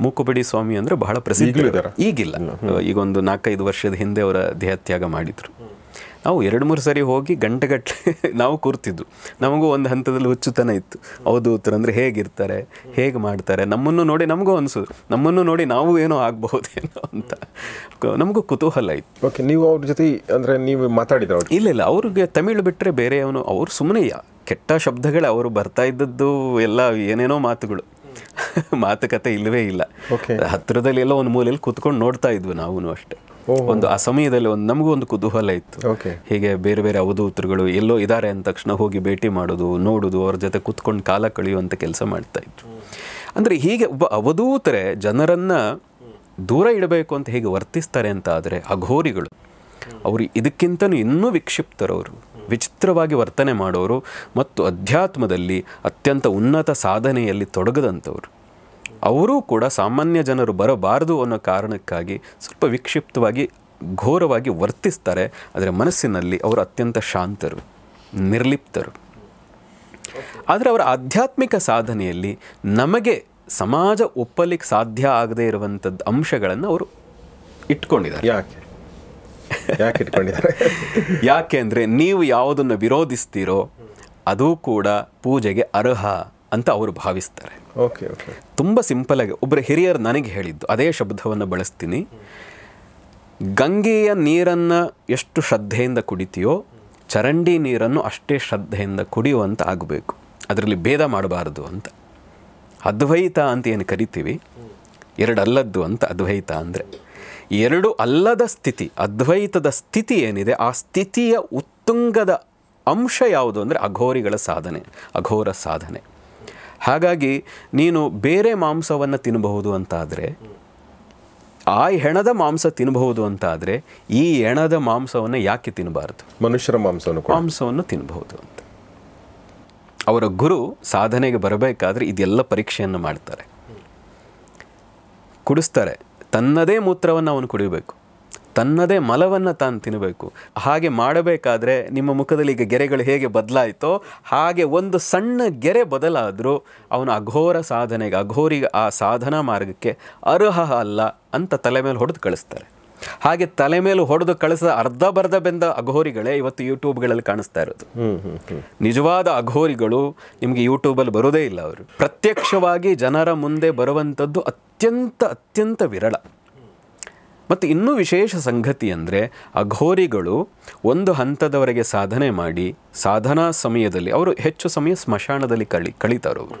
ಮೂಕುಬಿಡಿ ಸ್ವಾಮಿ ಅಂದರೆ ಬಹಳ ಪ್ರಸಿದ್ಧಿ. ಈಗಿಲ್ಲ, ಈಗೊಂದು 4-5 ವರ್ಷದ ಹಿಂದೆ ಅವರ ದೇಹತ್ಯಾಗ ಮಾಡಿದರು. ನಾವು 2-3 ಸರಿ ಹೋಗಿ ಗಂಟೆಗಟ್ಟಲೆ ನಾವು ಕೂರ್ತಿದ್ದು. ನಮಗೂ ಒಂದು ಹಂತದಲ್ಲಿ ಹುಚ್ಚುತನ ಇತ್ತು. ಅವಧೂತರು ಅಂದರೆ ಹೇಗಿರ್ತಾರೆ, ಹೇಗೆ ಮಾಡ್ತಾರೆ, ನಮ್ಮನ್ನು ನೋಡಿ ನಮಗೂ ಅನಿಸೋದು, ನಮ್ಮನ್ನು ನೋಡಿ ನಾವು ಏನೋ ಆಗಬಹುದೇನೋ ಅಂತ ನಮಗೂ ಕುತೂಹಲ ಇತ್ತು. ಓಕೆ. ನೀವು ಅವ್ರ ಜೊತೆ ಅಂದರೆ ನೀವು ಮಾತಾಡಿದ್ರು? ಇಲ್ಲ, ಅವ್ರಿಗೆ ತಮಿಳು ಬಿಟ್ಟರೆ ಬೇರೆ ಅವ್ರು ಸುಮ್ಮನೆ ಕೆಟ್ಟ ಶಬ್ದಗಳೇ. ಅವರು ಬರ್ತಾ ಇದ್ದದ್ದು ಎಲ್ಲ ಏನೇನೋ ಮಾತುಕತೆ ಇಲ್ಲವೇ ಇಲ್ಲ. ಹತ್ತಿರದಲ್ಲಿ ಎಲ್ಲ ಒಂದು ಮೂಲೆಯಲ್ಲಿ ಕೂತ್ಕೊಂಡು ನೋಡ್ತಾ ಇದ್ವಿ ನಾವು ಅಷ್ಟೇ. ಒಂದು ಆ ಸಮಯದಲ್ಲಿ ನಮಗೂ ಒಂದು ಕುತೂಹಲ ಇತ್ತು. ಹೀಗೆ ಬೇರೆ ಬೇರೆ ಅವಧೂತರುಗಳು ಎಲ್ಲೋ ಇದ್ದಾರೆ ಅಂದ ತಕ್ಷಣ ಹೋಗಿ ಭೇಟಿ ಮಾಡೋದು, ನೋಡೋದು, ಅವ್ರ ಜೊತೆ ಕೂತ್ಕೊಂಡು ಕಾಲ ಕಳೆಯುವಂಥ ಕೆಲಸ ಮಾಡ್ತಾ ಇದ್ರು. ಅಂದರೆ ಹೀಗೆ ಒಬ್ಬ ಅವಧೂತರೇ ಜನರನ್ನು ದೂರ ಇಡಬೇಕು ಅಂತ ಹೇಗೆ ವರ್ತಿಸ್ತಾರೆ ಅಂತ ಆದರೆ ಅಘೋರಿಗಳು ಅವರು ಇದಕ್ಕಿಂತನೂ ಇನ್ನೂ ವಿಕ್ಷಿಪ್ತರವರು, ವಿಚಿತ್ರವಾಗಿ ವರ್ತನೆ ಮಾಡೋರು ಮತ್ತು ಅಧ್ಯಾತ್ಮದಲ್ಲಿ ಅತ್ಯಂತ ಉನ್ನತ ಸಾಧನೆಯಲ್ಲಿ ತೊಡಗದಂಥವ್ರು. ಅವರೂ ಕೂಡ ಸಾಮಾನ್ಯ ಜನರು ಬರಬಾರದು ಅನ್ನೋ ಕಾರಣಕ್ಕಾಗಿ ಸ್ವಲ್ಪ ವಿಕ್ಷಿಪ್ತವಾಗಿ ಘೋರವಾಗಿ ವರ್ತಿಸ್ತಾರೆ. ಆದರೆ ಮನಸ್ಸಿನಲ್ಲಿ ಅವರು ಅತ್ಯಂತ ಶಾಂತರು, ನಿರ್ಲಿಪ್ತರು. ಆದರೆ ಅವರ ಆಧ್ಯಾತ್ಮಿಕ ಸಾಧನೆಯಲ್ಲಿ ನಮಗೆ ಸಮಾಜ ಒಪ್ಪಲಿಕ್ಕೆ ಸಾಧ್ಯ ಆಗದೇ ಇರುವಂಥದ್ದು ಅಂಶಗಳನ್ನು ಅವರು ಇಟ್ಕೊಂಡಿದ್ದಾರೆ. ಯಾಕೆ ಇಟ್ಕೊಂಡಿದ್ದಾರೆ? ಯಾಕೆ ಅಂದರೆ ನೀವು ಯಾವುದನ್ನು ವಿರೋಧಿಸ್ತೀರೋ ಅದು ಕೂಡ ಪೂಜೆಗೆ ಅರ್ಹ ಅಂತ ಅವರು ಭಾವಿಸ್ತಾರೆ. ತುಂಬ ಸಿಂಪಲಾಗಿ ಒಬ್ಬರು ಹಿರಿಯರು ನನಗೆ ಹೇಳಿದ್ದು ಅದೇ ಶಬ್ದವನ್ನು ಬಳಸ್ತೀನಿ. ಗಂಗೆಯ ನೀರನ್ನು ಎಷ್ಟು ಶ್ರದ್ಧೆಯಿಂದ ಕುಡಿತೀಯೋ ಚರಂಡಿ ನೀರನ್ನು ಅಷ್ಟೇ ಶ್ರದ್ಧೆಯಿಂದ ಕುಡಿಯುವಂತ ಆಗಬೇಕು, ಅದರಲ್ಲಿ ಭೇದ ಮಾಡಬಾರದು ಅಂತ. ಅದ್ವೈತ ಅಂತ ಏನು ಕರಿತೀವಿ, 2 ಅಲ್ಲದ್ದು ಅಂತ ಅದ್ವೈತ ಅಂದರೆ. 2 ಅಲ್ಲದ ಸ್ಥಿತಿ, ಅದ್ವೈತದ ಸ್ಥಿತಿ ಏನಿದೆ ಆ ಸ್ಥಿತಿಯ ಉತ್ತುಂಗದ ಅಂಶ ಯಾವುದು ಅಂದರೆ ಅಘೋರಿಗಳ ಸಾಧನೆ, ಅಘೋರ ಸಾಧನೆ. ಹಾಗಾಗಿ ನೀನು ಬೇರೆ ಮಾಂಸವನ್ನು ತಿನ್ನಬಹುದು ಅಂತಾದರೆ, ಆ ಹೆಣದ ಮಾಂಸ ತಿನ್ನಬಹುದು ಅಂತ ಆದರೆ ಈ ಹೆಣದ ಮಾಂಸವನ್ನು ಯಾಕೆ ತಿನ್ನಬಾರದು? ಮನುಷ್ಯರ ಮಾಂಸವನ್ನು ತಿನ್ನಬಹುದು ಅಂತ. ಅವರ ಗುರು ಸಾಧನೆಗೆ ಬರಬೇಕಾದ್ರೆ ಇದೆಲ್ಲ ಪರೀಕ್ಷೆಯನ್ನು ಮಾಡ್ತಾರೆ, ಕುಡಿಸ್ತಾರೆ. ತನ್ನದೇ ಮೂತ್ರವನ್ನು ಅವನು ಕುಡಿಯಬೇಕು, ತನ್ನದೇ ಮಲವನ್ನು ತಾನು ತಿನ್ನಬೇಕು. ಹಾಗೆ ಮಾಡಬೇಕಾದ್ರೆ ನಿಮ್ಮ ಮುಖದಲ್ಲಿ ಈಗ ಗೆರೆಗಳು ಹೇಗೆ ಬದಲಾಯಿತೋ ಹಾಗೆ ಒಂದು ಸಣ್ಣ ಗೆರೆ ಬದಲಾದರೂ ಅವನು ಅಘೋರ ಸಾಧನೆಗೆ, ಅಘೋರಿಗೆ ಆ ಸಾಧನಾ ಮಾರ್ಗಕ್ಕೆ ಅರ್ಹ ಅಲ್ಲ ಅಂತ ತಲೆ ಮೇಲೆ ಹೊಡೆದು ಕಳಿಸ್ತಾರೆ. ಹಾಗೆ ತಲೆ ಮೇಲೆ ಹೊಡೆದು ಕಳಿಸಿದ ಅರ್ಧ ಬೆಂದ ಅಘೋರಿಗಳೇ ಇವತ್ತು ಯೂಟ್ಯೂಬ್ಗಳಲ್ಲಿ ಕಾಣಿಸ್ತಾ ಇರೋದು. ನಿಜವಾದ ಅಘೋರಿಗಳು ನಿಮಗೆ ಯೂಟ್ಯೂಬಲ್ಲಿ ಬರೋದೇ ಇಲ್ಲ. ಅವರು ಪ್ರತ್ಯಕ್ಷವಾಗಿ ಜನರ ಮುಂದೆ ಬರುವಂಥದ್ದು ಅತ್ಯಂತ ವಿರಳ. ಮತ್ತು ಇನ್ನೂ ವಿಶೇಷ ಸಂಗತಿ ಅಂದರೆ ಅಘೋರಿಗಳು ಒಂದು ಹಂತದವರೆಗೆ ಸಾಧನೆ ಮಾಡಿ ಸಾಧನಾ ಸಮಯದಲ್ಲಿ ಅವರು ಹೆಚ್ಚು ಸಮಯ ಸ್ಮಶಾನದಲ್ಲಿ ಕಳೀತಾರವರು.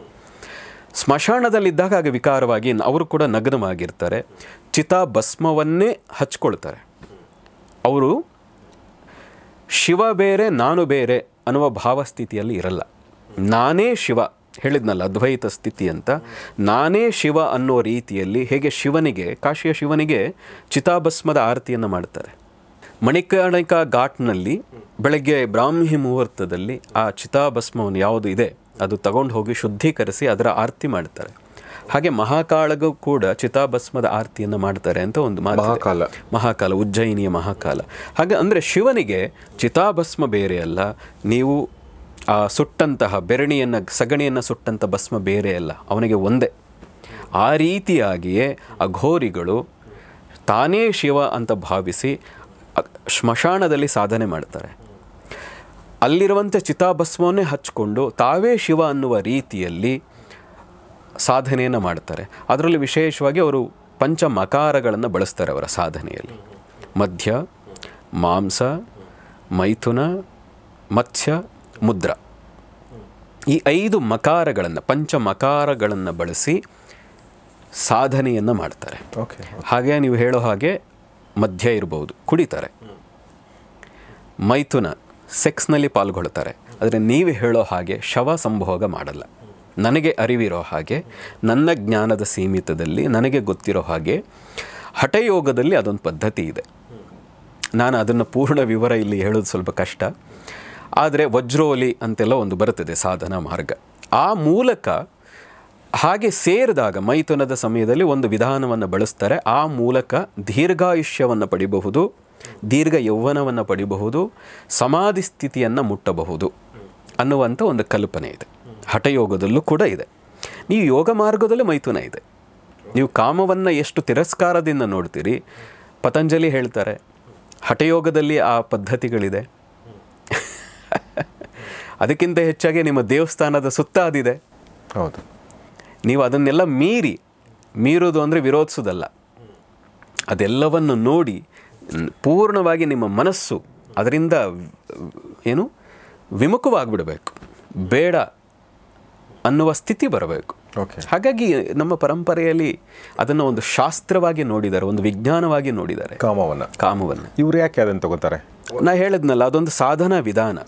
ಸ್ಮಶಾನದಲ್ಲಿದ್ದಾಗ ಆಗ ವಿಕಾರವಾಗಿ ಅವರು ಕೂಡ ನಗ್ನವಾಗಿರ್ತಾರೆ, ಚಿತಾ ಭಸ್ಮವನ್ನೇ ಹಚ್ಕೊಳ್ತಾರೆ. ಅವರು ಶಿವ ಬೇರೆ ನಾನು ಬೇರೆ ಅನ್ನುವ ಭಾವಸ್ಥಿತಿಯಲ್ಲಿ ಇರಲ್ಲ. ನಾನೇ ಶಿವ ಹೇಳಿದ್ನಲ್ಲ, ಅದ್ವೈತ ಸ್ಥಿತಿ ಅಂತ. ನಾನೇ ಶಿವ ಅನ್ನೋ ರೀತಿಯಲ್ಲಿ ಹೇಗೆ ಶಿವನಿಗೆ, ಕಾಶಿಯ ಶಿವನಿಗೆ ಚಿತಾಭಸ್ಮದ ಆರತಿಯನ್ನು ಮಾಡ್ತಾರೆ. ಮಣಿಕರ್ಣಿಕಾ ಘಾಟ್ನಲ್ಲಿ ಬೆಳಗ್ಗೆ ಬ್ರಾಹ್ಮಿ ಮುಹೂರ್ತದಲ್ಲಿ ಆ ಚಿತಾಭಸ್ಮವನ್ನು ಯಾವುದು ಇದೆ ಅದು ತಗೊಂಡು ಹೋಗಿ ಶುದ್ಧೀಕರಿಸಿ ಅದರ ಆರತಿ ಮಾಡ್ತಾರೆ. ಹಾಗೆ ಮಹಾಕಾಳಗೂ ಕೂಡ ಚಿತಾಭಸ್ಮದ ಆರತಿಯನ್ನು ಮಾಡ್ತಾರೆ ಅಂತ ಒಂದು ಮಾತು. ಮಹಾಕಾಲ, ಉಜ್ಜಯಿನಿಯ ಮಹಾಕಾಲ. ಹಾಗೆ ಅಂದರೆ ಶಿವನಿಗೆ ಚಿತಾಭಸ್ಮ ಬೇರೆ ಅಲ್ಲ, ನೀವು ಆ ಸುಟ್ಟಂತಹ ಬೆರಣಿಯನ್ನು, ಸಗಣಿಯನ್ನು ಸುಟ್ಟಂಥ ಭಸ್ಮ ಬೇರೆ ಅಲ್ಲ, ಅವನಿಗೆ ಒಂದೇ. ಆ ರೀತಿಯಾಗಿಯೇ ಅಘೋರಿಗಳು ತಾನೇ ಶಿವ ಅಂತ ಭಾವಿಸಿ ಸ್ಮಶಾನದಲ್ಲಿ ಸಾಧನೆ ಮಾಡ್ತಾರೆ. ಅಲ್ಲಿರುವಂಥ ಚಿತಾಭಸ್ಮವನ್ನೇ ಹಚ್ಕೊಂಡು ತಾವೇ ಶಿವ ಅನ್ನುವ ರೀತಿಯಲ್ಲಿ ಸಾಧನೆಯನ್ನು ಮಾಡ್ತಾರೆ. ಅದರಲ್ಲಿ ವಿಶೇಷವಾಗಿ ಅವರು ಪಂಚಮಕಾರಗಳನ್ನು ಬಳಸ್ತಾರೆ ಅವರ ಸಾಧನೆಯಲ್ಲಿ. ಮಧ್ಯ, ಮಾಂಸ, ಮೈಥುನ, ಮತ್ಸ್ಯ, ಮುದ್ರ, ಈ 5 ಮಕಾರಗಳನ್ನು, ಪಂಚಮಕಾರಗಳನ್ನು ಬಳಸಿ ಸಾಧನೆಯನ್ನು ಮಾಡ್ತಾರೆ. ಹಾಗೆ ನೀವು ಹೇಳೋ ಹಾಗೆ ಮಧ್ಯ ಇರ್ಬೋದು, ಕುಡಿತಾರೆ. ಮೈಥುನ, ಸೆಕ್ಸ್ನಲ್ಲಿ ಪಾಲ್ಗೊಳ್ತಾರೆ. ಆದರೆ ನೀವು ಹೇಳೋ ಹಾಗೆ ಶವ ಸಂಭೋಗ ಮಾಡಲ್ಲ. ನನಗೆ ಅರಿವಿರೋ ಹಾಗೆ, ನನ್ನ ಜ್ಞಾನದ ಸೀಮಿತದಲ್ಲಿ ನನಗೆ ಗೊತ್ತಿರೋ ಹಾಗೆ ಹಠಯೋಗದಲ್ಲಿ ಅದೊಂದು ಪದ್ಧತಿ ಇದೆ. ನಾನು ಅದನ್ನು ಪೂರ್ಣ ವಿವರ ಇಲ್ಲಿ ಹೇಳೋದು ಸ್ವಲ್ಪ ಕಷ್ಟ. ಆದರೆ ವಜ್ರೋಲಿ ಅಂತೆಲ್ಲ ಒಂದು ಬರುತ್ತದೆ ಸಾಧನಾ ಮಾರ್ಗ. ಆ ಮೂಲಕ ಹಾಗೆ ಸೇರಿದಾಗ ಮೈಥುನದ ಸಮಯದಲ್ಲಿ ಒಂದು ವಿಧಾನವನ್ನು ಬಳಸ್ತಾರೆ. ಆ ಮೂಲಕ ದೀರ್ಘಾಯುಷ್ಯವನ್ನು ಪಡಿಬಹುದು, ದೀರ್ಘ ಯೌವನವನ್ನು ಪಡಿಬಹುದು, ಸಮಾಧಿ ಸ್ಥಿತಿಯನ್ನು ಮುಟ್ಟಬಹುದು ಅನ್ನುವಂಥ ಒಂದು ಕಲ್ಪನೆ ಇದೆ. ಹಠಯೋಗದಲ್ಲೂ ಕೂಡ ಇದೆ. ನೀವು ಯೋಗ ಮಾರ್ಗದಲ್ಲೂ ಮೈಥುನ ಇದೆ. ನೀವು ಕಾಮವನ್ನು ಎಷ್ಟು ತಿರಸ್ಕಾರದಿಂದ ನೋಡ್ತೀರಿ, ಪತಂಜಲಿ ಹೇಳ್ತಾರೆ. ಹಠಯೋಗದಲ್ಲಿ ಆ ಪದ್ಧತಿಗಳಿದೆ. ಅದಕ್ಕಿಂತ ಹೆಚ್ಚಾಗಿ ನಿಮ್ಮ ದೇವಸ್ಥಾನದ ಸುತ್ತ ಅದಿದೆ. ಹೌದು. ನೀವು ಅದನ್ನೆಲ್ಲ ಮೀರೋದು ಅಂದರೆ ವಿರೋಧಿಸೋದಲ್ಲ. ಅದೆಲ್ಲವನ್ನು ನೋಡಿ ಪೂರ್ಣವಾಗಿ ನಿಮ್ಮ ಮನಸ್ಸು ಅದರಿಂದ ವಿಮುಖವಾಗಿಬಿಡಬೇಕು, ಬೇಡ ಅನ್ನುವ ಸ್ಥಿತಿ ಬರಬೇಕು. ಹಾಗಾಗಿ ನಮ್ಮ ಪರಂಪರೆಯಲ್ಲಿ ಅದನ್ನು ಒಂದು ಶಾಸ್ತ್ರವಾಗಿ ನೋಡಿದ್ದಾರೆ, ಒಂದು ವಿಜ್ಞಾನವಾಗಿ ನೋಡಿದ್ದಾರೆ ಕಾಮವನ್ನು. ಇವ್ರು ಯಾಕೆ ಅದನ್ನು ತಗೋತಾರೆ? ನಾ ಹೇಳಿದ್ನಲ್ಲ, ಅದೊಂದು ಸಾಧನಾ ವಿಧಾನ.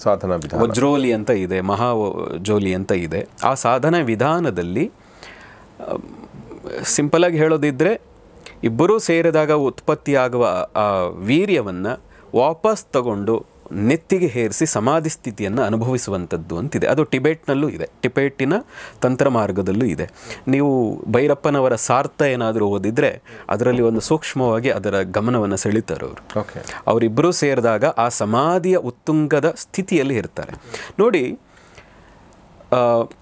ವಜ್ರೋಲಿ ಅಂತ ಇದೆ, ಮಹಾಜೋಲಿ ಅಂತ ಇದೆ. ಆ ಸಾಧನಾ ವಿಧಾನದಲ್ಲಿ ಸಿಂಪಲಾಗಿ ಹೇಳೋದಿದ್ದರೆ, ಇಬ್ಬರೂ ಸೇರಿದಾಗ ಉತ್ಪತ್ತಿಯಾಗುವ ಆ ವೀರ್ಯವನ್ನು ವಾಪಸ್ ತಗೊಂಡು ನೆತ್ತಿಗೆ ಹೇರಿಸಿ ಸಮಾಧಿ ಸ್ಥಿತಿಯನ್ನು ಅನುಭವಿಸುವಂಥದ್ದು ಅಂತಿದೆ. ಅದು ಟಿಬೆಟ್ನಲ್ಲೂ ಇದೆ, ಟಿಬೆಟ್ಟಿನ ತಂತ್ರ ಮಾರ್ಗದಲ್ಲೂ ಇದೆ. ನೀವು ಭೈರಪ್ಪನವರ ಸಾರ್ಥ ಏನಾದರೂ ಓದಿದರೆ ಅದರಲ್ಲಿ ಒಂದು ಸೂಕ್ಷ್ಮವಾಗಿ ಅದರ ಗಮನವನ್ನು ಸೆಳೀತಾರೆ ಅವರು. ಅವರಿಬ್ಬರೂ ಸೇರಿದಾಗ ಆ ಸಮಾಧಿಯ ಉತ್ತುಂಗದ ಸ್ಥಿತಿಯಲ್ಲಿ ಇರ್ತಾರೆ. ನೋಡಿ,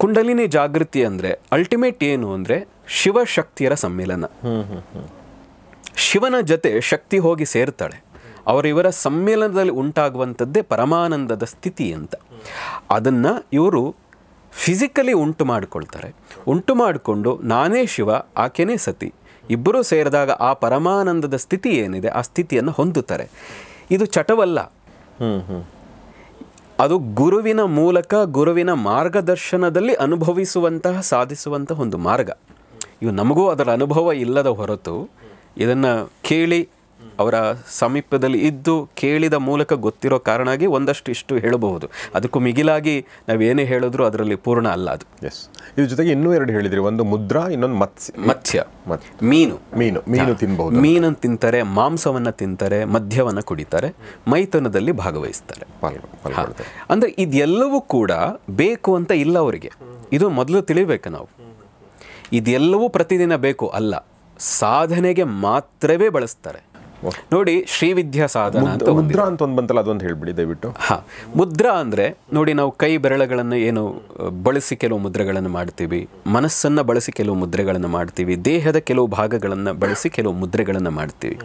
ಕುಂಡಲಿನಿ ಜಾಗೃತಿ ಅಂದರೆ ಅಲ್ಟಿಮೇಟ್ ಏನು ಅಂದರೆ ಶಿವಶಕ್ತಿಯರ ಸಮ್ಮಿಲನ. ಶಿವನ ಜೊತೆ ಶಕ್ತಿ ಹೋಗಿ ಸೇರ್ತಾಳೆ. ಅವರಿವರ ಸಮ್ಮಿಲನದಲ್ಲಿ ಉಂಟಾಗುವಂಥದ್ದೇ ಪರಮಾನಂದದ ಸ್ಥಿತಿ ಅಂತ. ಅದನ್ನು ಇವರು ಫಿಸಿಕಲಿ ಉಂಟು ಮಾಡಿಕೊಳ್ತಾರೆ. ಉಂಟು ಮಾಡಿಕೊಂಡು ನಾನೇ ಶಿವ, ಆಕೆನೇ ಸತಿ, ಇಬ್ಬರೂ ಸೇರಿದಾಗ ಆ ಪರಮಾನಂದದ ಸ್ಥಿತಿ ಏನಿದೆ ಆ ಸ್ಥಿತಿಯನ್ನು ಹೊಂದುತ್ತಾರೆ. ಇದು ಚಟವಲ್ಲ, ಅದು ಗುರುವಿನ ಮೂಲಕ, ಗುರುವಿನ ಮಾರ್ಗದರ್ಶನದಲ್ಲಿ ಅನುಭವಿಸುವಂತಹ, ಸಾಧಿಸುವಂತಹ ಒಂದು ಮಾರ್ಗ. ಇವು ನಮಗೂ ಅದರ ಅನುಭವ ಇಲ್ಲದ ಹೊರತು ಇದನ್ನು ಕೇಳಿ ಅವರ ಸಮೀಪದಲ್ಲಿ ಇದ್ದು ಕೇಳಿದ ಮೂಲಕ ಗೊತ್ತಿರೋ ಕಾರಣಾಗಿ ಒಂದಷ್ಟು ಇಷ್ಟು ಹೇಳಬಹುದು. ಅದಕ್ಕೂ ಮಿಗಿಲಾಗಿ ನಾವೇನೇ ಹೇಳಿದ್ರು ಅದರಲ್ಲಿ ಪೂರ್ಣ ಅಲ್ಲ ಅದು. ಇದ್ರ ಜೊತೆಗೆ ಇನ್ನೂ 2 ಹೇಳಿದ್ರಿ, ಒಂದು ಮುದ್ರಾ, ಇನ್ನೊಂದು ಮತ್ಸ್ಯ. ಮೀನು ತಿನ್ಬಹುದು. ಮೀನನ್ನು ತಿಂತಾರೆ, ಮಾಂಸವನ್ನು ತಿಂತಾರೆ, ಮದ್ಯವನ್ನು ಕುಡಿತಾರೆ, ಮೈಥುನದಲ್ಲಿ ಭಾಗವಹಿಸ್ತಾರೆ. ಅಂದರೆ ಇದೆಲ್ಲವೂ ಕೂಡ ಬೇಕು ಅಂತ ಇಲ್ಲ ಅವರಿಗೆ. ಇದು ಮೊದಲು ತಿಳಿಬೇಕು ನಾವು. ಇದೆಲ್ಲವೂ ಪ್ರತಿದಿನ ಬೇಕು ಅಲ್ಲ, ಸಾಧನೆಗೆ ಮಾತ್ರವೇ ಬಳಸ್ತಾರೆ. ನೋಡಿ, ಶ್ರೀವಿದ್ಯಾ ಸಾಧನ ಅಂತ ಮುದ್ರಾ ಅಂತ ಒಂದು ಬಂತಲ್ಲ, ಅದೊಂದು ಹೇಳ್ಬಿಡಿ ದಯವಿಟ್ಟು. ಮುದ್ರಾ ಅಂದರೆ ನೋಡಿ, ನಾವು ಕೈ ಬೆರಳುಗಳನ್ನು ಏನು ಬಳಸಿ ಕೆಲವು ಮುದ್ರೆಗಳನ್ನು ಮಾಡ್ತೀವಿ, ಮನಸ್ಸನ್ನು ಬಳಸಿ ಕೆಲವು ಮುದ್ರೆಗಳನ್ನು ಮಾಡ್ತೀವಿ, ದೇಹದ ಕೆಲವು ಭಾಗಗಳನ್ನು ಬಳಸಿ ಕೆಲವು ಮುದ್ರೆಗಳನ್ನು ಮಾಡ್ತೀವಿ.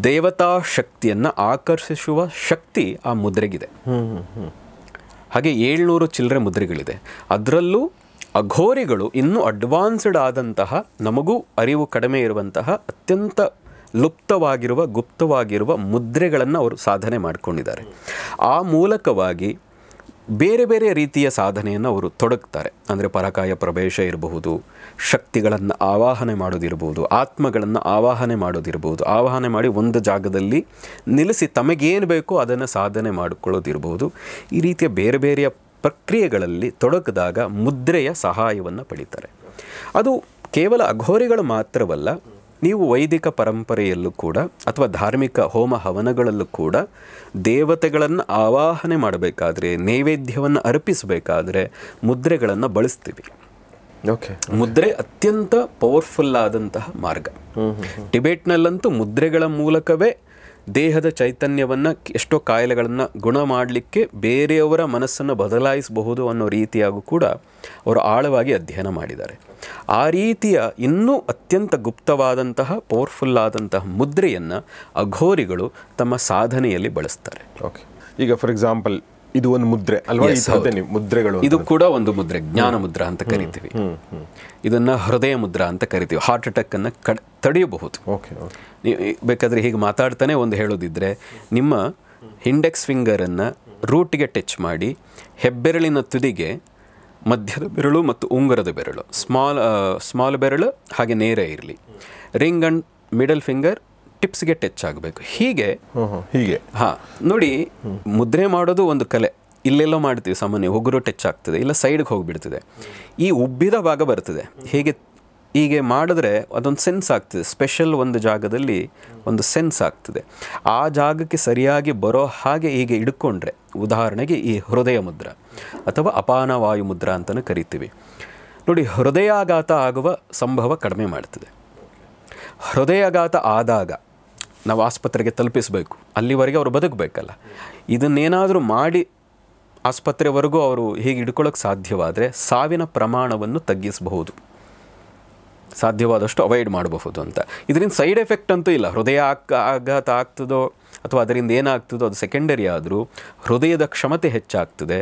ದೇವತಾ ಶಕ್ತಿಯನ್ನು ಆಕರ್ಷಿಸುವ ಶಕ್ತಿ ಆ ಮುದ್ರೆಗಿದೆ. ಹಾಗೆ 700 ಚಿಲ್ಲರೆ ಮುದ್ರೆಗಳಿದೆ. ಅದರಲ್ಲೂ ಅಘೋರಿಗಳು ಇನ್ನೂ ಅಡ್ವಾನ್ಸ್ಡ್ ಆದಂತಹ, ನಮಗೂ ಅರಿವು ಕಡಿಮೆ ಇರುವಂತಹ, ಅತ್ಯಂತ ಲುಪ್ತವಾಗಿರುವ, ಗುಪ್ತವಾಗಿರುವ ಮುದ್ರೆಗಳನ್ನು ಅವರು ಸಾಧನೆ ಮಾಡಿಕೊಂಡಿದ್ದಾರೆ. ಆ ಮೂಲಕವಾಗಿ ಬೇರೆ ಬೇರೆ ರೀತಿಯ ಸಾಧನೆಯನ್ನು ಅವರು ತೊಡಗ್ತಾರೆ. ಅಂದರೆ ಪರಕಾಯ ಪ್ರವೇಶ ಇರಬಹುದು, ಶಕ್ತಿಗಳನ್ನು ಆವಾಹನೆ ಮಾಡೋದಿರ್ಬೋದು, ಆತ್ಮಗಳನ್ನು ಆವಾಹನೆ ಮಾಡೋದಿರ್ಬೋದು, ಆವಾಹನೆ ಮಾಡಿ ಒಂದು ಜಾಗದಲ್ಲಿ ನಿಲ್ಲಿಸಿ ತಮಗೇನು ಬೇಕೋ ಅದನ್ನು ಸಾಧನೆ ಮಾಡಿಕೊಳ್ಳೋದಿರ್ಬೋದು. ಈ ರೀತಿಯ ಬೇರೆ ಬೇರೆಯ ಪ್ರಕ್ರಿಯೆಗಳಲ್ಲಿ ತೊಡಗಿದಾಗ ಮುದ್ರೆಯ ಸಹಾಯವನ್ನು ಪಡೀತಾರೆ. ಅದು ಕೇವಲ ಅಘೋರಿಗಳು ಮಾತ್ರವಲ್ಲ, ನೀವು ವೈದಿಕ ಪರಂಪರೆಯಲ್ಲೂ ಕೂಡ ಅಥವಾ ಧಾರ್ಮಿಕ ಹೋಮ ಹವನಗಳಲ್ಲೂ ಕೂಡ ದೇವತೆಗಳನ್ನು ಆವಾಹನೆ ಮಾಡಬೇಕಾದ್ರೆ, ನೈವೇದ್ಯವನ್ನು ಅರ್ಪಿಸಬೇಕಾದ್ರೆ ಮುದ್ರೆಗಳನ್ನು ಬಳಸ್ತೀವಿ. ಓಕೆ, ಮುದ್ರೆ ಅತ್ಯಂತ ಪವರ್ಫುಲ್ ಆದಂತಹ ಮಾರ್ಗ. ಟಿಬೆಟ್ನಲ್ಲಂತೂ ಮುದ್ರೆಗಳ ಮೂಲಕವೇ ದೇಹದ ಚೈತನ್ಯವನ್ನು, ಎಷ್ಟೋ ಕಾಯಿಲೆಗಳನ್ನು ಗುಣ ಮಾಡಲಿಕ್ಕೆ ಬೇರೆಯವರ ಮನಸ್ಸನ್ನು ಬದಲಾಯಿಸಬಹುದು ಅನ್ನೋ ರೀತಿಯಾಗೂ ಕೂಡ ಅವರು ಆಳವಾಗಿ ಅಧ್ಯಯನ ಮಾಡಿದ್ದಾರೆ. ಆ ರೀತಿಯ ಇನ್ನೂ ಅತ್ಯಂತ ಗುಪ್ತವಾದಂತಹ ಪವರ್ಫುಲ್ ಆದಂತಹ ಮುದ್ರೆಯನ್ನು ಅಘೋರಿಗಳು ತಮ್ಮ ಸಾಧನೆಯಲ್ಲಿ ಬಳಸ್ತಾರೆ. ಓಕೆ, ಈಗ ಫಾರ್ ಎಕ್ಸಾಂಪಲ್ ಇದು ಒಂದು ಮುದ್ರೆ ಅಲ್ವಾ? ಮುದ್ರೆಗಳು, ಇದು ಕೂಡ ಒಂದು ಮುದ್ರೆ, ಜ್ಞಾನ ಮುದ್ರಾ ಅಂತ ಕರಿತೀವಿ. ಇದನ್ನ ಹೃದಯ ಮುದ್ರಾ ಅಂತ ಕರಿತೀವಿ. ಹಾರ್ಟ್ ಅಟ್ಯಾಕ್ ಅನ್ನು ತಡೆಯಬಹುದು. ನೀವು ಬೇಕಾದ್ರೆ ಹೀಗೆ ಮಾತಾಡ್ತಾನೆ ಒಂದು ಹೇಳೋದಿದ್ರೆ, ನಿಮ್ಮ ಇಂಡೆಕ್ಸ್ ಫಿಂಗರನ್ನು ರೂಟ್ಗೆ ಟಚ್ ಮಾಡಿ, ಹೆಬ್ಬೆರಳಿನ ತುದಿಗೆ ಮಧ್ಯದ ಬೆರಳು ಮತ್ತು ಉಂಗುರದ ಬೆರಳು, ಸ್ಮಾಲ್ ಬೆರಳು ಹಾಗೆ ನೇರ ಇರಲಿ, ರಿಂಗ್ ಅಂಡ್ ಮಿಡಲ್ ಫಿಂಗರ್ ಟಿಪ್ಸ್ಗೆ ಟಚ್ ಆಗಬೇಕು. ಹೀಗೆ ಹಾಂ ನೋಡಿ, ಮುದ್ರೆ ಮಾಡೋದು ಒಂದು ಕಲೆ. ಇಲ್ಲೆಲ್ಲೋ ಮಾಡ್ತೀವಿ ಸಾಮಾನ್ಯ, ಉಗುರು ಟಚ್ ಆಗ್ತದೆ, ಇಲ್ಲ ಸೈಡ್ಗೆ ಹೋಗಿಬಿಡ್ತದೆ, ಈ ಉಬ್ಬಿದ ಭಾಗ ಬರ್ತದೆ. ಹೀಗೆ ಮಾಡಿದ್ರೆ ಅದೊಂದು ಸೆನ್ಸ್ ಆಗ್ತದೆ, ಸ್ಪೆಷಲ್ ಒಂದು ಜಾಗದಲ್ಲಿ ಒಂದು ಸೆನ್ಸ್ ಆಗ್ತದೆ. ಆ ಜಾಗಕ್ಕೆ ಸರಿಯಾಗಿ ಬರೋ ಹಾಗೆ ಹೀಗೆ ಹಿಡ್ಕೊಂಡ್ರೆ, ಉದಾಹರಣೆಗೆ ಈ ಹೃದಯ ಮುದ್ರಾ ಅಥವಾ ಅಪಾನ ವಾಯು ಮುದ್ರಾ ಅಂತಲೂ ಕರಿತೀವಿ ನೋಡಿ. ಹೃದಯಾಘಾತ ಆಗುವ ಸಂಭವ ಕಡಿಮೆ ಮಾಡ್ತದೆ. ಹೃದಯಾಘಾತ ಆದಾಗ ನಾವು ಆಸ್ಪತ್ರೆಗೆ ತಲುಪಿಸಬೇಕು, ಅಲ್ಲಿವರೆಗೆ ಅವರು ಬದುಕಬೇಕಲ್ಲ. ಇದನ್ನೇನಾದರೂ ಮಾಡಿ ಆಸ್ಪತ್ರೆವರೆಗೂ ಅವರು ಹೀಗೆ ಹಿಡ್ಕೊಳ್ಳೋಕೆ ಸಾಧ್ಯವಾದರೆ ಸಾವಿನ ಪ್ರಮಾಣವನ್ನು ತಗ್ಗಿಸಬಹುದು, ಸಾಧ್ಯವಾದಷ್ಟು ಅವಾಯ್ಡ್ ಮಾಡಬಹುದು ಅಂತ. ಇದರಿಂದ ಸೈಡ್ ಎಫೆಕ್ಟ್ ಅಂತೂ ಇಲ್ಲ. ಹೃದಯ ಆಘಾತ ಆಗ್ತದೋ ಅಥವಾ ಅದರಿಂದ ಏನಾಗ್ತದೋ ಅದು ಸೆಕೆಂಡರಿ ಆದರೂ ಹೃದಯದ ಕ್ಷಮತೆ ಹೆಚ್ಚಾಗ್ತದೆ,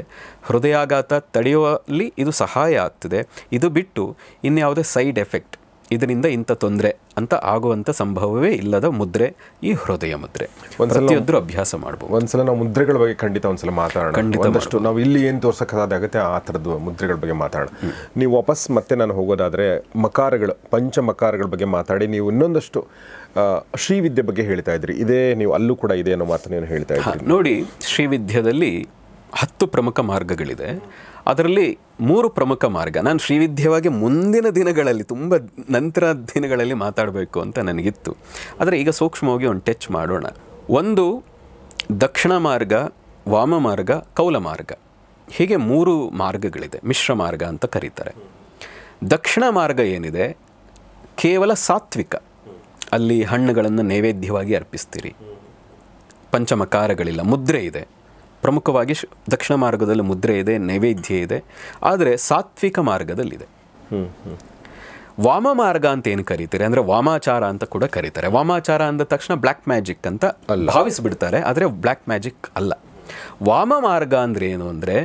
ಹೃದಯಾಘಾತ ತಡೆಯುವಲ್ಲಿ ಇದು ಸಹಾಯ ಆಗ್ತದೆ. ಇದು ಬಿಟ್ಟು ಇನ್ಯಾವುದೇ ಸೈಡ್ ಎಫೆಕ್ಟ್, ಇದರಿಂದ ಇಂಥ ತೊಂದರೆ ಅಂತ ಆಗುವಂಥ ಸಂಭವವೇ ಇಲ್ಲದ ಮುದ್ರೆ ಈ ಹೃದಯ ಮುದ್ರೆ. ಪ್ರತಿಯೊಬ್ಬರು ಅಭ್ಯಾಸ ಮಾಡ್ಬೋದು. ಒಂದ್ಸಲ ನಾವು ಮುದ್ರೆಗಳ ಬಗ್ಗೆ ಖಂಡಿತ ಒಂದ್ಸಲ ಮಾತಾಡೋಣ. ಒಂದಷ್ಟು ನಾವು ಇಲ್ಲಿ ಏನು ತೋರ್ಸೋಕ್ಕಾಗುತ್ತೆ ಆ ಥರದ್ದು ಮುದ್ರೆಗಳ ಬಗ್ಗೆ ಮಾತಾಡೋಣ. ನೀವು ವಾಪಸ್ ಮತ್ತೆ ನಾನು ಹೋಗೋದಾದರೆ ಮಕಾರಗಳು, ಪಂಚ ಮಕಾರಗಳ ಬಗ್ಗೆ ಮಾತಾಡಿ ನೀವು ಇನ್ನೊಂದಷ್ಟು ಶ್ರೀವಿದ್ಯೆ ಬಗ್ಗೆ ಹೇಳ್ತಾ ಇದ್ರಿ. ಇದೇ ನೀವು ಅಲ್ಲೂ ಕೂಡ ಇದೆ ಅನ್ನೋ ಮಾತನ್ನು ನೀವು ಹೇಳ್ತಾ ಇದ್ರಿ. ನೋಡಿ, ಶ್ರೀವಿದ್ಯದಲ್ಲಿ 10 ಪ್ರಮುಖ ಮಾರ್ಗಗಳಿದೆ. ಅದರಲ್ಲಿ 3 ಪ್ರಮುಖ ಮಾರ್ಗ ನಾನು ಶ್ರೀವಿದ್ಯವಾಗಿ ಮುಂದಿನ ದಿನಗಳಲ್ಲಿ, ತುಂಬ ನಂತರ ದಿನಗಳಲ್ಲಿ ಮಾತಾಡಬೇಕು ಅಂತ ನನಗಿತ್ತು. ಆದರೆ ಈಗ ಸೂಕ್ಷ್ಮವಾಗಿ ಒಂದು ಟಚ್ ಮಾಡೋಣ. ಒಂದು ದಕ್ಷಿಣ ಮಾರ್ಗ, ವಾಮ ಮಾರ್ಗ, ಕೌಲ ಮಾರ್ಗ, ಹೀಗೆ 3 ಮಾರ್ಗಗಳಿದೆ. ಮಿಶ್ರ ಮಾರ್ಗ ಅಂತ ಕರೀತಾರೆ. ದಕ್ಷಿಣ ಮಾರ್ಗ ಏನಿದೆ ಕೇವಲ ಸಾತ್ವಿಕ, ಅಲ್ಲಿ ಹಣ್ಣುಗಳನ್ನು ನೈವೇದ್ಯವಾಗಿ ಅರ್ಪಿಸ್ತೀರಿ, ಪಂಚಮಕಾರಗಳಿಲ್ಲ, ಮುದ್ರೆ ಇದೆ. ಪ್ರಮುಖವಾಗಿ ದಕ್ಷಿಣ ಮಾರ್ಗದಲ್ಲಿ ಮುದ್ರೆ ಇದೆ, ನೈವೇದ್ಯ ಇದೆ, ಆದರೆ ಸಾತ್ವಿಕ ಮಾರ್ಗದಲ್ಲಿದೆ. ವಾಮ ಮಾರ್ಗ ಅಂತ ಏನು ಕರೀತಾರೆ ಅಂದರೆ ವಾಮಾಚಾರ ಅಂತ ಕೂಡ ಕರೀತಾರೆ. ವಾಮಾಚಾರ ಅಂದ ತಕ್ಷಣ ಬ್ಲ್ಯಾಕ್ ಮ್ಯಾಜಿಕ್ ಅಂತ ಭಾವಿಸಿಬಿಡ್ತಾರೆ, ಆದರೆ ಬ್ಲ್ಯಾಕ್ ಮ್ಯಾಜಿಕ್ ಅಲ್ಲ. ವಾಮ ಮಾರ್ಗ ಅಂದರೆ ಏನು ಅಂದರೆ,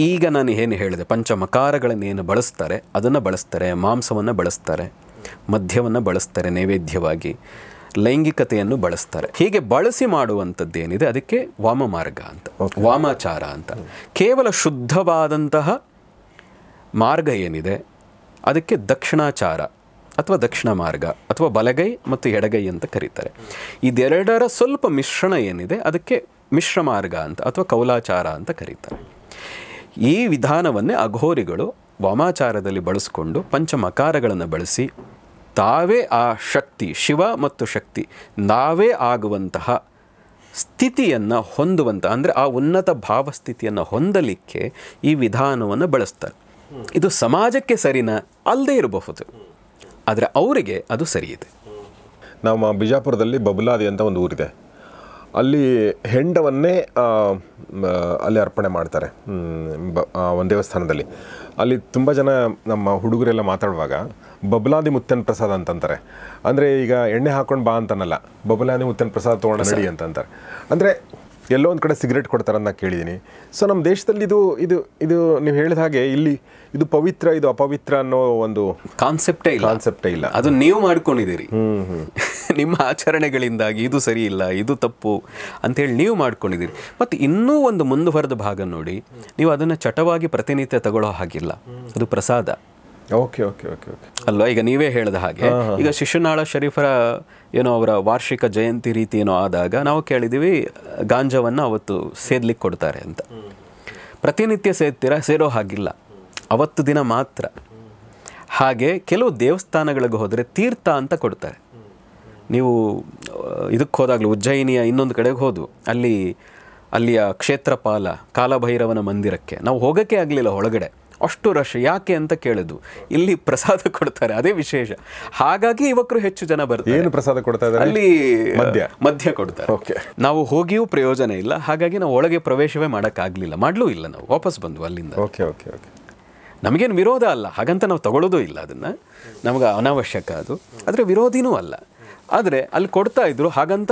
ಈಗ ನಾನು ಏನು ಹೇಳಿದೆ, ಪಂಚಮಕಾರಗಳನ್ನೇನು ಬಳಸ್ತಾರೆ ಅದನ್ನು ಬಳಸ್ತಾರೆ. ಮಾಂಸವನ್ನು ಬಳಸ್ತಾರೆ, ಮದ್ಯವನ್ನು ಬಳಸ್ತಾರೆ ನೈವೇದ್ಯವಾಗಿ, ಲೈಂಗಿಕತೆಯನ್ನು ಬಳಸ್ತಾರೆ. ಹೀಗೆ ಬಳಸಿ ಮಾಡುವಂಥದ್ದೇನಿದೆ ಅದಕ್ಕೆ ವಾಮ ಮಾರ್ಗ ಅಂತ, ವಾಮಾಚಾರ ಅಂತ. ಕೇವಲ ಶುದ್ಧವಾದಂತಹ ಮಾರ್ಗ ಏನಿದೆ ಅದಕ್ಕೆ ದಕ್ಷಿಣಾಚಾರ ಅಥವಾ ದಕ್ಷಿಣ ಮಾರ್ಗ ಅಥವಾ ಬಲಗೈ ಮತ್ತು ಎಡಗೈ ಅಂತ ಕರೀತಾರೆ. ಇದೆರಡರ ಸ್ವಲ್ಪ ಮಿಶ್ರಣ ಏನಿದೆ ಅದಕ್ಕೆ ಮಿಶ್ರ ಮಾರ್ಗ ಅಂತ ಅಥವಾ ಕೌಲಾಚಾರ ಅಂತ ಕರೀತಾರೆ. ಈ ವಿಧಾನವನ್ನೇ ಅಘೋರಿಗಳು ವಾಮಾಚಾರದಲ್ಲಿ ಬಳಸಿಕೊಂಡು ಪಂಚಮಕಾರಗಳನ್ನು ಬಳಸಿ ತಾವೇ ಆ ಶಕ್ತಿ, ಶಿವ ಮತ್ತು ಶಕ್ತಿ ನಾವೇ ಆಗುವಂತಹ ಸ್ಥಿತಿಯನ್ನು ಹೊಂದುವಂಥ, ಅಂದರೆ ಆ ಉನ್ನತ ಭಾವಸ್ಥಿತಿಯನ್ನು ಹೊಂದಲಿಕ್ಕೆ ಈ ವಿಧಾನವನ್ನು ಬಳಸ್ತಾರೆ. ಇದು ಸಮಾಜಕ್ಕೆ ಸರಿನಾ? ಅಲ್ಲದೇ ಇರಬಹುದು, ಆದರೆ ಅವರಿಗೆ ಅದು ಸರಿ ಇದೆ. ನಮ್ಮ ಬಿಜಾಪುರದಲ್ಲಿ ಬಬುಲಾದಿ ಅಂತ ಒಂದು ಊರಿದೆ. ಅಲ್ಲಿ ಹೆಂಡವನ್ನೇ ಅಲ್ಲಿ ಅರ್ಪಣೆ ಮಾಡ್ತಾರೆ ಒಂದು ದೇವಸ್ಥಾನದಲ್ಲಿ. ಅಲ್ಲಿ ತುಂಬ ಜನ ನಮ್ಮ ಹುಡುಗರೆಲ್ಲ ಮಾತಾಡುವಾಗ ಬಬುಲಾದಿ ಮುತ್ತನ ಪ್ರಸಾದ ಅಂತಂತಾರೆ. ಅಂದರೆ ಈಗ ಎಣ್ಣೆ ಹಾಕ್ಕೊಂಡು ಬಾ ಅಂತನಲ್ಲ, ಬಬುಲಾದಿ ಮುತ್ತನ ಪ್ರಸಾದ ತೊಗೊಂಡು ನಡಿ ಅಂತಂತಾರೆ. ಅಂದರೆ ಎಲ್ಲೋ ಒಂದು ಕಡೆ ಸಿಗರೇಟ್ ಕೊಡ್ತಾರೆ ಅಂತ ಕೇಳಿದ್ದೀನಿ. ಸೊ ನಮ್ಮ ದೇಶದಲ್ಲಿ ಇದು ಇದು ಇದು ನೀವು ಹೇಳಿದ ಹಾಗೆ ಇಲ್ಲಿ ಇದು ಪವಿತ್ರ ಇದು ಅಪವಿತ್ರ ಅನ್ನೋ ಒಂದು ಕಾನ್ಸೆಪ್ಟೇ ಇಲ್ಲ. ಅದು ನೀವು ಮಾಡ್ಕೊಂಡಿದ್ದೀರಿ ನಿಮ್ಮ ಆಚರಣೆಗಳಿಂದಾಗಿ. ಇದು ಸರಿ ಇಲ್ಲ, ಇದು ತಪ್ಪು ಅಂತೇಳಿ ನೀವು ಮಾಡ್ಕೊಂಡಿದ್ದೀರಿ. ಮತ್ತು ಇನ್ನೂ ಒಂದು ಮುಂದುವರೆದ ಭಾಗ ನೋಡಿ, ನೀವು ಅದನ್ನು ಚಟವಾಗಿ ಪ್ರತಿನಿತ್ಯ ತಗೊಳ್ಳೋ ಹಾಗಿಲ್ಲ. ಅದು ಪ್ರಸಾದ. ಓಕೆ ಓಕೆ ಓಕೆ ಓಕೆ ಅಲ್ವಾ? ಈಗ ನೀವೇ ಹೇಳಿದ ಹಾಗೆ, ಈಗ ಶಿಶುನಾಳ ಶರೀಫರ ಏನೋ ಅವರ ವಾರ್ಷಿಕ ಜಯಂತಿ ರೀತಿ ಏನೋ ಆದಾಗ ನಾವು ಕೇಳಿದ್ದೀವಿ ಗಾಂಜಾವನ್ನು ಅವತ್ತು ಸೇದ್ಲಿಕ್ಕೆ ಕೊಡ್ತಾರೆ ಅಂತ. ಪ್ರತಿನಿತ್ಯ ಸೇರೋ ಹಾಗಿಲ್ಲ, ಅವತ್ತು ದಿನ ಮಾತ್ರ. ಹಾಗೆ ಕೆಲವು ದೇವಸ್ಥಾನಗಳಿಗೆ ಹೋದರೆ ತೀರ್ಥ ಅಂತ ಕೊಡ್ತಾರೆ. ನೀವು ಇದಕ್ಕೆ ಹೋದಾಗಲೂ ಉಜ್ಜಯಿನಿಯ ಇನ್ನೊಂದು ಕಡೆಗೆ ಹೋದು, ಅಲ್ಲಿಯ ಕ್ಷೇತ್ರಪಾಲ ಕಾಲಭೈರವನ ಮಂದಿರಕ್ಕೆ ನಾವು ಹೋಗೋಕ್ಕೆ ಆಗಲಿಲ್ಲ ಒಳಗಡೆ, ಅಷ್ಟು ರಶ್. ಯಾಕೆ ಅಂತ ಕೇಳಿದ್ದು, ಇಲ್ಲಿ ಪ್ರಸಾದ ಕೊಡ್ತಾರೆ, ಅದೇ ವಿಶೇಷ. ಹಾಗಾಗಿ ಯುವಕರು ಹೆಚ್ಚು ಜನ ಬರ್ತಾರೆ. ಏನು ಪ್ರಸಾದ ಕೊಡ್ತಾ ಇದ್ದಾರೆ? ಅಲ್ಲಿ ಮದ್ಯ ಕೊಡ್ತಾರೆ. ನಾವು ಹೋಗಿಯೂ ಪ್ರಯೋಜನ ಇಲ್ಲ, ಹಾಗಾಗಿ ನಾವು ಒಳಗೆ ಪ್ರವೇಶವೇ ಮಾಡೋಕ್ಕಾಗಲಿಲ್ಲ, ಮಾಡಲೂ ಇಲ್ಲ. ನಾವು ವಾಪಸ್ ಬಂದ್ವು ಅಲ್ಲಿಂದ. ಓಕೆ ಓಕೆ ಓಕೆ ನಮಗೇನು ವಿರೋಧ ಅಲ್ಲ, ಹಾಗಂತ ನಾವು ತಗೊಳ್ಳೋದು ಇಲ್ಲ, ಅದನ್ನು ನಮಗೆ ಅನಾವಶ್ಯಕ ಅದು, ಆದರೆ ವಿರೋಧಿನೂ ಅಲ್ಲ. ಆದರೆ ಅಲ್ಲಿ ಕೊಡ್ತಾ ಇದ್ರು, ಹಾಗಂತ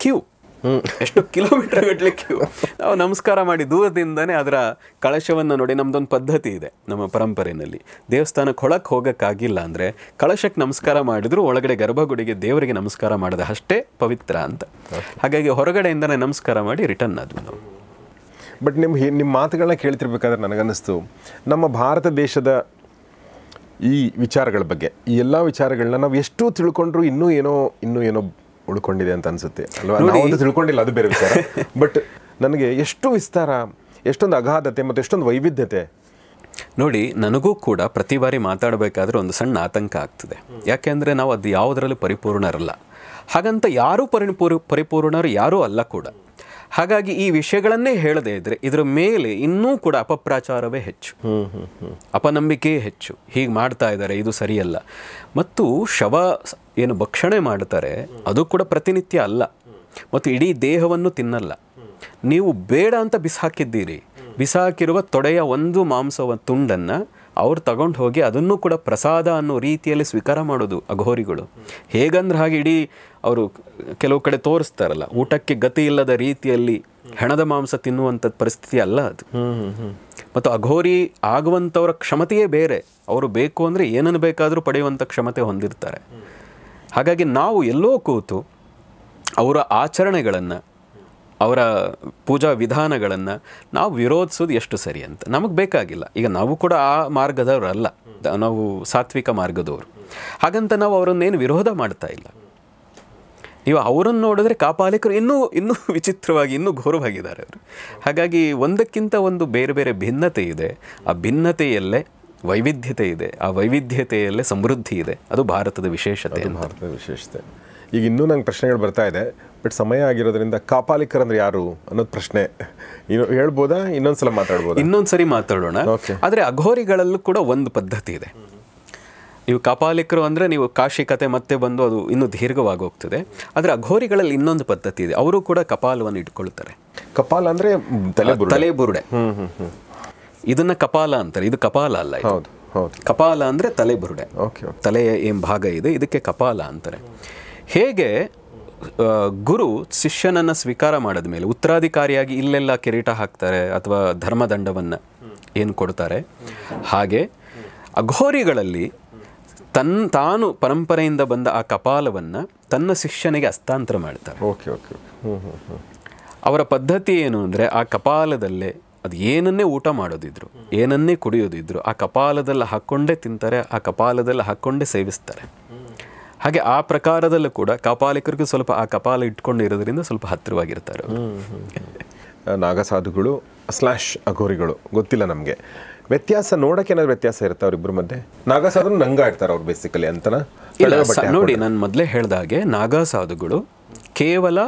ಕ್ಯೂ, ಎಷ್ಟು ಕಿಲೋಮೀಟರ್ ಗಟ್ಟಲೆ ಕ್ಯೂ. ನಾವು ನಮಸ್ಕಾರ ಮಾಡಿ ದೂರದಿಂದನೇ ಅದರ ಕಳಶವನ್ನು ನೋಡಿ. ನಮ್ದೊಂದು ಪದ್ಧತಿ ಇದೆ ನಮ್ಮ ಪರಂಪರೆಯಲ್ಲಿ, ದೇವಸ್ಥಾನಕ್ಕೆ ಹೊಳಕ್ಕೆ ಹೋಗೋಕ್ಕಾಗಿಲ್ಲ ಅಂದರೆ ಕಳಶಕ್ಕೆ ನಮಸ್ಕಾರ ಮಾಡಿದ್ರು ಒಳಗಡೆ ಗರ್ಭಗುಡಿಗೆ ದೇವರಿಗೆ ನಮಸ್ಕಾರ ಮಾಡೋದು ಅಷ್ಟೇ ಪವಿತ್ರ ಅಂತ. ಹಾಗಾಗಿ ಹೊರಗಡೆಯಿಂದನೇ ನಮಸ್ಕಾರ ಮಾಡಿ ರಿಟರ್ನ್ ಆದ್ವಿ ನಾವು. ಬಟ್ ನಿಮ್ಮ ಮಾತುಗಳನ್ನ ಕೇಳ್ತಿರ್ಬೇಕಾದ್ರೆ ನನಗನ್ನಿಸ್ತು, ನಮ್ಮ ಭಾರತ ದೇಶದ ಈ ವಿಚಾರಗಳ ಬಗ್ಗೆ, ಈ ಎಲ್ಲ ವಿಚಾರಗಳನ್ನ ನಾವು ಎಷ್ಟು ತಿಳ್ಕೊಂಡ್ರು ಇನ್ನೂ ಏನೋ ಉಳ್ಕೊಂಡಿದೆ ಅಂತ ಅನ್ಸುತ್ತೆ ಅಲ್ವಾ? ನಾವು ತಿಳ್ಕೊಂಡಿಲ್ಲ, ಅದು ಬೇರೆ ವಿಚಾರ. ಬಟ್ ನನಗೆ ಎಷ್ಟು ವಿಸ್ತಾರ, ಎಷ್ಟೊಂದು ಅಗಾಧತೆ ಮತ್ತು ಎಷ್ಟೊಂದು ವೈವಿಧ್ಯತೆ. ನೋಡಿ, ನನಗೂ ಕೂಡ ಪ್ರತಿ ಬಾರಿ ಮಾತಾಡಬೇಕಾದ್ರೆ ಒಂದು ಸಣ್ಣ ಆತಂಕ ಆಗ್ತದೆ. ಯಾಕೆಂದರೆ ನಾವು ಅದು ಯಾವುದರಲ್ಲೂ ಪರಿಪೂರ್ಣರಲ್ಲ. ಹಾಗಂತ ಯಾರೂ ಪರಿಪೂರ್ಣರು ಯಾರೂ ಅಲ್ಲ ಕೂಡ. ಹಾಗಾಗಿ ಈ ವಿಷಯಗಳನ್ನೇ ಹೇಳದೇ ಇದ್ರೆ ಇದರ ಮೇಲೆ ಇನ್ನೂ ಕೂಡ ಅಪಪ್ರಚಾರವೇ ಹೆಚ್ಚು, ಅಪನಂಬಿಕೆಯೇ ಹೆಚ್ಚು. ಹೀಗೆ ಮಾಡ್ತಾ ಇದ್ದಾರೆ, ಇದು ಸರಿಯಲ್ಲ. ಮತ್ತು ಶವ ಏನು ಭಕ್ಷಣೆ ಮಾಡ್ತಾರೆ ಅದು ಕೂಡ ಪ್ರತಿನಿತ್ಯ ಅಲ್ಲ, ಮತ್ತು ಇಡೀ ದೇಹವನ್ನು ತಿನ್ನಲ್ಲ. ನೀವು ಬೇಡ ಅಂತ ಬಿಸಾಕಿದ್ದೀರಿ, ಬಿಸಾಕಿರುವ ತೊಡೆಯ ಒಂದು ಮಾಂಸವ ತುಂಡನ್ನು ಅವ್ರು ತಗೊಂಡು ಹೋಗಿ ಅದನ್ನು ಕೂಡ ಪ್ರಸಾದ ಅನ್ನೋ ರೀತಿಯಲ್ಲಿ ಸ್ವೀಕಾರ ಮಾಡೋದು ಅಘೋರಿಗಳು. ಹೇಗಂದ್ರೆ ಹಾಗೆ ಇಡೀ ಅವರು ಕೆಲವು ಕಡೆ ತೋರಿಸ್ತಾರಲ್ಲ, ಊಟಕ್ಕೆ ಗತಿ ಇಲ್ಲದ ರೀತಿಯಲ್ಲಿ ಹೆಣದ ಮಾಂಸ ತಿನ್ನುವಂಥದ್ದು ಪರಿಸ್ಥಿತಿ ಅಲ್ಲ ಅದು. ಮತ್ತು ಅಘೋರಿ ಆಗುವಂಥವ್ರ ಕ್ಷಮತೆಯೇ ಬೇರೆ. ಅವರು ಬೇಕು ಅಂದರೆ ಏನನ್ನು ಬೇಕಾದರೂ ಪಡೆಯುವಂಥ ಕ್ಷಮತೆ ಹೊಂದಿರ್ತಾರೆ. ಹಾಗಾಗಿ ನಾವು ಎಲ್ಲೋ ಕೂತು ಅವರ ಆಚರಣೆಗಳನ್ನು, ಅವರ ಪೂಜಾ ವಿಧಾನಗಳನ್ನು ನಾವು ವಿರೋಧಿಸೋದು ಎಷ್ಟು ಸರಿ ಅಂತ ನಮಗೆ ಬೇಕಾಗಿಲ್ಲ. ಈಗ ನಾವು ಕೂಡ ಆ ಮಾರ್ಗದವರಲ್ಲ, ನಾವು ಸಾತ್ವಿಕ ಮಾರ್ಗದವರು. ಹಾಗಂತ ನಾವು ಅವರನ್ನೇನು ವಿರೋಧ ಮಾಡ್ತಾ ಇಲ್ಲ. ನೀವು ಅವರನ್ನು ನೋಡಿದ್ರೆ ಕಾಪಾಲಿಕರು ಇನ್ನೂ ವಿಚಿತ್ರವಾಗಿ, ಇನ್ನೂ ಘೋರವಾಗಿದ್ದಾರೆ ಅವರು. ಹಾಗಾಗಿ ಒಂದಕ್ಕಿಂತ ಒಂದು ಬೇರೆ ಬೇರೆ ಭಿನ್ನತೆ ಇದೆ. ಆ ಭಿನ್ನತೆಯಲ್ಲೇ ವೈವಿಧ್ಯತೆ ಇದೆ, ಆ ವೈವಿಧ್ಯತೆಯಲ್ಲೇ ಸಮೃದ್ಧಿ ಇದೆ. ಅದು ಭಾರತದ ವಿಶೇಷತೆ. ಭಾರತದ ವಿಶೇಷತೆ. ಈಗ ಇನ್ನೂ ನಂಗೆ ಪ್ರಶ್ನೆಗಳು ಬರ್ತಾ ಇದೆ, ಬಟ್ ಸಮಯ ಆಗಿರೋದ್ರಿಂದ ಕಾಪಾಲಿಕರಂದ್ರೆ ಯಾರು ಅನ್ನೋದು ಪ್ರಶ್ನೆ ಹೇಳ್ಬೋದಾ? ಇನ್ನೊಂದ್ಸಲ ಮಾತಾಡ್ಬೋದಾ? ಇನ್ನೊಂದ್ಸರಿ ಮಾತಾಡೋಣ. ಆದರೆ ಅಘೋರಿಗಳಲ್ಲೂ ಕೂಡ ಒಂದು ಪದ್ಧತಿ ಇದೆ. ನೀವು ಕಾಪಾಲಿಕರು ಅಂದರೆ ನೀವು ಕಾಶಿ ಕತೆ ಮತ್ತೆ ಬಂದು ಅದು ಇನ್ನೂ ದೀರ್ಘವಾಗಿ ಹೋಗ್ತದೆ. ಆದರೆ ಅಘೋರಿಗಳಲ್ಲಿ ಇನ್ನೊಂದು ಪದ್ಧತಿ ಇದೆ. ಅವರು ಕೂಡ ಕಪಾಲವನ್ನು ಇಟ್ಕೊಳ್ತಾರೆ. ಕಪಾಲ ಅಂದರೆ ತಲೆಬುರುಡೆ. ಇದನ್ನ ಕಪಾಲ ಅಂತಾರೆ, ಇದು ಕಪಾಲ ಅಲ್ಲ. ಹೌದು ಹೌದು. ಕಪಾಲ ಅಂದರೆ ತಲೆಬುರುಡೆ, ತಲೆಯ ಏನು ಭಾಗ ಇದೆ, ಇದಕ್ಕೆ ಕಪಾಲ ಅಂತಾರೆ. ಹೇಗೆ ಗುರು ಶಿಷ್ಯನನ್ನು ಸ್ವೀಕಾರ ಮಾಡಿದ ಮೇಲೆ ಉತ್ತರಾಧಿಕಾರಿಯಾಗಿ ಇಲ್ಲೆಲ್ಲ ಕಿರೀಟ ಹಾಕ್ತಾರೆ ಅಥವಾ ಧರ್ಮದಂಡವನ್ನು ಏನು ಕೊಡ್ತಾರೆ, ಹಾಗೆ ಅಘೋರಿಗಳಲ್ಲಿ ತಾನು ಪರಂಪರೆಯಿಂದ ಬಂದ ಆ ಕಪಾಲವನ್ನು ತನ್ನ ಶಿಷ್ಯನಿಗೆ ಹಸ್ತಾಂತರ ಮಾಡ್ತಾರೆ. ಅವರ ಪದ್ಧತಿ ಏನು ಅಂದರೆ, ಆ ಕಪಾಲದಲ್ಲೇ ಅದು ಏನನ್ನೇ ಊಟ ಮಾಡೋದಿದ್ರು, ಏನನ್ನೇ ಕುಡಿಯೋದಿದ್ರು ಆ ಕಪಾಲದಲ್ಲಿ ಹಾಕ್ಕೊಂಡೇ ತಿಂತಾರೆ, ಆ ಕಪಾಲದಲ್ಲಿ ಹಾಕ್ಕೊಂಡೇ ಸೇವಿಸ್ತಾರೆ. ಹಾಗೆ ಆ ಪ್ರಕಾರದಲ್ಲೂ ಕೂಡ ಕಾಪಾಲಿಕರಿಗೂ ಸ್ವಲ್ಪ ಆ ಕಪಾಲ ಇಟ್ಕೊಂಡಿರೋದ್ರಿಂದ ಸ್ವಲ್ಪ ಹತ್ತಿರವಾಗಿರ್ತಾರೆ. ನಾಗಸಾಧುಗಳು / ಅಘೋರಿಗಳು ಗೊತ್ತಿಲ್ಲ ನಮಗೆ. ವ್ಯತ್ಯಾಸ ನೋಡೋಕೆ ಏನಾದ್ರು ವ್ಯತ್ಯಾಸ ಇರುತ್ತೆ ಅವರಿಬ್ಬರ ಮಧ್ಯೆ? ನಾಗಸಾಧು ನಂಗ ಇರ್ತಾರೆ ಅವ್ರು ಬೇಸಿಕಲಿ ಅಂತನಾ? ನೋಡಿ, ನಾನು ಮೊದಲೇ ಹೇಳ್ದಾಗೆ ನಾಗಸಾಧುಗಳು ಕೇವಲ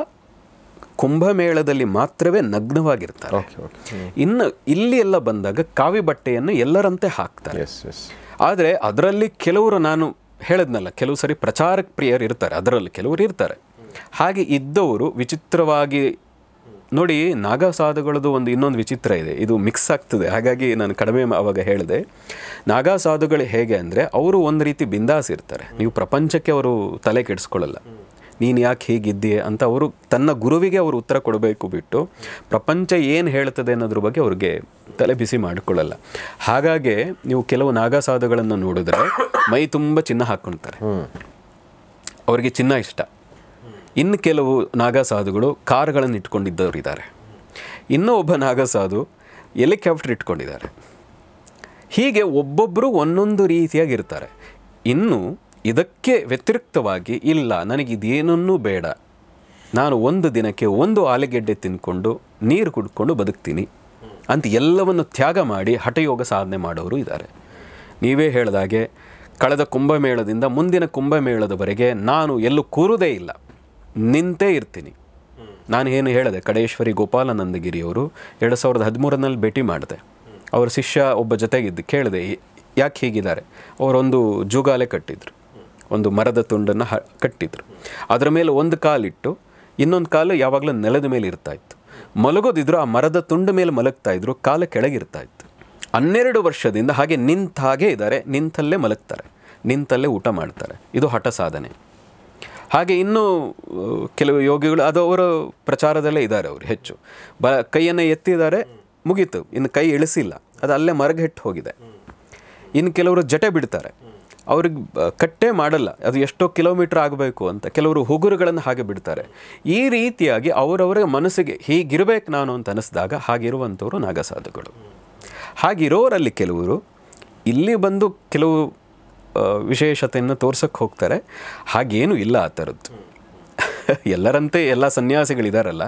ಕುಂಭಮೇಳದಲ್ಲಿ ಮಾತ್ರವೇ ನಗ್ನವಾಗಿರ್ತಾರೆ. ಇನ್ನು ಇಲ್ಲಿ ಎಲ್ಲ ಬಂದಾಗ ಕಾವಿ ಬಟ್ಟೆಯನ್ನು ಎಲ್ಲರಂತೆ ಹಾಕ್ತಾರೆ. ಆದರೆ ಅದರಲ್ಲಿ ಕೆಲವರು, ನಾನು ಹೇಳಿದ್ನಲ್ಲ, ಕೆಲವು ಸರಿ ಪ್ರಚಾರ ಪ್ರಿಯರು ಇರ್ತಾರೆ, ಅದರಲ್ಲಿ ಕೆಲವರು ಇರ್ತಾರೆ. ಹಾಗೆ ಇದ್ದವರು ವಿಚಿತ್ರವಾಗಿ ನೋಡಿ, ನಾಗಸಾಧುಗಳದ್ದು ಇನ್ನೊಂದು ವಿಚಿತ್ರ ಇದೆ, ಇದು ಮಿಕ್ಸ್ ಆಗ್ತದೆ. ಹಾಗಾಗಿ ನಾನು ಕಡಿಮೆ ಅವಾಗ ಹೇಳಿದೆ. ನಾಗಸಾಧುಗಳು ಹೇಗೆ ಅಂದರೆ, ಅವರು ಒಂದು ರೀತಿ ಬಿಂದಾಸ್ ಇರ್ತಾರೆ. ನೀವು ಪ್ರಪಂಚಕ್ಕೆ ಅವರು ತಲೆ ಕೆಡಿಸ್ಕೊಳ್ಳಲ್ಲ. ನೀನು ಯಾಕೆ ಹೀಗಿದ್ದೀಯೆ ಅಂತ ಅವರು ತನ್ನ ಗುರುವಿಗೆ ಅವರು ಉತ್ತರ ಕೊಡಬೇಕು ಬಿಟ್ಟು ಪ್ರಪಂಚ ಏನು ಹೇಳ್ತದೆ ಅನ್ನೋದ್ರ ಬಗ್ಗೆ ಅವ್ರಿಗೆ ತಲೆ ಬಿಸಿ ಮಾಡಿಕೊಳ್ಳಲ್ಲ. ಹಾಗಾಗಿ ನೀವು ಕೆಲವು ನಾಗಾಸಾಧುಗಳನ್ನು ನೋಡಿದ್ರೆ ಮೈ ತುಂಬ ಚಿನ್ನ ಹಾಕ್ಕೊಳ್ತಾರೆ, ಅವರಿಗೆ ಚಿನ್ನ ಇಷ್ಟ. ಇನ್ನು ಕೆಲವು ನಾಗಾಸಾಧುಗಳು ಕಾರುಗಳನ್ನು ಇಟ್ಕೊಂಡಿದ್ದವರು ಇದ್ದಾರೆ. ಇನ್ನೂ ಒಬ್ಬ ನಾಗಾಸಾಧು ಹೆಲಿಕಾಪ್ಟರ್ ಇಟ್ಕೊಂಡಿದ್ದಾರೆ. ಹೀಗೆ ಒಬ್ಬೊಬ್ಬರು ಒಂದೊಂದು ರೀತಿಯಾಗಿರ್ತಾರೆ. ಇನ್ನು ಇದಕ್ಕೆ ವ್ಯತಿರಿಕ್ತವಾಗಿ ಇಲ್ಲ, ನನಗಿದೇನನ್ನೂ ಬೇಡ, ನಾನು ಒಂದು ದಿನಕ್ಕೆ ಒಂದು ಆಲೂಗೆಡ್ಡೆ ತಿಂದ್ಕೊಂಡು ನೀರು ಕುಡ್ಕೊಂಡು ಬದುಕ್ತೀನಿ ಅಂತ ಎಲ್ಲವನ್ನು ತ್ಯಾಗ ಮಾಡಿ ಹಠಯೋಗ ಸಾಧನೆ ಮಾಡೋರು ಇದ್ದಾರೆ. ನೀವೇ ಹೇಳಿದಾಗೆ ಕಳೆದ ಕುಂಭಮೇಳದಿಂದ ಮುಂದಿನ ಕುಂಭಮೇಳದವರೆಗೆ ನಾನು ಎಲ್ಲೂ ಕೂರುವುದೇ ಇಲ್ಲ, ನಿಂತೇ ಇರ್ತೀನಿ. ನಾನು ಏನು ಹೇಳಿದೆ, ಕಡೇಶ್ವರಿ ಗೋಪಾಲನಂದಗಿರಿಯವರು 2013ರಲ್ಲಿ ಭೇಟಿ ಮಾಡಿದೆ. ಅವ್ರ ಶಿಷ್ಯ ಒಬ್ಬ ಜೊತೆಗಿದ್ದು ಕೇಳಿದೆ, ಯಾಕೆ ಹೀಗಿದ್ದಾರೆ? ಅವರೊಂದು ಜೂಗಾಲೆ ಕಟ್ಟಿದ್ರು, ಒಂದು ಮರದ ತುಂಡನ್ನು ಕಟ್ಟಿದ್ರು. ಅದರ ಮೇಲೆ ಒಂದು ಕಾಲಿಟ್ಟು ಇನ್ನೊಂದು ಕಾಲು ಯಾವಾಗಲೂ ನೆಲದ ಮೇಲೆ ಇರ್ತಾಯಿತ್ತು. ಮಲಗೋದಿದ್ರು ಆ ಮರದ ತುಂಡು ಮೇಲೆ ಮಲಗ್ತಾಯಿದ್ರು, ಕಾಲು ಕೆಳಗಿರ್ತಾಯಿತ್ತು. 12 ವರ್ಷದಿಂದ ಹಾಗೆ ನಿಂತಾಗೇ ಇದ್ದಾರೆ, ನಿಂತಲ್ಲೇ ಮಲಗ್ತಾರೆ, ನಿಂತಲ್ಲೇ ಊಟ ಮಾಡ್ತಾರೆ. ಇದು ಹಠ ಸಾಧನೆ. ಹಾಗೆ ಇನ್ನೂ ಕೆಲವು ಯೋಗಿಗಳು ಅದು ಅವರ ಪ್ರಚಾರದಲ್ಲೇ ಇದ್ದಾರೆ. ಅವರು ಹೆಚ್ಚು ಕೈಯನ್ನು ಎತ್ತಿದ್ದಾರೆ, ಮುಗೀತು, ಇನ್ನು ಕೈ ಇಳಿಸಿಲ್ಲ, ಅದು ಅಲ್ಲೇ ಮರಗೆಟ್ಟು ಹೋಗಿದೆ. ಇನ್ನು ಕೆಲವರು ಜಟೆ ಬಿಡ್ತಾರೆ, ಅವ್ರಿಗೆ ಕಟ್ಟೆ ಮಾಡಲ್ಲ, ಅದು ಎಷ್ಟೋ ಕಿಲೋಮೀಟ್ರ್ ಆಗಬೇಕು ಅಂತ. ಕೆಲವರು ಹುಗುರುಗಳನ್ನು ಹಾಗೆ ಬಿಡ್ತಾರೆ. ಈ ರೀತಿಯಾಗಿ ಅವರವರ ಮನಸ್ಸಿಗೆ ಹೀಗಿರಬೇಕು ನಾನು ಅಂತ ಅನ್ನಿಸಿದಾಗ ಹಾಗಿರುವಂಥವ್ರು ನಾಗಸಾಧುಗಳು. ಹಾಗಿರೋರಲ್ಲಿ ಕೆಲವರು ಇಲ್ಲಿ ಬಂದು ಕೆಲವು ವಿಶೇಷತೆಯನ್ನು ತೋರ್ಸಕ್ಕೆ ಹೋಗ್ತಾರೆ. ಹಾಗೇನೂ ಇಲ್ಲ ಆ ಥರದ್ದು. ಎಲ್ಲರಂತೆ ಎಲ್ಲ ಸನ್ಯಾಸಿಗಳಿದಾರಲ್ಲ,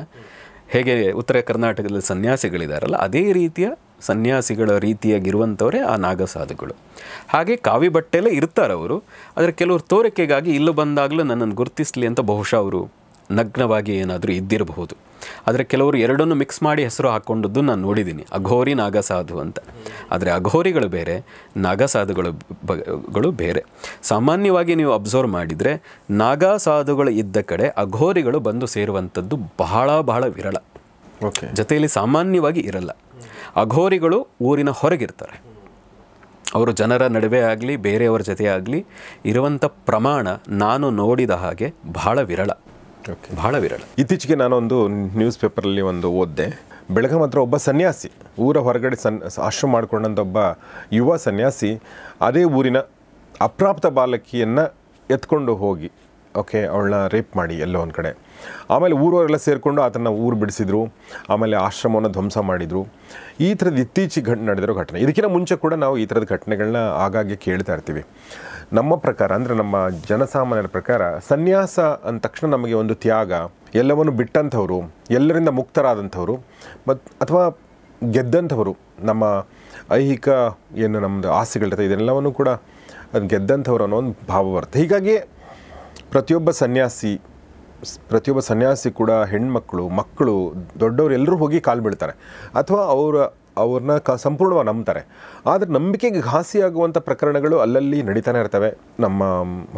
ಹೇಗೆ ಉತ್ತರ ಕರ್ನಾಟಕದಲ್ಲಿ ಸನ್ಯಾಸಿಗಳಿದಾರಲ್ಲ, ಅದೇ ರೀತಿಯ ಸನ್ಯಾಸಿಗಳ ರೀತಿಯಾಗಿರುವಂಥವರೇ ಆ ನಾಗಸಾಧುಗಳು. ಹಾಗೆ ಕಾವಿ ಬಟ್ಟೆಯಲ್ಲೇ ಇರ್ತಾರೆ ಅವರು. ಆದರೆ ಕೆಲವರು ತೋರಿಕೆಗಾಗಿ ಇಲ್ಲೂ ಬಂದಾಗಲೂ ನನ್ನನ್ನು ಗುರುತಿಸಲಿ ಅಂತ ಬಹುಶಃ ಅವರು ನಗ್ನವಾಗಿ ಏನಾದರೂ ಇದ್ದಿರಬಹುದು. ಆದರೆ ಕೆಲವರು ಎರಡನ್ನೂ ಮಿಕ್ಸ್ ಮಾಡಿ ಹೆಸರು ಹಾಕ್ಕೊಂಡದ್ದು ನಾನು ನೋಡಿದ್ದೀನಿ, ಅಘೋರಿ ನಾಗಸಾಧು ಅಂತ. ಆದರೆ ಅಘೋರಿಗಳು ಬೇರೆ, ನಾಗಸಾಧುಗಳು ಬೇರೆ. ಸಾಮಾನ್ಯವಾಗಿ ನೀವು ಅಬ್ಸರ್ವ್ ಮಾಡಿದರೆ ನಾಗಸಾಧುಗಳು ಇದ್ದ ಕಡೆ ಅಘೋರಿಗಳು ಬಂದು ಸೇರುವಂಥದ್ದು ಬಹಳ ಬಹಳ ವಿರಳ. ಜೊತೆಯಲ್ಲಿ ಸಾಮಾನ್ಯವಾಗಿ ಇರಲ್ಲ. ಅಘೋರಿಗಳು ಊರಿನ ಹೊರಗಿರ್ತಾರೆ. ಅವರು ಜನರ ನಡುವೆ ಆಗಲಿ ಬೇರೆಯವರ ಜೊತೆ ಆಗಲಿ ಇರುವಂಥ ಪ್ರಮಾಣ ನಾನು ನೋಡಿದ ಹಾಗೆ ಬಹಳ ವಿರಳ, ಬಹಳ ವಿರಳ. ಇತ್ತೀಚೆಗೆ ನಾನೊಂದು ನ್ಯೂಸ್ ಪೇಪರಲ್ಲಿ ಒಂದು ಓದಿದೆ. ಬೆಳಗಾಂ ಹತ್ರ ಒಬ್ಬ ಸನ್ಯಾಸಿ, ಊರ ಹೊರಗಡೆ ಆಶ್ರಮ ಮಾಡಿಕೊಂಡಂಥ ಒಬ್ಬ ಯುವ ಸನ್ಯಾಸಿ ಅದೇ ಊರಿನ ಅಪ್ರಾಪ್ತ ಬಾಲಕಿಯನ್ನು ಎತ್ಕೊಂಡು ಹೋಗಿ ಅವಳನ್ನ ರೇಪ್ ಮಾಡಿ ಎಲ್ಲೋ ಒಂದು ಕಡೆ. ಆಮೇಲೆ ಊರವರೆಲ್ಲ ಸೇರಿಕೊಂಡು ಆತನ ಊರು ಬಿಡಿಸಿದ್ರು, ಆಮೇಲೆ ಆಶ್ರಮವನ್ನು ಧ್ವಂಸ ಮಾಡಿದರು. ಈ ಥರದ್ದು ಇತ್ತೀಚೆಗೆ ನಡೆದಿರೋ ಘಟನೆ. ಇದಕ್ಕಿಂತ ಮುಂಚೆ ಕೂಡ ನಾವು ಈ ಥರದ ಘಟನೆಗಳನ್ನ ಆಗಾಗ್ಗೆ ಕೇಳ್ತಾ ಇರ್ತೀವಿ. ನಮ್ಮ ಪ್ರಕಾರ, ಅಂದರೆ ನಮ್ಮ ಜನಸಾಮಾನ್ಯರ ಪ್ರಕಾರ, ಸನ್ಯಾಸ ಅಂದ ತಕ್ಷಣ ನಮಗೆ ಒಂದು ತ್ಯಾಗ, ಎಲ್ಲವನ್ನು ಬಿಟ್ಟಂಥವ್ರು, ಎಲ್ಲರಿಂದ ಮುಕ್ತರಾದಂಥವ್ರು ಅಥವಾ ಗೆದ್ದಂಥವರು, ನಮ್ಮ ಐಹಿಕ ಏನು ನಮ್ಮದು ಆಸೆಗಳಿರ್ತದೆ ಇದೆಲ್ಲವನ್ನು ಕೂಡ ಅದು ಗೆದ್ದಂಥವ್ರು ಅನ್ನೋ ಒಂದು ಭಾವ ಬರುತ್ತೆ. ಹೀಗಾಗಿ ಪ್ರತಿಯೊಬ್ಬ ಸನ್ಯಾಸಿ ಕೂಡ ಹೆಣ್ಮಕ್ಳು, ಮಕ್ಕಳು, ದೊಡ್ಡವರು ಎಲ್ಲರೂ ಹೋಗಿ ಕಾಲು ಬೀಳ್ತಾರೆ ಅಥವಾ ಅವ್ರನ್ನ ಸಂಪೂರ್ಣವಾಗಿ ನಂಬ್ತಾರೆ. ಆದರೆ ನಂಬಿಕೆಗೆ ಘಾಸಿಯಾಗುವಂಥ ಪ್ರಕರಣಗಳು ಅಲ್ಲಲ್ಲಿ ನಡೀತಾನೆ ಇರ್ತವೆ. ನಮ್ಮ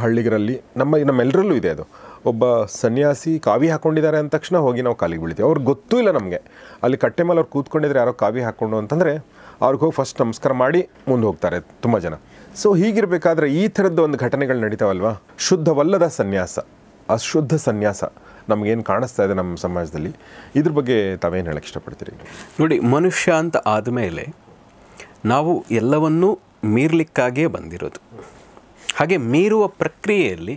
ಹಳ್ಳಿಗರಲ್ಲಿ ನಮ್ಮೆಲ್ಲರಲ್ಲೂ ಇದೆ ಅದು. ಒಬ್ಬ ಸನ್ಯಾಸಿ ಕಾವಿ ಹಾಕ್ಕೊಂಡಿದ್ದಾರೆ ಅಂದ ತಕ್ಷಣ ಹೋಗಿ ನಾವು ಕಾಲಿಗೆ ಬೀಳ್ತೀವಿ. ಅವ್ರಿಗೆ ಗೊತ್ತೂ ಇಲ್ಲ ನಮಗೆ. ಅಲ್ಲಿ ಕಟ್ಟೆ ಮೇಲೆ ಅವ್ರು ಕೂತ್ಕೊಂಡಿದ್ರೆ ಯಾರೋ ಕಾವಿ ಹಾಕ್ಕೊಂಡು ಅಂತಂದರೆ ಅವ್ರಿಗೆ ಹೋಗಿ ಫಸ್ಟ್ ನಮಸ್ಕಾರ ಮಾಡಿ ಮುಂದೆ ಹೋಗ್ತಾರೆ ತುಂಬ ಜನ. ಸೊ ಹೀಗಿರಬೇಕಾದ್ರೆ ಈ ಥರದ್ದು ಒಂದು ಘಟನೆಗಳು ನಡೀತಾವಲ್ವಾ. ಶುದ್ಧವಲ್ಲದ ಸನ್ಯಾಸ, ಅಶುದ್ಧ ಸನ್ಯಾಸ ನಮಗೇನು ಕಾಣಿಸ್ತಾ ಇದೆ ನಮ್ಮ ಸಮಾಜದಲ್ಲಿ, ಇದ್ರ ಬಗ್ಗೆ ತಾವೇನು ಹೇಳಕ್ಕೆ ಇಷ್ಟಪಡ್ತೀರಿ? ನೋಡಿ, ಮನುಷ್ಯ ಅಂತ ಆದಮೇಲೆ ನಾವು ಎಲ್ಲವನ್ನೂ ಮೀರಲಿಕ್ಕಾಗೇ ಬಂದಿರೋದು. ಹಾಗೆ ಮೀರುವ ಪ್ರಕ್ರಿಯೆಯಲ್ಲಿ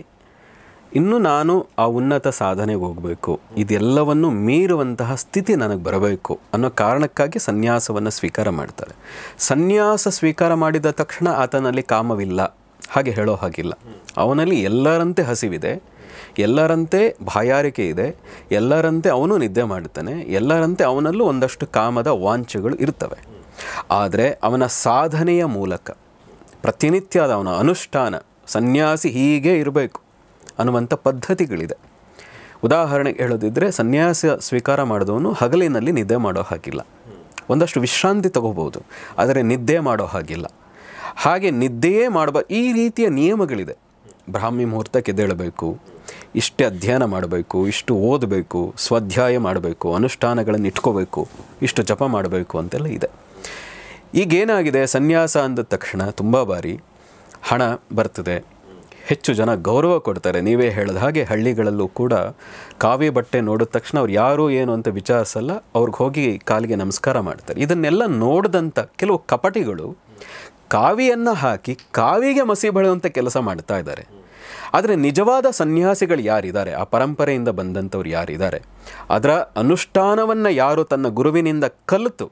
ಇನ್ನೂ ನಾನು ಆ ಉನ್ನತ ಸಾಧನೆಗೆ ಹೋಗಬೇಕು, ಇದೆಲ್ಲವನ್ನು ಮೀರುವಂತಹ ಸ್ಥಿತಿ ನನಗೆ ಬರಬೇಕು ಅನ್ನೋ ಕಾರಣಕ್ಕಾಗಿ ಸನ್ಯಾಸವನ್ನು ಸ್ವೀಕಾರ ಮಾಡ್ತಾರೆ. ಸನ್ಯಾಸ ಸ್ವೀಕಾರ ಮಾಡಿದ ತಕ್ಷಣ ಆತನಲ್ಲಿ ಕಾಮವಿಲ್ಲ ಹಾಗೆ ಹೇಳೋ ಹಾಗಿಲ್ಲ. ಅವನಲ್ಲಿ ಎಲ್ಲರಂತೆ ಹಸಿವಿದೆ, ಎಲ್ಲರಂತೆ ಬಾಯಾರಿಕೆ ಇದೆ, ಎಲ್ಲರಂತೆ ಅವನು ನಿದ್ದೆ ಮಾಡುತ್ತಾನೆ, ಎಲ್ಲರಂತೆ ಅವನಲ್ಲೂ ಒಂದಷ್ಟು ಕಾಮದ ವಾಂಛೆಗಳು ಇರ್ತವೆ. ಆದರೆ ಅವನ ಸಾಧನೆಯ ಮೂಲಕ ಪ್ರತಿನಿತ್ಯದ ಅವನ ಅನುಷ್ಠಾನ, ಸನ್ಯಾಸಿ ಹೀಗೆ ಇರಬೇಕು ಅನ್ನುವಂಥ ಪದ್ಧತಿಗಳಿದೆ. ಉದಾಹರಣೆಗೆ ಹೇಳೋದಿದ್ದರೆ, ಸನ್ಯಾಸ ಸ್ವೀಕಾರ ಮಾಡಿದವನು ಹಗಲಿನಲ್ಲಿ ನಿದ್ದೆ ಮಾಡೋ ಹಾಗಿಲ್ಲ. ಒಂದಷ್ಟು ವಿಶ್ರಾಂತಿ ತಗೋಬೋದು, ಆದರೆ ನಿದ್ದೆ ಮಾಡೋ ಹಾಗಿಲ್ಲ. ಹಾಗೆ ನಿದ್ದೆಯೇ ಈ ರೀತಿಯ ನಿಯಮಗಳಿದೆ. ಬ್ರಾಹ್ಮಿ ಮುಹೂರ್ತಕ್ಕೆ ಎದ್ದೇಳಬೇಕು, ಇಷ್ಟೇ ಅಧ್ಯಯನ ಮಾಡಬೇಕು, ಇಷ್ಟು ಓದಬೇಕು, ಸ್ವಾಧ್ಯಾಯ ಮಾಡಬೇಕು, ಅನುಷ್ಠಾನಗಳನ್ನು ಇಟ್ಕೋಬೇಕು, ಇಷ್ಟು ಜಪ ಮಾಡಬೇಕು ಅಂತೆಲ್ಲ ಇದೆ. ಈಗೇನಾಗಿದೆ, ಸನ್ಯಾಸ ಅಂದ ತಕ್ಷಣ ತುಂಬ ಬಾರಿ ಹಣ ಬರ್ತದೆ, ಹೆಚ್ಚು ಜನ ಗೌರವ ಕೊಡ್ತಾರೆ. ನೀವೇ ಹೇಳಿದ ಹಾಗೆ ಹಳ್ಳಿಗಳಲ್ಲೂ ಕೂಡ ಕಾವಿ ಬಟ್ಟೆ ನೋಡಿದ ತಕ್ಷಣ ಅವ್ರು ಯಾರು ಏನು ಅಂತ ವಿಚಾರಿಸಲ್ಲ, ಅವ್ರಿಗೆ ಹೋಗಿ ಕಾಲಿಗೆ ನಮಸ್ಕಾರ ಮಾಡ್ತಾರೆ. ಇದನ್ನೆಲ್ಲ ನೋಡಿದಂಥ ಕೆಲವು ಕಪಟಿಗಳು ಕಾವಿಯನ್ನು ಹಾಕಿ ಕಾವಿಗೆ ಮಸಿ ಬಳಿಯುವಂಥ ಕೆಲಸ ಮಾಡ್ತಾ ಇದ್ದಾರೆ. ಆದರೆ ನಿಜವಾದ ಸನ್ಯಾಸಿಗಳು ಯಾರಿದ್ದಾರೆ, ಆ ಪರಂಪರೆಯಿಂದ ಬಂದಂಥವ್ರು ಯಾರಿದ್ದಾರೆ, ಅದರ ಅನುಷ್ಠಾನವನ್ನು ಯಾರು ತನ್ನ ಗುರುವಿನಿಂದ ಕಲಿತು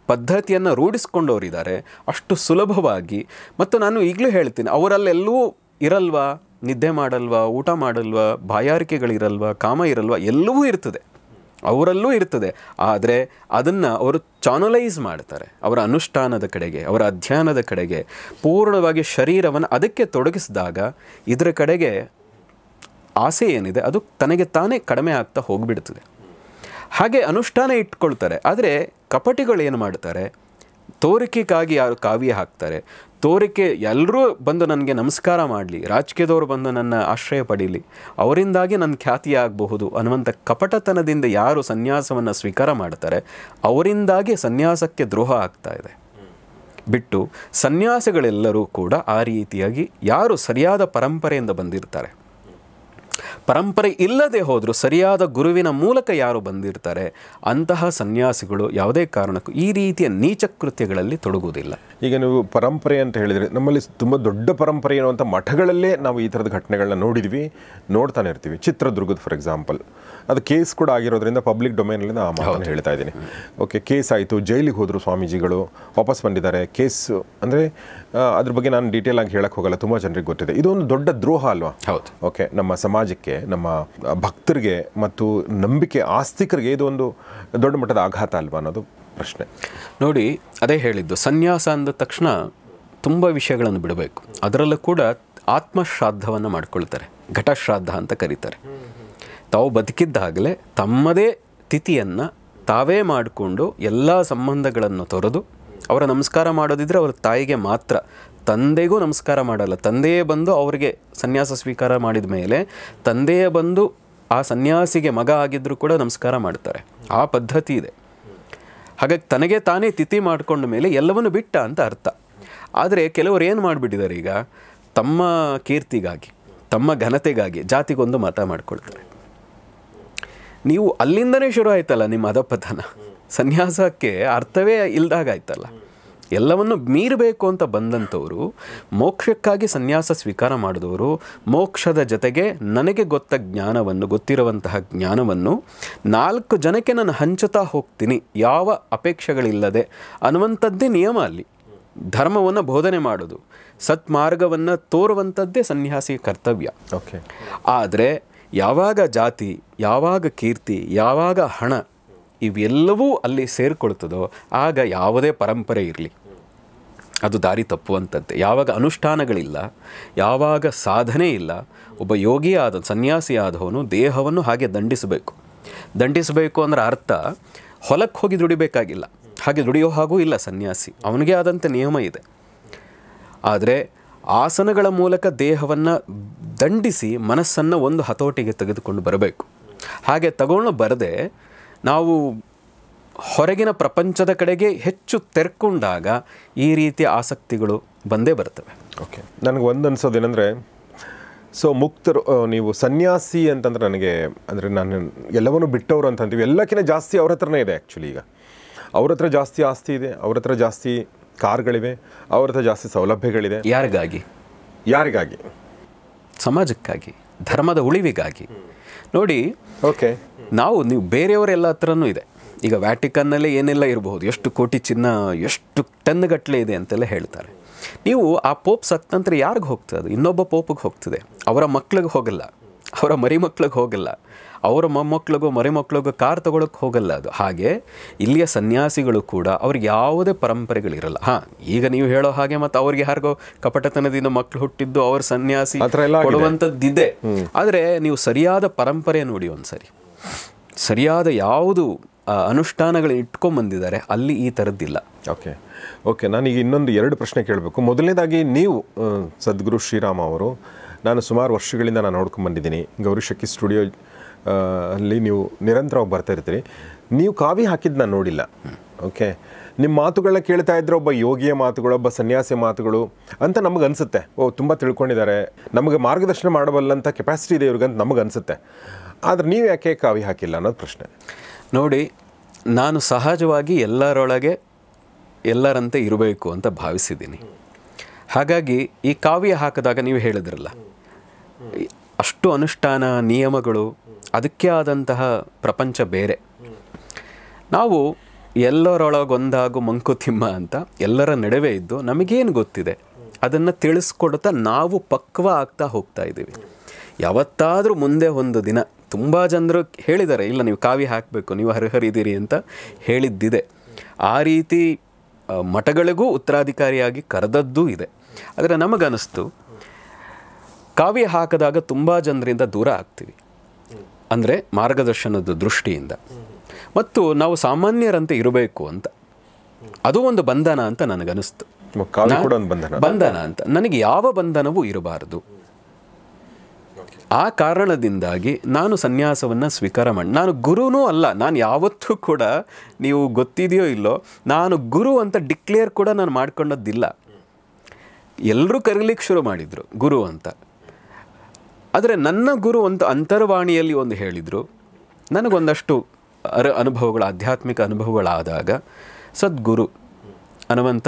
ಪದ್ಧತಿಯನ್ನು ರೂಢಿಸ್ಕೊಂಡವರಿದ್ದಾರೆ, ಅಷ್ಟು ಸುಲಭವಾಗಿ. ಮತ್ತು ನಾನು ಈಗಲೂ ಹೇಳ್ತೀನಿ, ಅವರಲ್ಲೆಲ್ಲೂ ಇರಲ್ವಾ, ನಿದ್ದೆ ಮಾಡಲ್ವಾ, ಊಟ ಮಾಡಲ್ವಾ, ಬಾಯಾರಿಕೆಗಳಿರಲ್ವಾ, ಕಾಮ ಇರಲ್ವಾ, ಎಲ್ಲವೂ ಇರ್ತದೆ, ಅವರಲ್ಲೂ ಇರ್ತದೆ. ಆದರೆ ಅದನ್ನು ಅವರು ಚಾನಲೈಸ್ ಮಾಡ್ತಾರೆ ಅವರ ಅನುಷ್ಠಾನದ ಕಡೆಗೆ, ಅವರ ಅಧ್ಯಯನದ ಕಡೆಗೆ, ಪೂರ್ಣವಾಗಿ ಶರೀರವನ್ನು ಅದಕ್ಕೆ ತೊಡಗಿಸಿದಾಗ ಇದರ ಕಡೆಗೆ ಆಸೆ ಏನಿದೆ ಅದು ತನಗೆ ತಾನೇ ಕಡಿಮೆ ಆಗ್ತಾ ಹೋಗಿಬಿಡ್ತದೆ. ಹಾಗೆ ಅನುಷ್ಠಾನ ಇಟ್ಕೊಳ್ತಾರೆ. ಆದರೆ ಕಪಟಿಗಳು ಏನು ಮಾಡ್ತಾರೆ, ತೋರಿಕೆಗಾಗಿ ಯಾರು ಕಾವ್ಯ ಹಾಕ್ತಾರೆ, ತೋರಿಕೆ ಎಲ್ಲರೂ ಬಂದು ನನಗೆ ನಮಸ್ಕಾರ ಮಾಡಲಿ, ರಾಜಕೀಯದವರು ಬಂದು ನನ್ನ ಆಶ್ರಯ ಪಡೀಲಿ, ಅವರಿಂದಾಗಿ ನನ್ನ ಖ್ಯಾತಿ ಆಗಬಹುದು ಅನ್ನುವಂಥ ಕಪಟತನದಿಂದ ಯಾರು ಸನ್ಯಾಸವನ್ನು ಸ್ವೀಕಾರ ಮಾಡ್ತಾರೆ ಅವರಿಂದಾಗಿ ಸನ್ಯಾಸಕ್ಕೆ ದ್ರೋಹ ಆಗ್ತಾ ಇದೆ. ಬಿಟ್ಟು ಸನ್ಯಾಸಿಗಳೆಲ್ಲರೂ ಕೂಡ ಆ ರೀತಿಯಾಗಿ ಯಾರು ಸರಿಯಾದ ಪರಂಪರೆಯಿಂದ ಬಂದಿರ್ತಾರೆ, ಪರಂಪರೆ ಇಲ್ಲದೆ ಹೋದರೂ ಸರಿಯಾದ ಗುರುವಿನ ಮೂಲಕ ಯಾರು ಬಂದಿರ್ತಾರೆ ಅಂತಹ ಸನ್ಯಾಸಿಗಳು ಯಾವುದೇ ಕಾರಣಕ್ಕೂ ಈ ರೀತಿಯ ನೀಚ ಕೃತ್ಯಗಳಲ್ಲಿ ತೊಡಗುವುದಿಲ್ಲ. ಈಗ ನೀವು ಪರಂಪರೆ ಅಂತ ಹೇಳಿದರೆ, ನಮ್ಮಲ್ಲಿ ತುಂಬ ದೊಡ್ಡ ಪರಂಪರೆ ಎನ್ನುವಂಥ ಮಠಗಳಲ್ಲೇ ನಾವು ಈ ಥರದ ಘಟನೆಗಳನ್ನ ನೋಡಿದ್ವಿ, ನೋಡ್ತಾನೆ ಇರ್ತೀವಿ. ಚಿತ್ರದುರ್ಗದ ಫಾರ್ ಎಕ್ಸಾಂಪಲ್, ಅದು ಕೇಸ್ ಕೂಡ ಆಗಿರೋದ್ರಿಂದ ಪಬ್ಲಿಕ್ ಡೊಮೇನಲ್ಲಿ ಆ ಮಾತನ್ನು ಹೇಳ್ತಾ ಇದ್ದೀನಿ. ಓಕೆ, ಕೇಸ್ ಆಯಿತು, ಜೈಲಿಗೆ ಹೋದರು ಸ್ವಾಮೀಜಿಗಳು, ವಾಪಸ್ ಬಂದಿದ್ದಾರೆ. ಕೇಸ್ ಅಂದರೆ ಅದ್ರ ಬಗ್ಗೆ ನಾನು ಡೀಟೇಲ್ ಆಗಿ ಹೇಳಕ್ಕೆ ಹೋಗಲ್ಲ, ತುಂಬ ಜನರಿಗೆ ಗೊತ್ತಿದೆ. ಇದೊಂದು ದೊಡ್ಡ ದ್ರೋಹ ಅಲ್ವಾ? ಹೌದು. ಓಕೆ, ನಮ್ಮ ಸಮಾಜಕ್ಕೆ, ನಮ್ಮ ಭಕ್ತರಿಗೆ ಮತ್ತು ನಂಬಿಕೆ ಆಸ್ತಿಕರಿಗೆ ಇದೊಂದು ದೊಡ್ಡ ಮಟ್ಟದ ಆಘಾತ ಅಲ್ವಾ ಅನ್ನೋದು ಪ್ರಶ್ನೆ. ನೋಡಿ, ಅದೇ ಹೇಳಿದ್ದು, ಸನ್ಯಾಸ ಅಂದ ತಕ್ಷಣ ತುಂಬ ವಿಷಯಗಳನ್ನು ಬಿಡಬೇಕು. ಅದರಲ್ಲೂ ಕೂಡ ಆತ್ಮಶ್ರಾದ್ದವನ್ನು ಮಾಡ್ಕೊಳ್ತಾರೆ, ಘಟಶ್ರಾದ್ದ ಅಂತ ಕರೀತಾರೆ. ತಾವು ಬದುಕಿದ್ದಾಗಲೇ ತಮ್ಮದೇ ತಿಥಿಯನ್ನು ತಾವೇ ಮಾಡಿಕೊಂಡು ಎಲ್ಲ ಸಂಬಂಧಗಳನ್ನು ತೊರೆದು, ಅವರ ನಮಸ್ಕಾರ ಮಾಡೋದಿದ್ರೆ ಅವ್ರ ತಾಯಿಗೆ ಮಾತ್ರ, ತಂದೆಗೂ ನಮಸ್ಕಾರ ಮಾಡಲ್ಲ. ತಂದೆಯೇ ಬಂದು ಅವರಿಗೆ ಸನ್ಯಾಸ ಸ್ವೀಕಾರ ಮಾಡಿದ ಮೇಲೆ ತಂದೆಯೇ ಬಂದು ಆ ಸನ್ಯಾಸಿಗೆ ಮಗ ಆಗಿದ್ದರೂ ಕೂಡ ನಮಸ್ಕಾರ ಮಾಡ್ತಾರೆ. ಆ ಪದ್ಧತಿ ಇದೆ. ಹಾಗಾಗಿ ತನಗೆ ತಾನೇ ತಿಥಿ ಮಾಡಿಕೊಂಡ ಮೇಲೆ ಎಲ್ಲವನ್ನು ಬಿಟ್ಟ ಅಂತ ಅರ್ಥ. ಆದರೆ ಕೆಲವರು ಏನು ಮಾಡಿಬಿಟ್ಟಿದ್ದಾರೆ, ಈಗ ತಮ್ಮ ಕೀರ್ತಿಗಾಗಿ, ತಮ್ಮ ಘನತೆಗಾಗಿ ಜಾತಿಗೊಂದು ಮತ ಮಾಡ್ಕೊಳ್ತಾರೆ. ನೀವು ಅಲ್ಲಿಂದನೇ ಶುರು ಆಯ್ತಲ್ಲ ನಿಮ್ಮ ಅಧಪತನ. ಸನ್ಯಾಸಕ್ಕೆ ಅರ್ಥವೇ ಇಲ್ದಾಗಾಯ್ತಲ್ಲ. ಎಲ್ಲವನ್ನು ಮೀರಬೇಕು ಅಂತ ಬಂದಂಥವರು, ಮೋಕ್ಷಕ್ಕಾಗಿ ಸನ್ಯಾಸ ಸ್ವೀಕಾರ ಮಾಡಿದವರು, ಮೋಕ್ಷದ ಜೊತೆಗೆ ನನಗೆ ಗೊತ್ತಿರುವಂತಹ ಜ್ಞಾನವನ್ನು 4 ಜನಕ್ಕೆ ನಾನು ಹಂಚುತ್ತಾ ಹೋಗ್ತೀನಿ, ಯಾವ ಅಪೇಕ್ಷೆಗಳಿಲ್ಲದೆ ಅನ್ನುವಂಥದ್ದೇ ನಿಯಮ. ಅಲ್ಲಿ ಧರ್ಮವನ್ನು ಬೋಧನೆ ಮಾಡೋದು, ಸತ್ಮಾರ್ಗವನ್ನು ತೋರುವಂಥದ್ದೇ ಸನ್ಯಾಸಿ ಕರ್ತವ್ಯ. ಓಕೆ. ಆದರೆ ಯಾವಾಗ ಜಾತಿ, ಯಾವಾಗ ಕೀರ್ತಿ, ಯಾವಾಗ ಹಣ ಇವೆಲ್ಲವೂ ಅಲ್ಲಿ ಸೇರಿಕೊಳ್ತದೋ ಆಗ ಯಾವುದೇ ಪರಂಪರೆ ಇರಲಿ ಅದು ದಾರಿ ತಪ್ಪುವಂಥದ್ದೇ. ಯಾವಾಗ ಅನುಷ್ಠಾನಗಳಿಲ್ಲ, ಯಾವಾಗ ಸಾಧನೆ ಇಲ್ಲ, ಒಬ್ಬ ಯೋಗಿ ಆದ ಸನ್ಯಾಸಿ ಆದವನು ದೇಹವನ್ನು ಹಾಗೆ ದಂಡಿಸಬೇಕು ಅಂದರೆ ಅರ್ಥ ಹೊಲಕ್ಕೆ ಹೋಗಿ ದುಡಿಬೇಕಾಗಿಲ್ಲ, ಹಾಗೆ ದುಡಿಯೋ ಹಾಗೂ ಇಲ್ಲ ಸನ್ಯಾಸಿ. ಅವನಿಗೆ ಆದಂಥ ನಿಯಮ ಇದೆ. ಆದರೆ ಆಸನಗಳ ಮೂಲಕ ದೇಹವನ್ನು ದಂಡಿಸಿ ಮನಸ್ಸನ್ನು ಒಂದು ಹತೋಟಿಗೆ ತೆಗೆದುಕೊಂಡು ಬರಬೇಕು. ಹಾಗೆ ತಗೊಂಡು ಬರದೆ ನಾವು ಹೊರಗಿನ ಪ್ರಪಂಚದ ಕಡೆಗೆ ಹೆಚ್ಚು ತೆರ್ಕೊಂಡಾಗ ಈ ರೀತಿಯ ಆಸಕ್ತಿಗಳು ಬಂದೇ ಬರ್ತವೆ. ಓಕೆ, ನನಗೆ ಒಂದು ಅನ್ಸೋದೇನೆಂದರೆ, ಸೊ ಮುಕ್ತರು, ನೀವು ಸನ್ಯಾಸಿ ಅಂತಂದ್ರೆ ನನಗೆ ಅಂದರೆ ನಾನು ಎಲ್ಲವನ್ನೂ ಬಿಟ್ಟವರು ಅಂತಂತೀವಿ, ಎಲ್ಲಕ್ಕಿಂತ ಜಾಸ್ತಿ ಅವ್ರ ಹತ್ರನೇ ಇದೆ. ಆ್ಯಕ್ಚುಲಿ ಈಗ ಅವ್ರ ಹತ್ರ ಜಾಸ್ತಿ ಆಸ್ತಿ ಇದೆ, ಅವ್ರ ಹತ್ರ ಜಾಸ್ತಿ ಕಾರ್ಗಳಿವೆ, ಅವ್ರ ಹತ್ರ ಜಾಸ್ತಿ ಸೌಲಭ್ಯಗಳಿದೆ. ಯಾರಿಗಾಗಿ? ಸಮಾಜಕ್ಕಾಗಿ, ಧರ್ಮದ ಉಳಿವಿಗಾಗಿ. ನೋಡಿ, ಓಕೆ, ನೀವು ಬೇರೆಯವರೆಲ್ಲ ಹತ್ರನೂ ಇದೆ. ಈಗ ವ್ಯಾಟಿಕನ್ನಲ್ಲಿ ಏನೆಲ್ಲ ಇರಬಹುದು, ಎಷ್ಟು ಕೋಟಿ ಚಿನ್ನ, ಎಷ್ಟು ಟನ್ ಗಟ್ಟಲೆ ಇದೆ ಅಂತೆಲ್ಲ ಹೇಳ್ತಾರೆ. ನೀವು ಆ ಪೋಪ್ ಸತ್ತಂತ್ರ ಯಾರಿಗೆ ಹೋಗ್ತದೆ? ಇನ್ನೊಬ್ಬ ಪೋಪಿಗೆ ಹೋಗ್ತದೆ. ಅವರ ಮಕ್ಳಿಗೆ ಹೋಗಲ್ಲ, ಅವರ ಮರಿ ಮಕ್ಳಿಗೆ ಹೋಗಲ್ಲ, ಅವರ ಮೊಮ್ಮಕ್ಳಿಗೋ ಮರಿ ಮಕ್ಳಿಗೋ ಕಾರ್ ತೊಗೊಳಕ್ಕೆ ಹೋಗಲ್ಲ ಅದು. ಹಾಗೆ ಇಲ್ಲಿಯ ಸನ್ಯಾಸಿಗಳು ಕೂಡ ಅವ್ರಿಗೆ ಯಾವುದೇ ಪರಂಪರೆಗಳಿರಲ್ಲ. ಈಗ ನೀವು ಹೇಳೋ ಹಾಗೆ ಮತ್ತು ಅವ್ರಿಗೆ ಯಾರಿಗೋ ಕಪಟತನದಿಂದ ಮಕ್ಕಳು ಹುಟ್ಟಿದ್ದು ಅವ್ರ ಸನ್ಯಾಸಿ ಕೊಡುವಂಥದ್ದಿದೆ. ಆದರೆ ನೀವು ಸರಿಯಾದ ಪರಂಪರೆ ನೋಡಿ, ಒಂದ್ಸರಿ ಸರಿಯಾದ ಯಾವುದು ಅನುಷ್ಠಾನಗಳು ಇಟ್ಕೊಂಡ್ಬಂದಿದ್ದಾರೆ ಅಲ್ಲಿ ಈ ಥರದ್ದಿಲ್ಲ. ಓಕೆ, ನಾನೀಗ ಇನ್ನೊಂದು 2 ಪ್ರಶ್ನೆ ಕೇಳಬೇಕು. ಮೊದಲನೇದಾಗಿ, ನೀವು ಸದ್ಗುರು ಶ್ರೀರಾಮ ಅವರು, ನಾನು ಸುಮಾರು ವರ್ಷಗಳಿಂದ ನಾನು ನೋಡ್ಕೊಂಡ್ಬಂದಿದ್ದೀನಿ. ಗೌರಿಶಕ್ಕಿ ಸ್ಟುಡಿಯೋ ಅಲ್ಲಿ ನೀವು ನಿರಂತರವಾಗಿ ಬರ್ತಾ ಇರ್ತೀರಿ. ನೀವು ಕಾವಿ ಹಾಕಿದ್ದು ನಾನು ನೋಡಿಲ್ಲ. ಓಕೆ, ನಿಮ್ಮ ಮಾತುಗಳನ್ನ ಕೇಳ್ತಾ ಇದ್ರೆ ಒಬ್ಬ ಯೋಗಿಯ ಮಾತುಗಳು, ಒಬ್ಬ ಸನ್ಯಾಸಿ ಮಾತುಗಳು ಅಂತ ನಮಗೆ ಅನಿಸುತ್ತೆ. ತುಂಬ ತಿಳ್ಕೊಂಡಿದ್ದಾರೆ, ನಮಗೆ ಮಾರ್ಗದರ್ಶನ ಮಾಡಬಲ್ಲಂಥ ಕೆಪಾಸಿಟಿ ಇದೆ ಇವ್ರಿಗಂತ ನಮಗೆ ಅನಿಸುತ್ತೆ. ಆದರೆ ನೀವು ಯಾಕೆ ಕಾವ್ಯ ಹಾಕಿಲ್ಲ ಅನ್ನೋದು ಪ್ರಶ್ನೆ. ನೋಡಿ, ನಾನು ಸಹಜವಾಗಿ ಎಲ್ಲರೊಳಗೆ ಎಲ್ಲರಂತೆ ಇರಬೇಕು ಅಂತ ಭಾವಿಸಿದ್ದೀನಿ. ಹಾಗಾಗಿ ಈ ಕಾವ್ಯ ಹಾಕಿದಾಗ ನೀವು ಹೇಳಿದ್ರಲ್ಲ, ಅಷ್ಟು ಅನುಷ್ಠಾನ ನಿಯಮಗಳು, ಅದಕ್ಕೆ ಆದಂತಹ ಪ್ರಪಂಚ ಬೇರೆ. ನಾವು ಎಲ್ಲರೊಳಗೊಂದಾಗು ಮಂಕುತಿಮ್ಮ ಅಂತ ಎಲ್ಲರ ನಡುವೆ ಇದ್ದು ನಮಗೇನು ಗೊತ್ತಿದೆ ಅದನ್ನು ತಿಳಿಸ್ಕೊಡ್ತಾ ನಾವು ಪಕ್ವ ಆಗ್ತಾ ಹೋಗ್ತಾ ಇದ್ದೀವಿ. ಯಾವತ್ತಾದರೂ ಮುಂದೆ ಒಂದು ದಿನ ತುಂಬ ಜನರು ಹೇಳಿದ್ದಾರೆ, ಇಲ್ಲ ನೀವು ಕಾವ್ಯ ಹಾಕಬೇಕು, ನೀವು ಹರಿಹರಿದ್ದೀರಿ ಅಂತ ಹೇಳಿದ್ದಿದೆ. ಆ ರೀತಿ ಮಠಗಳಿಗೂ ಉತ್ತರಾಧಿಕಾರಿಯಾಗಿ ಕರೆದದ್ದೂ ಇದೆ. ಆದರೆ ನಮಗನಿಸ್ತು ಕಾವ್ಯ ಹಾಕಿದಾಗ ತುಂಬ ಜನರಿಂದ ದೂರ ಆಗ್ತೀವಿ, ಅಂದರೆ ಮಾರ್ಗದರ್ಶನದ ದೃಷ್ಟಿಯಿಂದ. ಮತ್ತು ನಾವು ಸಾಮಾನ್ಯರಂತೆ ಇರಬೇಕು ಅಂತ, ಅದು ಒಂದು ಬಂಧನ ಅಂತ ನನಗನಿಸ್ತು. ಬಂಧನ ಅಂತ ನನಗೆ ಯಾವ ಬಂಧನವೂ ಇರಬಾರದು. ಆ ಕಾರಣದಿಂದಾಗಿ ನಾನು ಸನ್ಯಾಸವನ್ನು ಸ್ವೀಕಾರ ಮಾಡಿ, ನಾನು ಗುರುನೂ ಅಲ್ಲ. ನಾನು ಯಾವತ್ತೂ ಕೂಡ, ನೀವು ಗೊತ್ತಿದೆಯೋ ಇಲ್ಲೋ, ನಾನು ಗುರು ಅಂತ ಡಿಕ್ಲೇರ್ ಕೂಡ ನಾನು ಮಾಡ್ಕೊಂಡದ್ದಿಲ್ಲ. ಎಲ್ಲರೂ ಕರೀಲಿಕ್ಕೆ ಶುರು ಮಾಡಿದರು ಗುರು ಅಂತ. ಆದರೆ ನನ್ನ ಗುರು ಅಂತ ಅಂತರ್ವಾಣಿಯಲ್ಲಿ ಒಂದು ಹೇಳಿದರು. ನನಗೊಂದಷ್ಟು ಅನುಭವಗಳು, ಆಧ್ಯಾತ್ಮಿಕ ಅನುಭವಗಳಾದಾಗ ಸದ್ಗುರು ಅನ್ನುವಂಥ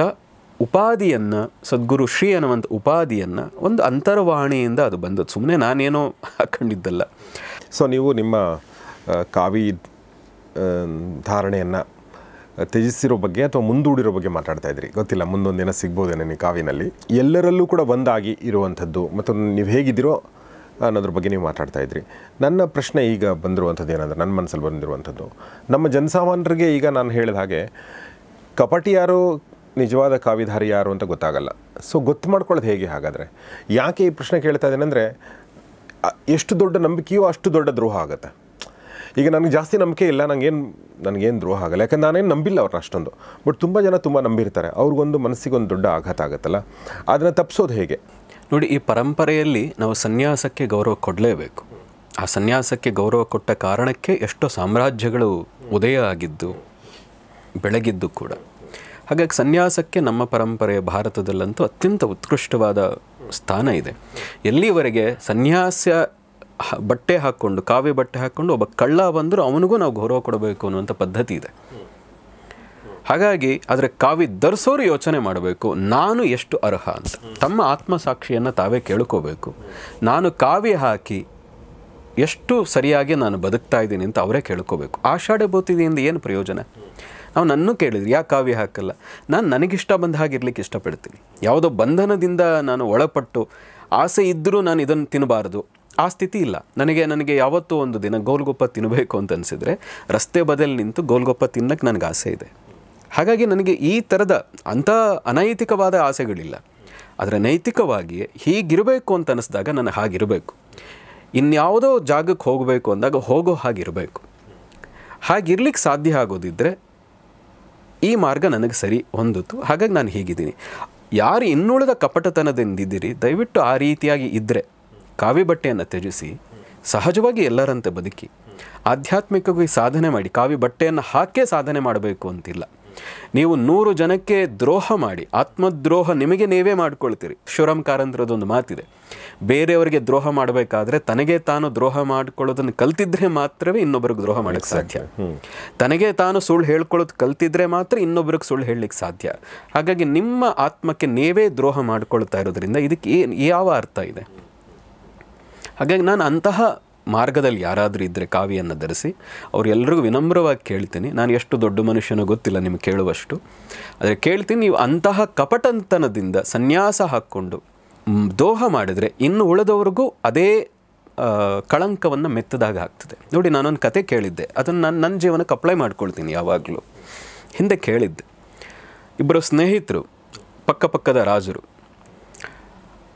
ಉಪಾಧಿಯನ್ನು, ಸದ್ಗುರು ಶ್ರೀ ಅನ್ನುವಂಥ ಉಪಾಧಿಯನ್ನು ಒಂದು ಅಂತರ್ವಾಣಿಯಿಂದ ಅದು ಬಂದದ್ದು, ಸುಮ್ಮನೆ ನಾನೇನೋ ಹಾಕೊಂಡಿದ್ದಲ್ಲ. ಸೊ ನೀವು ನಿಮ್ಮ ಕಾವಿ ಧಾರಣೆಯನ್ನು ತ್ಯಜಿಸಿರೋ ಬಗ್ಗೆ ಅಥವಾ ಮುಂದೂಡಿರೋ ಬಗ್ಗೆ ಮಾತಾಡ್ತಾ ಇದ್ರಿ. ಗೊತ್ತಿಲ್ಲ, ಮುಂದೊಂದು ದಿನ ಸಿಗ್ಬೋದೇನೆ ನೀವು ಕಾವಿನಲ್ಲಿ. ಎಲ್ಲರಲ್ಲೂ ಕೂಡ ಒಂದಾಗಿ ಇರುವಂಥದ್ದು ಮತ್ತು ನೀವು ಹೇಗಿದ್ದೀರೋ ಅನ್ನೋದ್ರ ಬಗ್ಗೆ ನೀವು ಮಾತಾಡ್ತಾ ಇದ್ರಿ. ನನ್ನ ಪ್ರಶ್ನೆ ಈಗ ಬಂದಿರುವಂಥದ್ದು ಏನಂದ್ರೆ, ನನ್ನ ಮನಸ್ಸಲ್ಲಿ ಬಂದಿರುವಂಥದ್ದು, ನಮ್ಮ ಜನಸಾಮಾನ್ಯರಿಗೆ ಈಗ ನಾನು ಹೇಳಿದ ಹಾಗೆ ಕಪಟಿ ಯಾರು, ನಿಜವಾದ ಕಾವಿಧಾರಿ ಯಾರು ಅಂತ ಗೊತ್ತಾಗಲ್ಲ. ಸೊ ಗೊತ್ತು ಮಾಡ್ಕೊಳ್ಳೋದು ಹೇಗೆ? ಹಾಗಾದರೆ ಯಾಕೆ ಈ ಪ್ರಶ್ನೆ ಕೇಳ್ತಾ ಇದ್ದೇನೆ ಅಂದರೆ, ಎಷ್ಟು ದೊಡ್ಡ ನಂಬಿಕೆಯೋ ಅಷ್ಟು ದೊಡ್ಡ ದ್ರೋಹ ಆಗುತ್ತೆ. ಈಗ ನನಗೆ ಜಾಸ್ತಿ ನಂಬಿಕೆ ಇಲ್ಲ, ನನಗೇನು ದ್ರೋಹ ಆಗಲ್ಲ, ಯಾಕಂದ್ರೆ ನಾನೇನು ನಂಬಿಲ್ಲ ಅವ್ರನ್ನ ಅಷ್ಟೊಂದು. ಬಟ್ ತುಂಬ ಜನ ತುಂಬ ನಂಬಿರ್ತಾರೆ, ಅವ್ರಿಗೊಂದು ಮನಸ್ಸಿಗೊಂದು ದೊಡ್ಡ ಆಘಾತ ಆಗುತ್ತಲ್ಲ, ಅದನ್ನು ತಪ್ಪಿಸೋದು ಹೇಗೆ? ನೋಡಿ, ಈ ಪರಂಪರೆಯಲ್ಲಿ ನಾವು ಸನ್ಯಾಸಕ್ಕೆ ಗೌರವ ಕೊಡಲೇಬೇಕು. ಆ ಸನ್ಯಾಸಕ್ಕೆ ಗೌರವ ಕೊಟ್ಟ ಕಾರಣಕ್ಕೆ ಎಷ್ಟೋ ಸಾಮ್ರಾಜ್ಯಗಳು ಉದಯ ಆಗಿದ್ದು, ಬೆಳಗಿದ್ದು ಕೂಡ. ಹಾಗಾಗಿ ಸನ್ಯಾಸಕ್ಕೆ ನಮ್ಮ ಪರಂಪರೆಯ ಭಾರತದಲ್ಲಂತೂ ಅತ್ಯಂತ ಉತ್ಕೃಷ್ಟವಾದ ಸ್ಥಾನ ಇದೆ. ಎಲ್ಲಿವರೆಗೆ ಸನ್ಯಾಸ ಬಟ್ಟೆ ಹಾಕ್ಕೊಂಡು, ಕಾವ್ಯ ಬಟ್ಟೆ ಹಾಕ್ಕೊಂಡು ಒಬ್ಬ ಕಳ್ಳ ಬಂದರೂ ಅವನಿಗೂ ನಾವು ಗೌರವ ಕೊಡಬೇಕು ಅನ್ನುವಂಥ ಪದ್ಧತಿ ಇದೆ. ಹಾಗಾಗಿ ಆದರೆ ಕಾವ್ಯ ಧರಿಸೋರು ಯೋಚನೆ ಮಾಡಬೇಕು, ನಾನು ಎಷ್ಟು ಅರ್ಹ ಅಂತ. ತಮ್ಮ ಆತ್ಮಸಾಕ್ಷಿಯನ್ನು ತಾವೇ ಕೇಳ್ಕೋಬೇಕು. ನಾನು ಕಾವ್ಯ ಹಾಕಿ ಎಷ್ಟು ಸರಿಯಾಗಿ ನಾನು ಬದುಕ್ತಾ ಇದ್ದೀನಿ ಅಂತ ಅವರೇ ಕೇಳ್ಕೋಬೇಕು. ಆಷಾಢ ಬೋತಿದೆಯಿಂದ ಏನು ಪ್ರಯೋಜನ? ನಾವು ನನ್ನೂ ಕೇಳಿದ್ರಿ, ಯಾಕೆ ಕಾವ್ಯ ಹಾಕಲ್ಲ? ನಾನು ನನಗಿಷ್ಟ ಬಂದ ಹಾಗಿರ್ಲಿಕ್ಕೆ ಇಷ್ಟಪಡ್ತೀನಿ. ಯಾವುದೋ ಬಂಧನದಿಂದ ನಾನು ಒಳಪಟ್ಟು ಆಸೆ ಇದ್ದರೂ ನಾನು ಇದನ್ನು ತಿನ್ನಬಾರ್ದು, ಆ ಸ್ಥಿತಿ ಇಲ್ಲ ನನಗೆ. ಯಾವತ್ತೂ ಒಂದು ದಿನ ಗೋಲ್ಗೊಪ್ಪ ತಿನ್ನಬೇಕು ಅಂತ ಅನಿಸಿದರೆ ರಸ್ತೆ ಬದಲು ನಿಂತು ಗೋಲ್ಗೊಪ್ಪ ತಿನ್ನಕ್ಕೆ ನನಗೆ ಆಸೆ ಇದೆ. ಹಾಗಾಗಿ ನನಗೆ ಈ ಥರದ ಅಂಥ ಅನೈತಿಕವಾದ ಆಸೆಗಳಿಲ್ಲ. ಆದರೆ ನೈತಿಕವಾಗಿ ಹೀಗಿರಬೇಕು ಅಂತ ಅನ್ನಿಸಿದಾಗ ನಾನು ಹಾಗಿರಬೇಕು. ಇನ್ಯಾವುದೋ ಜಾಗಕ್ಕೆ ಹೋಗಬೇಕು ಅಂದಾಗ ಹೋಗೋ ಹಾಗಿರಬೇಕು. ಹಾಗಿರ್ಲಿಕ್ಕೆ ಸಾಧ್ಯ ಆಗೋದಿದ್ದರೆ ಈ ಮಾರ್ಗ ನನಗೆ ಸರಿ ಹೊಂದಿತು, ಹಾಗಾಗಿ ನಾನು ಹೀಗಿದ್ದೀನಿ. ಯಾರು ಇನ್ನುಳಿದ ಕಪಟತನದಿಂದಿದ್ದೀರಿ, ದಯವಿಟ್ಟು ಆ ರೀತಿಯಾಗಿ ಇದ್ದರೆ ಕಾವಿ ಬಟ್ಟೆಯನ್ನು ತ್ಯಜಿಸಿ ಸಹಜವಾಗಿ ಎಲ್ಲರಂತೆ ಬದುಕಿ, ಆಧ್ಯಾತ್ಮಿಕವಾಗಿ ಸಾಧನೆ ಮಾಡಿ. ಕಾವಿ ಬಟ್ಟೆಯನ್ನು ಹಾಕೇ ಸಾಧನೆ ಮಾಡಬೇಕು ಅಂತಿಲ್ಲ. ನೀವು 100 ಜನಕ್ಕೆ ದ್ರೋಹ ಮಾಡಿ, ಆತ್ಮದ್ರೋಹ ನಿಮಗೆ ನೀವೇ ಮಾಡ್ಕೊಳ್ತೀರಿ. ಶಿವರಾಮ್ ಕಾರಂತರದೊಂದು ಮಾತಿದೆ, ಬೇರೆಯವರಿಗೆ ದ್ರೋಹ ಮಾಡಬೇಕಾದ್ರೆ ತನಗೆ ತಾನು ದ್ರೋಹ ಮಾಡ್ಕೊಳ್ಳೋದನ್ನು ಕಲ್ತಿದ್ರೆ ಮಾತ್ರವೇ ಇನ್ನೊಬ್ಬರಿಗೆ ದ್ರೋಹ ಮಾಡೋಕ್ಕೆ ಸಾಧ್ಯ. ತನಗೆ ತಾನು ಸುಳ್ಳು ಹೇಳ್ಕೊಳ್ಳೋದು ಕಲ್ತಿದ್ರೆ ಮಾತ್ರ ಇನ್ನೊಬ್ಬರಿಗೆ ಸುಳ್ಳು ಹೇಳಲಿಕ್ಕೆ ಸಾಧ್ಯ. ಹಾಗಾಗಿ ನಿಮ್ಮ ಆತ್ಮಕ್ಕೆ ನೀವೇ ದ್ರೋಹ ಮಾಡ್ಕೊಳ್ತಾ ಇರೋದ್ರಿಂದ ಇದಕ್ಕೆ ಯಾವ ಅರ್ಥ ಇದೆ? ಹಾಗಾಗಿ ನಾನು ಅಂತಹ ಮಾರ್ಗದಲ್ಲಿ ಯಾರಾದರೂ ಇದ್ದರೆ ಕಾವಿಯನ್ನು ಧರಿಸಿ ಅವರೆಲ್ಲರಿಗೂ ವಿನಮ್ರವಾಗಿ ಕೇಳ್ತೀನಿ. ನಾನು ಎಷ್ಟು ದೊಡ್ಡ ಮನುಷ್ಯನೋ ಗೊತ್ತಿಲ್ಲ ನಿಮಗೆ ಕೇಳುವಷ್ಟು, ಆದರೆ ಕೇಳ್ತೀನಿ, ನೀವು ಅಂತಹ ಕಪಟತನದಿಂದ ಸನ್ಯಾಸ ಹಾಕ್ಕೊಂಡು ದ್ರೋಹ ಮಾಡಿದರೆ ಇನ್ನು ಉಳಿದವ್ರಿಗೂ ಅದೇ ಕಳಂಕವನ್ನು ಮೆತ್ತದಾಗ ಆಗ್ತದೆ. ನೋಡಿ, ನಾನೊಂದು ಕತೆ ಕೇಳಿದ್ದೆ, ಅದನ್ನು ನನ್ನ ಜೀವನಕ್ಕೆ ಅಪ್ಲೈ ಮಾಡ್ಕೊಳ್ತೀನಿ ಯಾವಾಗಲೂ. ಹಿಂದೆ ಕೇಳಿದ್ದೆ, ಇಬ್ಬರು ಸ್ನೇಹಿತರು, ಪಕ್ಕಪಕ್ಕದ ರಾಜರು.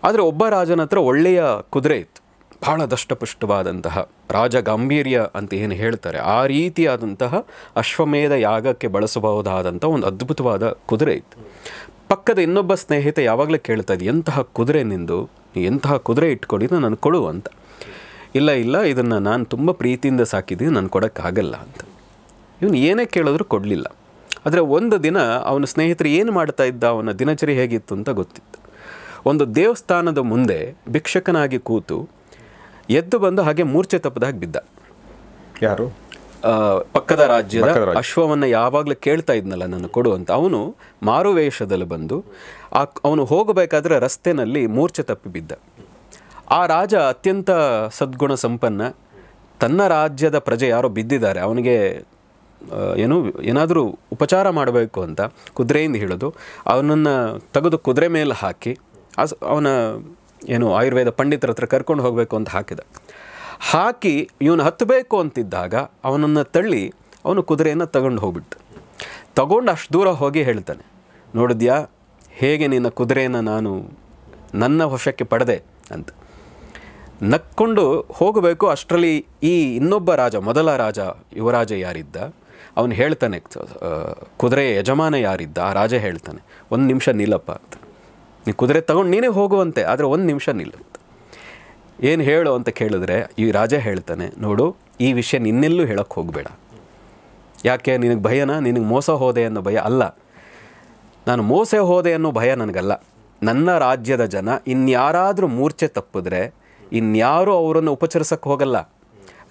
ಆದರೆ ಒಬ್ಬ ರಾಜನ ಹತ್ರ ಒಳ್ಳೆಯ ಕುದುರೆ ಇತ್ತು, ಭಾಳ ದಷ್ಟಪುಷ್ಟವಾದಂತಹ ರಾಜ ಗಾಂಭೀರ್ಯ ಅಂತ ಏನು ಹೇಳ್ತಾರೆ ಆ ರೀತಿಯಾದಂತಹ ಅಶ್ವಮೇಧ ಯಾಗಕ್ಕೆ ಬಳಸಬಹುದಾದಂಥ ಒಂದು ಅದ್ಭುತವಾದ ಕುದುರೆ ಇತ್ತು. ಪಕ್ಕದ ಇನ್ನೊಬ್ಬ ಸ್ನೇಹಿತ ಯಾವಾಗಲೂ ಕೇಳ್ತಾ ಇದ್ದೆ, ಎಂತಹ ಕುದುರೆ ನಿಂದು, ಎಂತಹ ಕುದುರೆ ಇಟ್ಕೊಂಡಿದ್ದು ನಾನು ಕೊಡು ಅಂತ. ಇಲ್ಲ ಇದನ್ನು ನಾನು ತುಂಬ ಪ್ರೀತಿಯಿಂದ ಸಾಕಿದ್ದೀನಿ, ನಾನು ಕೊಡೋಕ್ಕಾಗಲ್ಲ ಅಂತ. ಇವನು ಏನೇ ಕೇಳಿದ್ರು ಕೊಡಲಿಲ್ಲ. ಆದರೆ ಒಂದು ದಿನ ಅವನ ಸ್ನೇಹಿತರು ಏನು ಮಾಡ್ತಾ ಇದ್ದ, ಅವನ ದಿನಚರಿ ಹೇಗಿತ್ತು ಅಂತ ಗೊತ್ತಿತ್ತು. ಒಂದು ದೇವಸ್ಥಾನದ ಮುಂದೆ ಭಿಕ್ಷಕನಾಗಿ ಕೂತು ಎದ್ದು ಬಂದು ಹಾಗೆ ಮೂರ್ಛೆ ತಪ್ಪದಾಗ ಬಿದ್ದ. ಯಾರು? ಪಕ್ಕದ ರಾಜ್ಯದ ಅಶ್ವವನ್ನು ಯಾವಾಗಲೂ ಕೇಳ್ತಾ ಇದ್ನಲ್ಲ ನಾನು ಕೊಡು ಅಂತ, ಅವನು ಮಾರುವೇಷದಲ್ಲಿ ಬಂದು ಅವನು ಹೋಗಬೇಕಾದ್ರೆ ರಸ್ತೆನಲ್ಲಿ ಮೂರ್ಛೆ ತಪ್ಪಿ ಬಿದ್ದ. ಆ ರಾಜ ಅತ್ಯಂತ ಸದ್ಗುಣ ಸಂಪನ್ನ, ತನ್ನ ರಾಜ್ಯದ ಪ್ರಜೆ ಯಾರೋ ಬಿದ್ದಿದ್ದಾರೆ, ಅವನಿಗೆ ಏನಾದರೂ ಉಪಚಾರ ಮಾಡಬೇಕು ಅಂತ ಕುದುರೆಯಿಂದ ಹಿಡಿದು ಅವನನ್ನು ತೆಗೆದು ಕುದುರೆ ಮೇಲೆ ಹಾಕಿ ಅವನ ಆಯುರ್ವೇದ ಪಂಡಿತರ ಹತ್ರ ಕರ್ಕೊಂಡು ಹೋಗಬೇಕು ಅಂತ ಹಾಕಿ ಇವನು ಹತ್ತಬೇಕು ಅಂತಿದ್ದಾಗ ಅವನನ್ನು ತಳ್ಳಿ ಅವನು ಕುದುರೆಯನ್ನು ತಗೊಂಡು ಹೋಗ್ಬಿಟ್ಟು ಅಷ್ಟು ದೂರ ಹೋಗಿ ಹೇಳ್ತಾನೆ, ನೋಡಿದ್ಯಾ ಹೇಗೆ ನಿನ್ನ ಕುದುರೆಯನ್ನು ನಾನು ನನ್ನ ವಶಕ್ಕೆ ಪಡೆದೆ ಅಂತ. ನಕ್ಕೊಂಡು ಹೋಗಬೇಕು. ಅಷ್ಟರಲ್ಲಿ ಈ ಇನ್ನೊಬ್ಬ ರಾಜ, ಮೊದಲ ರಾಜ ಯುವರಾಜ ಯಾರಿದ್ದ ಅವನು ಹೇಳ್ತಾನೆ, ಕುದುರೆ ಯಜಮಾನ ಯಾರಿದ್ದ ಆ ರಾಜ ಹೇಳ್ತಾನೆ, 1 ನಿಮಿಷ ನಿಲ್ಲಪ್ಪ ಅಂತ, ನೀ ಕುದುರೆ ತಗೊಂಡು ನೀನೇ ಹೋಗುವಂತೆ, ಆದರೆ 1 ನಿಮಿಷ ನಿಲ್ಲ ಅಂತ. ಏನು ಹೇಳು ಅಂತ ಕೇಳಿದ್ರೆ ಈ ರಾಜ ಹೇಳ್ತಾನೆ, ನೋಡು ಈ ವಿಷಯ ನಿನ್ನೆಲ್ಲೂ ಹೇಳೋಕ್ಕೆ ಹೋಗಬೇಡ. ಯಾಕೆ? ನಿನಗೆ ಭಯನಾ? ನಿನಗೆ ಮೋಸ ಹೋದೆ ಅನ್ನೋ ಭಯ ಅಲ್ಲ. ನಾನು ಮೋಸ ಹೋದೆ ಅನ್ನೋ ಭಯ ನನಗಲ್ಲ. ನನ್ನ ರಾಜ್ಯದ ಜನ ಇನ್ಯಾರಾದರೂ ಮೂರ್ಛೆ ತಪ್ಪಿದ್ರೆ ಇನ್ಯಾರೂ ಅವರನ್ನು ಉಪಚರಿಸಕ್ಕೆ ಹೋಗಲ್ಲ.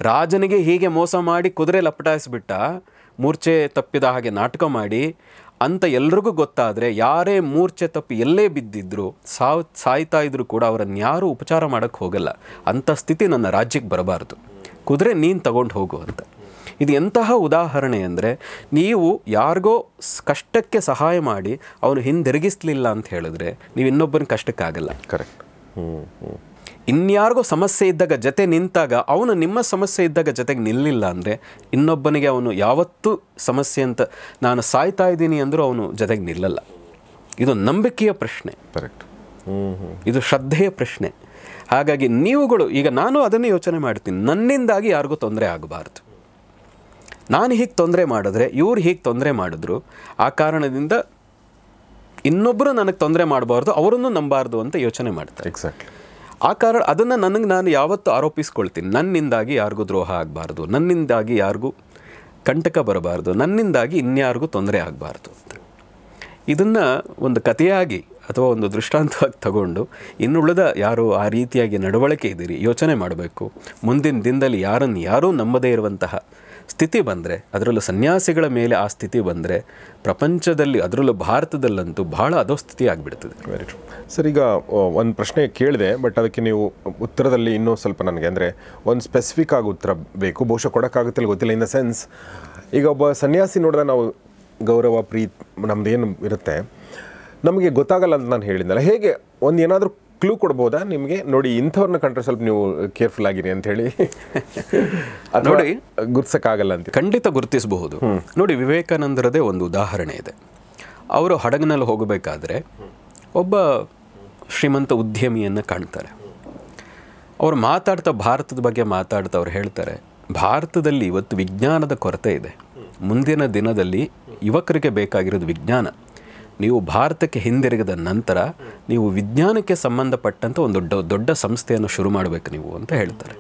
ರಾಜನಿಗೆ ಹೀಗೆ ಮೋಸ ಮಾಡಿ ಕುದುರೆ ಲಪಟಾಯಿಸ್ಬಿಟ್ಟ, ಮೂರ್ಛೆ ತಪ್ಪಿದ ಹಾಗೆ ನಾಟಕ ಮಾಡಿ ಅಂತ ಎಲ್ರಿಗೂ ಗೊತ್ತಾದರೆ ಯಾರೇ ಮೂರ್ಛೆ ತಪ್ಪಿ ಎಲ್ಲೇ ಬಿದ್ದಿದ್ರು ಸಾಯ್ತಾ ಇದ್ರು ಕೂಡ ಅವರನ್ನು ಯಾರೂ ಉಪಚಾರ ಮಾಡೋಕ್ಕೆ ಹೋಗಲ್ಲ. ಅಂಥ ಸ್ಥಿತಿ ನನ್ನ ರಾಜ್ಯಕ್ಕೆ ಬರಬಾರ್ದು, ಕುದುರೆ ನೀನು ತಗೊಂಡು ಹೋಗು ಅಂತ. ಇದು ಎಂತಹ ಉದಾಹರಣೆ ಅಂದರೆ, ನೀವು ಯಾರಿಗೋ ಕಷ್ಟಕ್ಕೆ ಸಹಾಯ ಮಾಡಿ ಅವನು ಹಿಂದಿರುಗಿಸ್ಲಿಲ್ಲ ಅಂತ ಹೇಳಿದ್ರೆ ನೀವು ಇನ್ನೊಬ್ಬನ ಕಷ್ಟಕ್ಕಾಗಲ್ಲ. ಕರೆಕ್ಟ್. ಇನ್ಯಾರಿಗೋ ಸಮಸ್ಯೆ ಇದ್ದಾಗ ಜೊತೆ ನಿಂತಾಗ ಅವನು ನಿಮ್ಮ ಸಮಸ್ಯೆ ಇದ್ದಾಗ ಜೊತೆಗೆ ನಿಲ್ಲಿಲ್ಲ ಅಂದರೆ ಇನ್ನೊಬ್ಬನಿಗೆ ಅವನು ಯಾವತ್ತೂ ಸಮಸ್ಯೆ ಅಂತ ನಾನು ಸಾಯ್ತಾ ಇದ್ದೀನಿ ಅಂದರೂ ಅವನು ಜೊತೆಗೆ ನಿಲ್ಲಲ್ಲ. ಇದು ನಂಬಿಕೆಯ ಪ್ರಶ್ನೆ, ಕರೆಕ್ಟ್. ಇದು ಶ್ರದ್ಧೆಯ ಪ್ರಶ್ನೆ. ಹಾಗಾಗಿ ನೀವುಗಳು, ಈಗ ನಾನು ಅದನ್ನೇ ಯೋಚನೆ ಮಾಡ್ತೀನಿ, ನನ್ನಿಂದಾಗಿ ಯಾರಿಗೂ ತೊಂದರೆ ಆಗಬಾರ್ದು. ನಾನು ಹೀಗೆ ತೊಂದರೆ ಮಾಡಿದ್ರೆ ಇವ್ರು ಹೀಗೆ ತೊಂದರೆ ಮಾಡಿದ್ರು, ಆ ಕಾರಣದಿಂದ ಇನ್ನೊಬ್ಬರು ನನಗೆ ತೊಂದರೆ ಮಾಡಬಾರ್ದು, ಅವರನ್ನು ನಂಬಾರ್ದು ಅಂತ ಯೋಚನೆ ಮಾಡ್ತಾರೆ. ಎಕ್ಸಾಕ್ಟ್ಲಿ. ಆ ಕಾರಣ ಅದನ್ನು ನಾನು ಯಾವತ್ತೂ ಆರೋಪಿಸ್ಕೊಳ್ತೀನಿ, ನನ್ನಿಂದಾಗಿ ಯಾರಿಗೂ ದ್ರೋಹ ಆಗಬಾರ್ದು, ನನ್ನಿಂದಾಗಿ ಯಾರಿಗೂ ಕಂಟಕ ಬರಬಾರ್ದು, ನನ್ನಿಂದಾಗಿ ಇನ್ಯಾರಿಗೂ ತೊಂದರೆ ಆಗಬಾರ್ದು ಅಂತ. ಇದನ್ನು ಒಂದು ಕಥೆಯಾಗಿ ಅಥವಾ ಒಂದು ದೃಷ್ಟಾಂತವಾಗಿ ತಗೊಂಡು ಇನ್ನುಳಿದ ಯಾರು ಆ ರೀತಿಯಾಗಿ ನಡವಳಿಕೆ ಇದ್ದೀರಿ ಯೋಚನೆ ಮಾಡಬೇಕು. ಮುಂದಿನ ದಿನದಲ್ಲಿ ಯಾರೂ ನಂಬದೇ ಇರುವಂತಹ ಸ್ಥಿತಿ ಬಂದರೆ, ಅದರಲ್ಲೂ ಸನ್ಯಾಸಿಗಳ ಮೇಲೆ ಆ ಸ್ಥಿತಿ ಬಂದರೆ ಪ್ರಪಂಚದಲ್ಲಿ, ಅದರಲ್ಲೂ ಭಾರತದಲ್ಲಂತೂ ಬಹಳ ಅಧೋಸ್ಥಿತಿ ಆಗಿಬಿಡ್ತದೆ. Very true sir. ಈಗ ಒಂದು ಪ್ರಶ್ನೆ ಕೇಳಿದೆ, ಬಟ್ ಅದಕ್ಕೆ ನೀವು ಉತ್ತರದಲ್ಲಿ ಇನ್ನೂ ಸ್ವಲ್ಪ ನನಗೆ ಅಂದರೆ ಒಂದು ಸ್ಪೆಸಿಫಿಕ್ ಆಗಿ ಉತ್ತರ ಬೇಕು. ಬಹುಶಃ ಕೊಡೋಕ್ಕಾಗುತ್ತಿಲ್ಲ, ಗೊತ್ತಿಲ್ಲ. ಇನ್ ದ ಸೆನ್ಸ್, ಈಗ ಒಬ್ಬ ಸನ್ಯಾಸಿ ನೋಡಿದ್ರೆ ನಾವು ಗೌರವ ಪ್ರೀತಿ ನಮ್ಮದೇನು ಇರುತ್ತೆ ನಮಗೆ ಗೊತ್ತಾಗಲ್ಲ ಅಂತ ನಾನು ಹೇಳಿದ್ನಲ್ಲ, ಹೇಗೆ ಒಂದು ಏನಾದರೂ ಕ್ಲೂ ಕೊಡ್ಬೋದಾ ನಿಮಗೆ? ನೋಡಿ ಇಂಥವ್ರನ್ನ ಕಂಡ್ರೆ ಸ್ವಲ್ಪ ನೀವು ಕೇರ್ಫುಲ್ ಆಗಿರಿ ಅಂತ ಹೇಳಿ, ನೋಡಿ ಗುರ್ಸಕ್ಕಾಗಲ್ಲ ಅಂತ. ಖಂಡಿತ ಗುರುತಿಸಬಹುದು. ನೋಡಿ, ವಿವೇಕಾನಂದರದೇ ಒಂದು ಉದಾಹರಣೆ ಇದೆ. ಅವರು ಹಡಗಿನಲ್ಲಿ ಹೋಗಬೇಕಾದ್ರೆ ಒಬ್ಬ ಶ್ರೀಮಂತ ಉದ್ಯಮಿಯನ್ನು ಕಾಣ್ತಾರೆ. ಅವರು ಭಾರತದ ಬಗ್ಗೆ ಮಾತಾಡ್ತಾ ಅವ್ರು ಹೇಳ್ತಾರೆ, ಭಾರತದಲ್ಲಿ ಇವತ್ತು ವಿಜ್ಞಾನದ ಕೊರತೆ ಇದೆ. ಮುಂದಿನ ದಿನದಲ್ಲಿ ಯುವಕರಿಗೆ ಬೇಕಾಗಿರೋದು ವಿಜ್ಞಾನ. ನೀವು ಭಾರತಕ್ಕೆ ಹಿಂದಿರುಗಿದ ನಂತರ ನೀವು ವಿಜ್ಞಾನಕ್ಕೆ ಸಂಬಂಧಪಟ್ಟಂಥ ಒಂದು ದೊಡ್ಡ ಸಂಸ್ಥೆಯನ್ನು ಶುರು ಮಾಡಬೇಕು ನೀವು ಅಂತ ಹೇಳ್ತಾರೆ.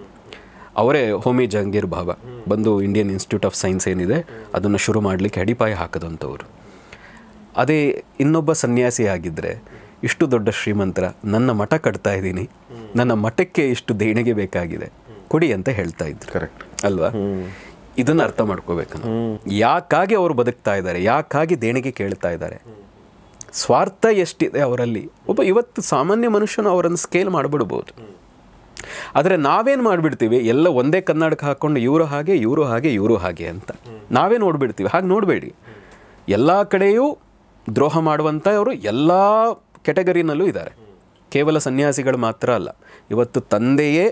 ಅವರೇ ಹೋಮಿ ಜಹಂಗೀರ್ ಬಾಬಾ ಬಂದು ಇಂಡಿಯನ್ ಇನ್ಸ್ಟಿಟ್ಯೂಟ್ ಆಫ್ ಸೈನ್ಸ್ ಏನಿದೆ ಅದನ್ನು ಶುರು ಮಾಡಲಿಕ್ಕೆ ಅಡಿಪಾಯ ಹಾಕದಂಥವ್ರು. ಅದೇ ಇನ್ನೊಬ್ಬ ಸನ್ಯಾಸಿ ಆಗಿದ್ದರೆ, ಇಷ್ಟು ದೊಡ್ಡ ಶ್ರೀಮಂತರ, ನನ್ನ ಮಠ ಕಟ್ತಾ ಇದ್ದೀನಿ, ನನ್ನ ಮಠಕ್ಕೆ ಇಷ್ಟು ದೇಣಿಗೆ ಬೇಕಾಗಿದೆ, ಕೊಡಿ ಅಂತ ಹೇಳ್ತಾ ಇದ್ರು. ಕರೆಕ್ಟ್ ಅಲ್ವಾ? ಇದನ್ನು ಅರ್ಥ ಮಾಡ್ಕೋಬೇಕು. ಯಾಕಾಗಿ ಅವರು ಬದುಕ್ತಾ ಇದ್ದಾರೆ, ಯಾಕಾಗಿ ದೇಣಿಗೆ ಕೇಳ್ತಾ ಇದ್ದಾರೆ, ಸ್ವಾರ್ಥ ಎಷ್ಟಿದೆ ಅವರಲ್ಲಿ. ಇವತ್ತು ಸಾಮಾನ್ಯ ಮನುಷ್ಯನು ಅವರನ್ನು ಸ್ಕೇಲ್ ಮಾಡಿಬಿಡ್ಬೋದು. ಆದರೆ ನಾವೇನು ಮಾಡಿಬಿಡ್ತೀವಿ, ಎಲ್ಲ ಒಂದೇ ಕನ್ನಡಕ ಹಾಕ್ಕೊಂಡು ಇವರು ಹಾಗೆ ಇವರು ಹಾಗೆ ಇವರು ಹಾಗೆ ಅಂತ ನಾವೇ ನೋಡಿಬಿಡ್ತೀವಿ. ಹಾಗೆ ನೋಡಬೇಡಿ. ಎಲ್ಲ ಕಡೆಯೂ ದ್ರೋಹ ಮಾಡುವಂಥವರು ಎಲ್ಲ ಕೆಟಗರಿನಲ್ಲೂ ಇದ್ದಾರೆ. ಕೇವಲ ಸನ್ಯಾಸಿಗಳು ಮಾತ್ರ ಅಲ್ಲ. ಇವತ್ತು ತಂದೆಯೇ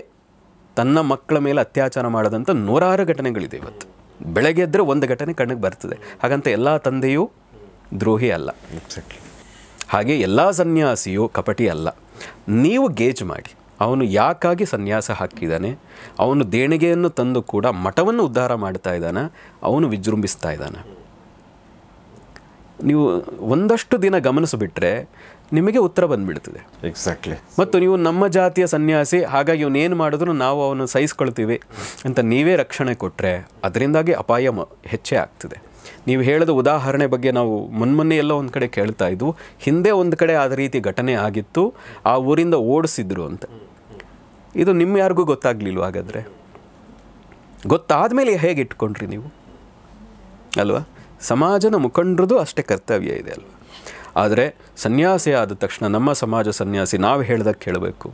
ತನ್ನ ಮಕ್ಕಳ ಮೇಲೆ ಅತ್ಯಾಚಾರ ಮಾಡದಂಥ 106 ಘಟನೆಗಳಿದೆ. ಇವತ್ತು ಬೆಳಗ್ಗೆ ಎದ್ದರೆ ಒಂದು ಘಟನೆ ಕಣ್ಣಿಗೆ ಬರ್ತದೆ. ಹಾಗಂತ ಎಲ್ಲ ತಂದೆಯೂ ದ್ರೋಹಿ ಅಲ್ಲ. ಹಾಗೆ ಎಲ್ಲ ಸನ್ಯಾಸಿಯೂ ಕಪಟಿ ಅಲ್ಲ. ನೀವು ಗೇಜ್ ಮಾಡಿ, ಅವನು ಯಾಕಾಗಿ ಸನ್ಯಾಸ ಹಾಕಿದ್ದಾನೆ, ಅವನು ದೇಣಿಗೆಯನ್ನು ತಂದು ಕೂಡ ಮಠವನ್ನು ಉದ್ಧಾರ ಮಾಡ್ತಾ ಇದ್ದಾನೆ, ಅವನು ವಿಜೃಂಭಿಸ್ತಾ ಇದ್ದಾನೆ. ನೀವು ಒಂದಷ್ಟು ದಿನ ಗಮನಿಸಿಬಿಟ್ರೆ ನಿಮಗೆ ಉತ್ತರ ಬಂದುಬಿಡ್ತದೆ. ಎಕ್ಸಾಕ್ಟ್ಲಿ. ಮತ್ತು ನೀವು ನಮ್ಮ ಜಾತಿಯ ಸನ್ಯಾಸಿ, ಹಾಗಾಗಿ ಇವನೇನು ಮಾಡಿದ್ರು ನಾವು ಅವನು ಸಹಿಸ್ಕೊಳ್ತೀವಿ ಅಂತ ನೀವೇ ರಕ್ಷಣೆ ಕೊಟ್ಟರೆ ಅದರಿಂದಾಗಿ ಅಪಾಯ ಹೆಚ್ಚೇ ಆಗ್ತದೆ. ನೀವು ಹೇಳಿದ ಉದಾಹರಣೆ ಬಗ್ಗೆ ನಾವು ಮೊನ್ನೆ ಎಲ್ಲೋ ಒಂದು ಕಡೆ ಕೇಳ್ತಾ ಇದ್ವು, ಹಿಂದೆ ಒಂದು ಕಡೆ ಆದ ರೀತಿ ಘಟನೆ ಆಗಿತ್ತು, ಆ ಊರಿಂದ ಓಡಿಸಿದ್ರು ಅಂತ. ಇದು ನಿಮ್ಮ ಯಾರಿಗೂ ಗೊತ್ತಾಗ್ಲಿಲ್ವ? ಹಾಗಾದರೆ ಗೊತ್ತಾದ ಮೇಲೆ ಹೇಗೆ ಇಟ್ಕೊಂಡ್ರಿ ನೀವು ಅಲ್ವಾ? ಸಮಾಜದ ಮುಖಂಡರದು ಅಷ್ಟೇ ಕರ್ತವ್ಯ ಇದೆ ಅಲ್ವಾ? ಆದರೆ ಸನ್ಯಾಸಿ ಆದ ತಕ್ಷಣ ನಮ್ಮ ಸಮಾಜ ಸನ್ಯಾಸಿ ನಾವು ಹೇಳ್ದಾಗ ಕೇಳಬೇಕು,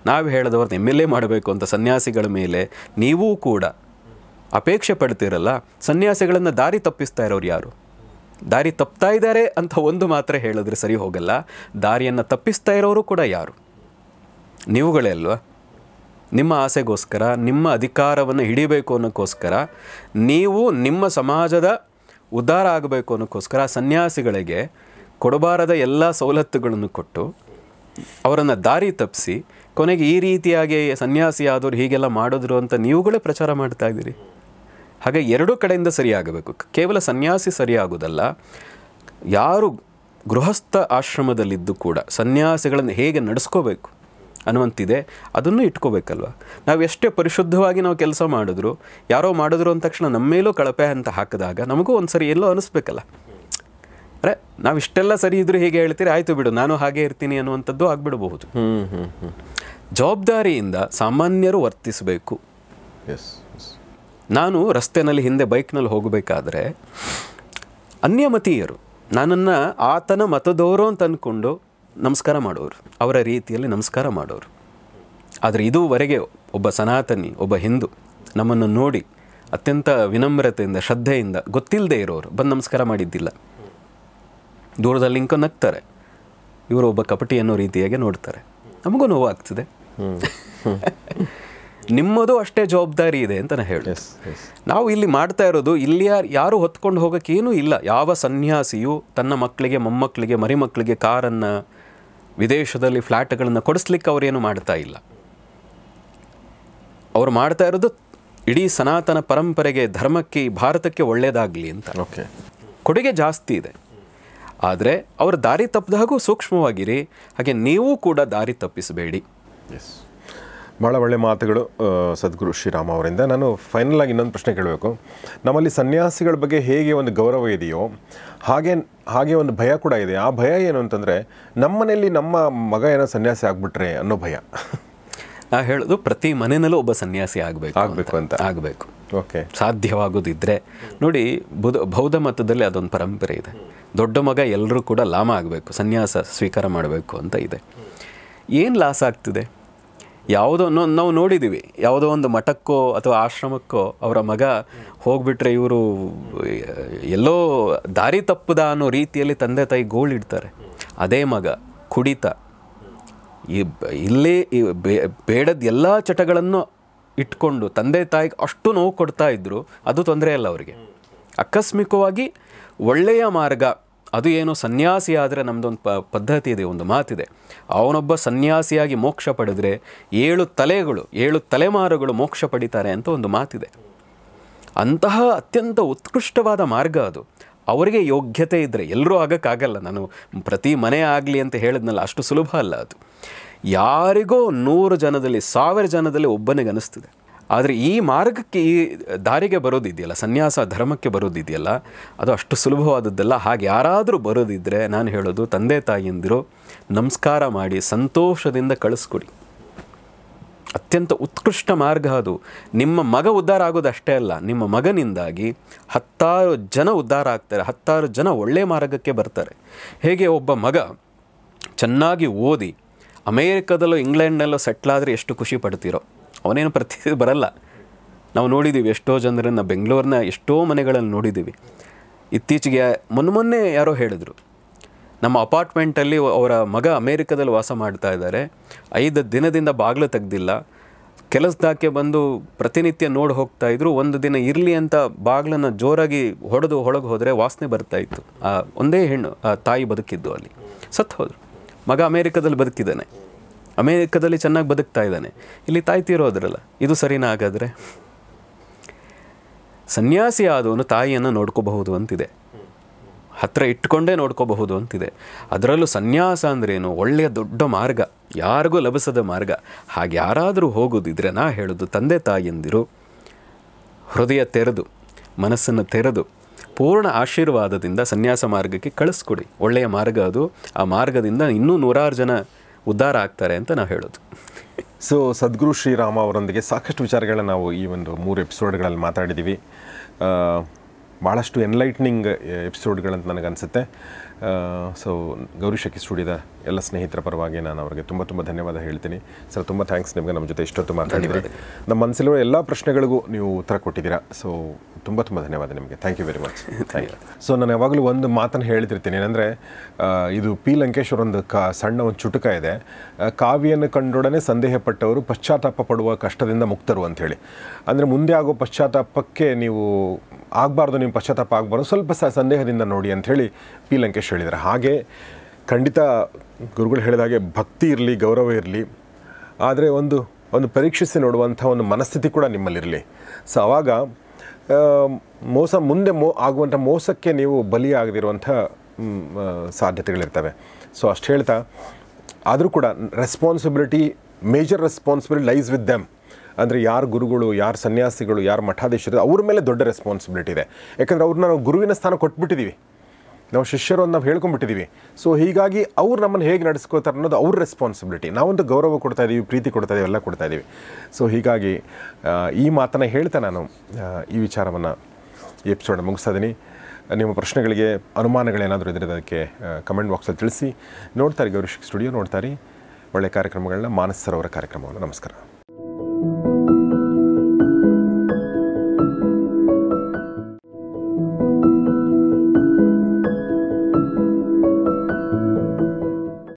ನಾವು ಹೇಳಿದವ್ರನ್ನ MLA ಮಾಡಬೇಕು ಅಂತ ಸನ್ಯಾಸಿಗಳ ಮೇಲೆ ನೀವೂ ಕೂಡ ಅಪೇಕ್ಷೆ ಪಡ್ತೀರಲ್ಲ. ಸನ್ಯಾಸಿಗಳನ್ನು ದಾರಿ ತಪ್ಪಿಸ್ತಾ ಇರೋರು ಯಾರು? ದಾರಿ ತಪ್ತಾ ಇದ್ದಾರೆ ಅಂತ ಒಂದು ಮಾತ್ರ ಹೇಳಿದ್ರೆ ಸರಿ ಹೋಗಲ್ಲ. ದಾರಿಯನ್ನು ತಪ್ಪಿಸ್ತಾ ಇರೋರು ಕೂಡ ಯಾರು? ನೀವುಗಳೇ ಅಲ್ವಾ? ನಿಮ್ಮ ಆಸೆಗೋಸ್ಕರ, ನಿಮ್ಮ ಅಧಿಕಾರವನ್ನು ಹಿಡಿಬೇಕು ಅನ್ನೋಕ್ಕೋಸ್ಕರ, ನೀವು ನಿಮ್ಮ ಸಮಾಜದ ಉದ್ಧಾರ ಆಗಬೇಕು ಅನ್ನೋಕ್ಕೋಸ್ಕರ ಸನ್ಯಾಸಿಗಳಿಗೆ ಕೊಡಬಾರದ ಎಲ್ಲ ಸವಲತ್ತುಗಳನ್ನು ಕೊಟ್ಟು ಅವರನ್ನು ದಾರಿ ತಪ್ಪಿಸಿ ಕೊನೆಗೆ ಈ ರೀತಿಯಾಗಿ ಸನ್ಯಾಸಿ ಆದವರು ಹೀಗೆಲ್ಲ ಮಾಡಿದ್ರು ಅಂತ ನೀವುಗಳೇ ಪ್ರಚಾರ ಮಾಡ್ತಾ ಇದ್ದೀರಿ. ಹಾಗೆ ಎರಡೂ ಕಡೆಯಿಂದ ಸರಿಯಾಗಬೇಕು. ಕೇವಲ ಸನ್ಯಾಸಿ ಸರಿಯಾಗೋದಲ್ಲ, ಯಾರು ಗೃಹಸ್ಥ ಆಶ್ರಮದಲ್ಲಿದ್ದು ಕೂಡ ಸನ್ಯಾಸಿಗಳನ್ನು ಹೇಗೆ ನಡೆಸ್ಕೋಬೇಕು ಅನ್ನುವಂತಿದೆ, ಅದನ್ನು ಇಟ್ಕೋಬೇಕಲ್ವ. ನಾವು ಎಷ್ಟೇ ಪರಿಶುದ್ಧವಾಗಿ ನಾವು ಕೆಲಸ ಮಾಡಿದ್ರು, ಯಾರೋ ಮಾಡಿದ್ರು ಅಂದ ತಕ್ಷಣ ನಮ್ಮ ಮೇಲೂ ಕಳಪೆ ಅಂತ ಹಾಕಿದಾಗ ನಮಗೂ ಒಂದು ಸರಿ ಎಲ್ಲೋ ಅನಿಸ್ಬೇಕಲ್ಲ. ಅರೆ ನಾವು ಇಷ್ಟೆಲ್ಲ ಸರಿ ಇದ್ರೂ ಹೀಗೆ ಹೇಳ್ತೀರಿ, ಆಯಿತು ಬಿಡು ನಾನು ಹಾಗೆ ಇರ್ತೀನಿ ಅನ್ನುವಂಥದ್ದು ಆಗಿಬಿಡಬಹುದು. ಜವಾಬ್ದಾರಿಯಿಂದ ಸಾಮಾನ್ಯರು ವರ್ತಿಸಬೇಕು. ನಾನು ರಸ್ತೆಯಲ್ಲಿ ಹಿಂದೆ ಬೈಕ್ನಲ್ಲಿ ಹೋಗಬೇಕಾದ್ರೆ ಅನ್ಯಮತೀಯರು ನನ್ನನ್ನು ಆತನ ಮತದವರು ಅಂತ ಅಂದ್ಕೊಂಡು ನಮಸ್ಕಾರ ಮಾಡೋರು, ಅವರ ರೀತಿಯಲ್ಲಿ ನಮಸ್ಕಾರ ಮಾಡೋರು. ಆದರೆ ಇದುವರೆಗೆ ಒಬ್ಬ ಸನಾತನಿ, ಒಬ್ಬ ಹಿಂದೂ ನಮ್ಮನ್ನು ನೋಡಿ ಅತ್ಯಂತ ವಿನಮ್ರತೆಯಿಂದ ಶ್ರದ್ಧೆಯಿಂದ ಗೊತ್ತಿಲ್ಲದೆ ಇರೋರು ಬಂದು ನಮಸ್ಕಾರ ಮಾಡಿದ್ದಿಲ್ಲ. ದೂರದಲ್ಲಿ ಇಂಕ ನಗ್ತಾರೆ, ಇವರು ಒಬ್ಬ ಕಪಟಿ ಅನ್ನೋ ರೀತಿಯಾಗಿ ನೋಡ್ತಾರೆ. ನಮಗೂ ನೋವಾಗ್ತದೆ. ನಿಮ್ಮದು ಅಷ್ಟೇ ಜವಾಬ್ದಾರಿ ಇದೆ ಅಂತ ನಾನು ಹೇಳಿ. ನಾವು ಇಲ್ಲಿ ಮಾಡ್ತಾ ಇರೋದು, ಇಲ್ಲಿ ಯಾರು ಹೊತ್ಕೊಂಡು ಹೋಗೋಕ್ಕೇನೂ ಇಲ್ಲ. ಯಾವ ಸನ್ಯಾಸಿಯು ತನ್ನ ಮಕ್ಕಳಿಗೆ, ಮೊಮ್ಮಕ್ಕಳಿಗೆ, ಮರಿಮಕ್ಕಳಿಗೆ ಕಾರನ್ನು, ವಿದೇಶದಲ್ಲಿ ಫ್ಲ್ಯಾಟ್ಗಳನ್ನು ಕೊಡಿಸ್ಲಿಕ್ಕೆ ಅವರೇನು ಮಾಡ್ತಾ ಇಲ್ಲ. ಅವ್ರು ಮಾಡ್ತಾ ಇರೋದು ಇಡೀ ಸನಾತನ ಪರಂಪರೆಗೆ, ಧರ್ಮಕ್ಕೆ, ಭಾರತಕ್ಕೆ ಒಳ್ಳೆಯದಾಗಲಿ ಅಂತ. ಕೊಡುಗೆ ಜಾಸ್ತಿ ಇದೆ. ಆದರೆ ಅವರ ದಾರಿ ತಪ್ಪಿದಾಗೂ ಸೂಕ್ಷ್ಮವಾಗಿರಿ. ಹಾಗೆ ನೀವು ಕೂಡ ದಾರಿ ತಪ್ಪಿಸಬೇಡಿ. ಭಾಳ ಒಳ್ಳೆಯ ಮಾತುಗಳು ಸದ್ಗುರು ಶ್ರೀರಾಮ ಅವರಿಂದ. ನಾನು ಫೈನಲ್ ಆಗಿ ಇನ್ನೊಂದು ಪ್ರಶ್ನೆ ಕೇಳಬೇಕು. ನಮ್ಮಲ್ಲಿ ಸನ್ಯಾಸಿಗಳ ಬಗ್ಗೆ ಹೇಗೆ ಒಂದು ಗೌರವ ಇದೆಯೋ ಹಾಗೆ ಒಂದು ಭಯ ಕೂಡ ಇದೆ. ಆ ಭಯ ಏನು ಅಂತಂದರೆ, ನಮ್ಮನೆಯಲ್ಲಿ ನಮ್ಮ ಮಗ ಏನೋ ಸನ್ಯಾಸಿ ಆಗಿಬಿಟ್ರೆ ಅನ್ನೋ ಭಯ. ನಾ ಹೇಳೋದು ಪ್ರತಿ ಮನೆಯಲ್ಲೂ ಒಬ್ಬ ಸನ್ಯಾಸಿ ಆಗಬೇಕು ಅಂತ. ಓಕೆ, ಸಾಧ್ಯವಾಗೋದಿದ್ದರೆ ನೋಡಿ, ಬೌದ್ಧ ಮತದಲ್ಲಿ ಅದೊಂದು ಪರಂಪರೆ ಇದೆ. ದೊಡ್ಡ ಮಗ ಎಲ್ಲರೂ ಕೂಡ ಲಾಮ ಆಗಬೇಕು, ಸನ್ಯಾಸ ಸ್ವೀಕಾರ ಮಾಡಬೇಕು ಅಂತ ಇದೆ. ಏನು ಲಾಸ್ ಆಗ್ತಿದೆ? ಯಾವುದೋ ನಾವು ನೋಡಿದ್ದೀವಿ, ಯಾವುದೋ ಒಂದು ಮಠಕ್ಕೋ ಅಥವಾ ಆಶ್ರಮಕ್ಕೋ ಅವರ ಮಗ ಹೋಗ್ಬಿಟ್ರೆ ಇವರು ಎಲ್ಲೋ ದಾರಿ ತಪ್ಪದ ಅನ್ನೋ ರೀತಿಯಲ್ಲಿ ತಂದೆ ತಾಯಿ ಗೋಳಿಡ್ತಾರೆ. ಅದೇ ಮಗ ಕುಡಿತ, ಇಲ್ಲೇ ಬೇಡದ ಎಲ್ಲ ಚಟಗಳನ್ನು ಇಟ್ಕೊಂಡು ತಂದೆ ತಾಯಿಗೆ ಅಷ್ಟು ನೋವು ಕೊಡ್ತಾ ಇದ್ದರು, ಅದು ತೊಂದರೆ ಅಲ್ಲ ಅವರಿಗೆ. ಆಕಸ್ಮಿಕವಾಗಿ ಒಳ್ಳೆಯ ಮಾರ್ಗ, ಅದು ಏನು ಸನ್ಯಾಸಿ ಆದರೆ ನಮ್ಮದೊಂದು ಪದ್ಧತಿ ಇದೆ, ಒಂದು ಮಾತಿದೆ. ಅವನೊಬ್ಬ ಸನ್ಯಾಸಿಯಾಗಿ ಮೋಕ್ಷ ಪಡೆದರೆ 7 ತಲೆಮಾರುಗಳು ಮೋಕ್ಷ ಪಡಿತಾರೆ ಅಂತ ಒಂದು ಮಾತಿದೆ. ಅಂತಹ ಅತ್ಯಂತ ಉತ್ಕೃಷ್ಟವಾದ ಮಾರ್ಗ ಅದು. ಅವರಿಗೆ ಯೋಗ್ಯತೆ ಇದ್ದರೆ, ಎಲ್ಲರೂ ಆಗೋಕ್ಕಾಗಲ್ಲ. ನಾನು ಪ್ರತಿ ಮನೆ ಆಗಲಿ ಅಂತ ಹೇಳಿದ್ನಲ್ಲ, ಅಷ್ಟು ಸುಲಭ ಅಲ್ಲ ಅದು. ಯಾರಿಗೋ 100 ಜನದಲ್ಲಿ 1000 ಜನದಲ್ಲಿ ಒಬ್ಬನಿಗೆ ಅನಿಸ್ತದೆ. ಆದರೆ ಈ ಮಾರ್ಗಕ್ಕೆ, ಈ ದಾರಿಗೆ ಬರೋದಿದೆಯಲ್ಲ, ಸನ್ಯಾಸ ಧರ್ಮಕ್ಕೆ ಬರೋದಿದೆಯಲ್ಲ, ಅದು ಅಷ್ಟು ಸುಲಭವಾದದ್ದಲ್ಲ. ಹಾಗೆ ಯಾರಾದರೂ ಬರೋದಿದ್ದರೆ ನಾನು ಹೇಳೋದು, ತಂದೆ ತಾಯಿಯಂದಿರು ನಮಸ್ಕಾರ ಮಾಡಿ ಸಂತೋಷದಿಂದ ಕಳಿಸ್ಕೊಡಿ. ಅತ್ಯಂತ ಉತ್ಕೃಷ್ಟ ಮಾರ್ಗ ಅದು. ನಿಮ್ಮ ಮಗ ಉದ್ಧಾರ ಆಗೋದು ಅಷ್ಟೇ ಅಲ್ಲ, ನಿಮ್ಮ ಮಗನಿಂದಾಗಿ 10 ಜನ ಉದ್ಧಾರ ಆಗ್ತಾರೆ, 10 ಜನ ಒಳ್ಳೆಯ ಮಾರ್ಗಕ್ಕೆ ಬರ್ತಾರೆ. ಹೇಗೆ ಒಬ್ಬ ಮಗ ಚೆನ್ನಾಗಿ ಓದಿ ಅಮೇರಿಕಾದಲ್ಲೋ ಇಂಗ್ಲೆಂಡ್ನಲ್ಲೋ ಸೆಟ್ಲಾದರೆ ಎಷ್ಟು ಖುಷಿ ಪಡ್ತೀರೋ, ಅವನೇನು ಪ್ರತಿ ಬರಲ್ಲ. ನಾವು ನೋಡಿದ್ದೀವಿ ಎಷ್ಟೋ ಜನರನ್ನು, ಬೆಂಗಳೂರಿನ ಎಷ್ಟೋ ಮನೆಗಳಲ್ಲಿ ನೋಡಿದ್ದೀವಿ. ಇತ್ತೀಚೆಗೆ ಮೊನ್ನೆ ಯಾರೋ ಹೇಳಿದರು, ನಮ್ಮ ಅಪಾರ್ಟ್ಮೆಂಟಲ್ಲಿ ಅವರ ಮಗ ಅಮೇರಿಕಾದಲ್ಲಿ ವಾಸ ಮಾಡ್ತಾ ಇದ್ದಾರೆ, 5 ದಿನದಿಂದ ಬಾಗಿಲು ತೆಗೆದಿಲ್ಲ, ಕೆಲಸದಾಕೆ ಬಂದು ಪ್ರತಿನಿತ್ಯ ನೋಡಿ ಹೋಗ್ತಾಯಿದ್ರು. ಒಂದು ದಿನ ಇರಲಿ ಅಂತ ಬಾಗಿಲನ್ನು ಜೋರಾಗಿ ಹೊಡೆದು ಒಳಗೆ ಹೋದರೆ ವಾಸನೆ ಬರ್ತಾಯಿತ್ತು. ಒಂದೇ ಹೆಣ್ಣು, ತಾಯಿ ಬದುಕಿದ್ದು, ಅಲ್ಲಿ ಸತ್ತು ಹೋದರು. ಮಗ ಅಮೇರಿಕಾದಲ್ಲಿ ಬದುಕಿದ್ದಾನೆ, ಅಮೇರಿಕಾದಲ್ಲಿ ಚೆನ್ನಾಗಿ ಬದುಕ್ತಾ ಇದ್ದಾನೆ, ಇಲ್ಲಿ ತಾಯಿ ತೀರೋದ್ರಲ್ಲ. ಇದು ಸರಿನಾ? ಹಾಗಾದರೆ ಸನ್ಯಾಸಿ ಆದವನು ತಾಯಿಯನ್ನು ನೋಡ್ಕೋಬಹುದು ಅಂತಿದೆ, ಹತ್ತಿರ ಇಟ್ಕೊಂಡೇ ನೋಡ್ಕೋಬಹುದು ಅಂತಿದೆ. ಅದರಲ್ಲೂ ಸನ್ಯಾಸ ಅಂದ್ರೇನು? ಒಳ್ಳೆಯ ದೊಡ್ಡ ಮಾರ್ಗ, ಯಾರಿಗೂ ಲಭಿಸದ ಮಾರ್ಗ. ಹಾಗೆ ಯಾರಾದರೂ ಹೋಗೋದಿದ್ರೆ ನಾ ಹೇಳೋದು, ತಂದೆ ತಾಯಿಯಂದಿರು ಹೃದಯ ತೆರೆದು, ಮನಸ್ಸನ್ನು ತೆರೆದು ಪೂರ್ಣ ಆಶೀರ್ವಾದದಿಂದ ಸನ್ಯಾಸ ಮಾರ್ಗಕ್ಕೆ ಕಳಿಸ್ಕೊಡಿ. ಒಳ್ಳೆಯ ಮಾರ್ಗ ಅದು. ಆ ಮಾರ್ಗದಿಂದ ಇನ್ನೂ 100 ಜನ ಉದ್ಧಾರ ಆಗ್ತಾರೆ ಅಂತ ನಾವು ಹೇಳೋದು. ಸೊ ಸದ್ಗುರು ಶ್ರೀರಾಮ ಅವರೊಂದಿಗೆ ಸಾಕಷ್ಟು ವಿಚಾರಗಳನ್ನ ನಾವು ಈ ಒಂದು 3 ಎಪಿಸೋಡ್ಗಳಲ್ಲಿ ಮಾತಾಡಿದ್ದೀವಿ. ಭಾಳಷ್ಟು ಎನ್ಲೈಟ್ನಿಂಗ್ ಎಪಿಸೋಡ್ಗಳಂತ ನನಗನ್ಸುತ್ತೆ. ಸೊ ಗೌರಿಶಕ್ತಿ ಸ್ಟುಡಿಯೋದ ಎಲ್ಲ ಸ್ನೇಹಿತರ ಪರವಾಗಿ ನಾನು ಅವರಿಗೆ ತುಂಬ ತುಂಬ ಧನ್ಯವಾದ ಹೇಳ್ತೀನಿ. ಸರ್, ತುಂಬ ಥ್ಯಾಂಕ್ಸ್ ನಿಮಗೆ ನಮ್ಮ ಜೊತೆ ಇಷ್ಟೊತ್ತು ಮಾತಾಡಿದ್ರಿ. ನಮ್ಮ ಮನಸ್ಸಲ್ಲಿರೋ ಎಲ್ಲ ಪ್ರಶ್ನೆಗಳಿಗೂ ನೀವು ಉತ್ತರ ಕೊಟ್ಟಿದ್ದೀರಾ. ಸೊ ತುಂಬ ತುಂಬ ಧನ್ಯವಾದ ನಿಮಗೆ. Thank you very much. Thank you. So ನಾನು ಯಾವಾಗಲೂ ಒಂದು ಮಾತನ್ನು ಹೇಳ್ತಿರ್ತೀನಿ, ಏನಂದರೆ ಇದು ಪಿ ಲಂಕೇಶ್ವರ್ ಒಂದು ಸಣ್ಣ ಒಂದು ಚುಟುಕ ಇದೆ. ಕಾವ್ಯನ್ನು ಕಂಡೊಡನೆ ಸಂದೇಹ ಪಟ್ಟವರು ಪಶ್ಚಾತ್ತಾಪ ಪಡುವ ಕಷ್ಟದಿಂದ ಮುಕ್ತರು ಅಂಥೇಳಿ. ಅಂದರೆ ಮುಂದೆ ಆಗೋ ಪಶ್ಚಾತ್ತಾಪಕ್ಕೆ ನೀವು ಆಗಬಾರ್ದು, ನೀವು ಪಶ್ಚಾತ್ತಾಪ ಆಗಬಾರ್ದು, ಸ್ವಲ್ಪ ಸಂದೇಹದಿಂದ ನೋಡಿ ಅಂಥೇಳಿ ಪಿ ಲಂಕೇಶ್ ಹೇಳಿದ್ದಾರೆ. ಹಾಗೆ ಖಂಡಿತ ಗುರುಗಳು ಹೇಳಿದ ಹಾಗೆ ಭಕ್ತಿ ಇರಲಿ, ಗೌರವ ಇರಲಿ, ಆದರೆ ಒಂದು ಪರೀಕ್ಷಿಸಿ ನೋಡುವಂಥ ಒಂದು ಮನಸ್ಥಿತಿ ಕೂಡ ನಿಮ್ಮಲ್ಲಿರಲಿ. ಸೊ ಆವಾಗ ಮುಂದೆ ಆಗುವಂಥ ಮೋಸಕ್ಕೆ ನೀವು ಬಲಿಯಾಗದಿರುವಂಥ ಸಾಧ್ಯತೆಗಳಿರ್ತವೆ. ಸೊ ಅಷ್ಟು ಹೇಳ್ತಾ, ಆದರೂ ಕೂಡ major responsibility lies with them. ಅಂದರೆ ಯಾರು ಗುರುಗಳು, ಯಾರು ಸನ್ಯಾಸಿಗಳು, ಯಾರು ಮಠಾಧೀಶರು, ಅವ್ರ ಮೇಲೆ ದೊಡ್ಡ ರೆಸ್ಪಾನ್ಸಿಬಿಲಿಟಿ ಇದೆ. ಯಾಕಂದರೆ ಅವ್ರನ್ನ ನಾವು ಗುರುವಿನ ಸ್ಥಾನ ಕೊಟ್ಬಿಟ್ಟಿದ್ದೀವಿ, ನಾವು ಶಿಷ್ಯರು ಅಂತ ನಾವು ಹೇಳ್ಕೊಂಡ್ಬಿಟ್ಟಿದ್ದೀವಿ. ಸೊ ಹೀಗಾಗಿ ಅವ್ರು ನಮ್ಮನ್ನು ಹೇಗೆ ನಡೆಸ್ಕೋತಾರೆ ಅನ್ನೋದು ಅವ್ರ ರೆಸ್ಪಾನ್ಸಿಬಿಲಿಟಿ. ನಾವೊಂದು ಗೌರವ ಕೊಡ್ತಾ ಇದ್ದೀವಿ, ಪ್ರೀತಿ ಕೊಡ್ತಾ ಇದ್ದೀವಿ, ಎಲ್ಲ ಕೊಡ್ತಾ ಇದ್ದೀವಿ. ಸೊ ಹೀಗಾಗಿ ಈ ಮಾತನ್ನು ಹೇಳ್ತಾ ನಾನು ಈ ವಿಚಾರವನ್ನು ಈ ಎಪಿಸೋಡ್ ಮುಗಿಸ್ತಾ ಇದ್ದೀನಿ. ನಿಮ್ಮ ಪ್ರಶ್ನೆಗಳಿಗೆ ಅನುಮಾನಗಳೇನಾದರೂ ಇದ್ದರೆ ಅದಕ್ಕೆ ಕಮೆಂಟ್ ಬಾಕ್ಸಲ್ಲಿ ತಿಳಿಸಿ. ನೋಡ್ತಾರೆ ಗೌರಿಶಕ್ತಿ ಸ್ಟುಡಿಯೋ, ನೋಡ್ತಾರೆ ಒಳ್ಳೆಯ ಕಾರ್ಯಕ್ರಮಗಳನ್ನ, ಮಾನಸ್ ಸರ್ ಅವರ ಕಾರ್ಯಕ್ರಮವನ್ನು. ನಮಸ್ಕಾರ.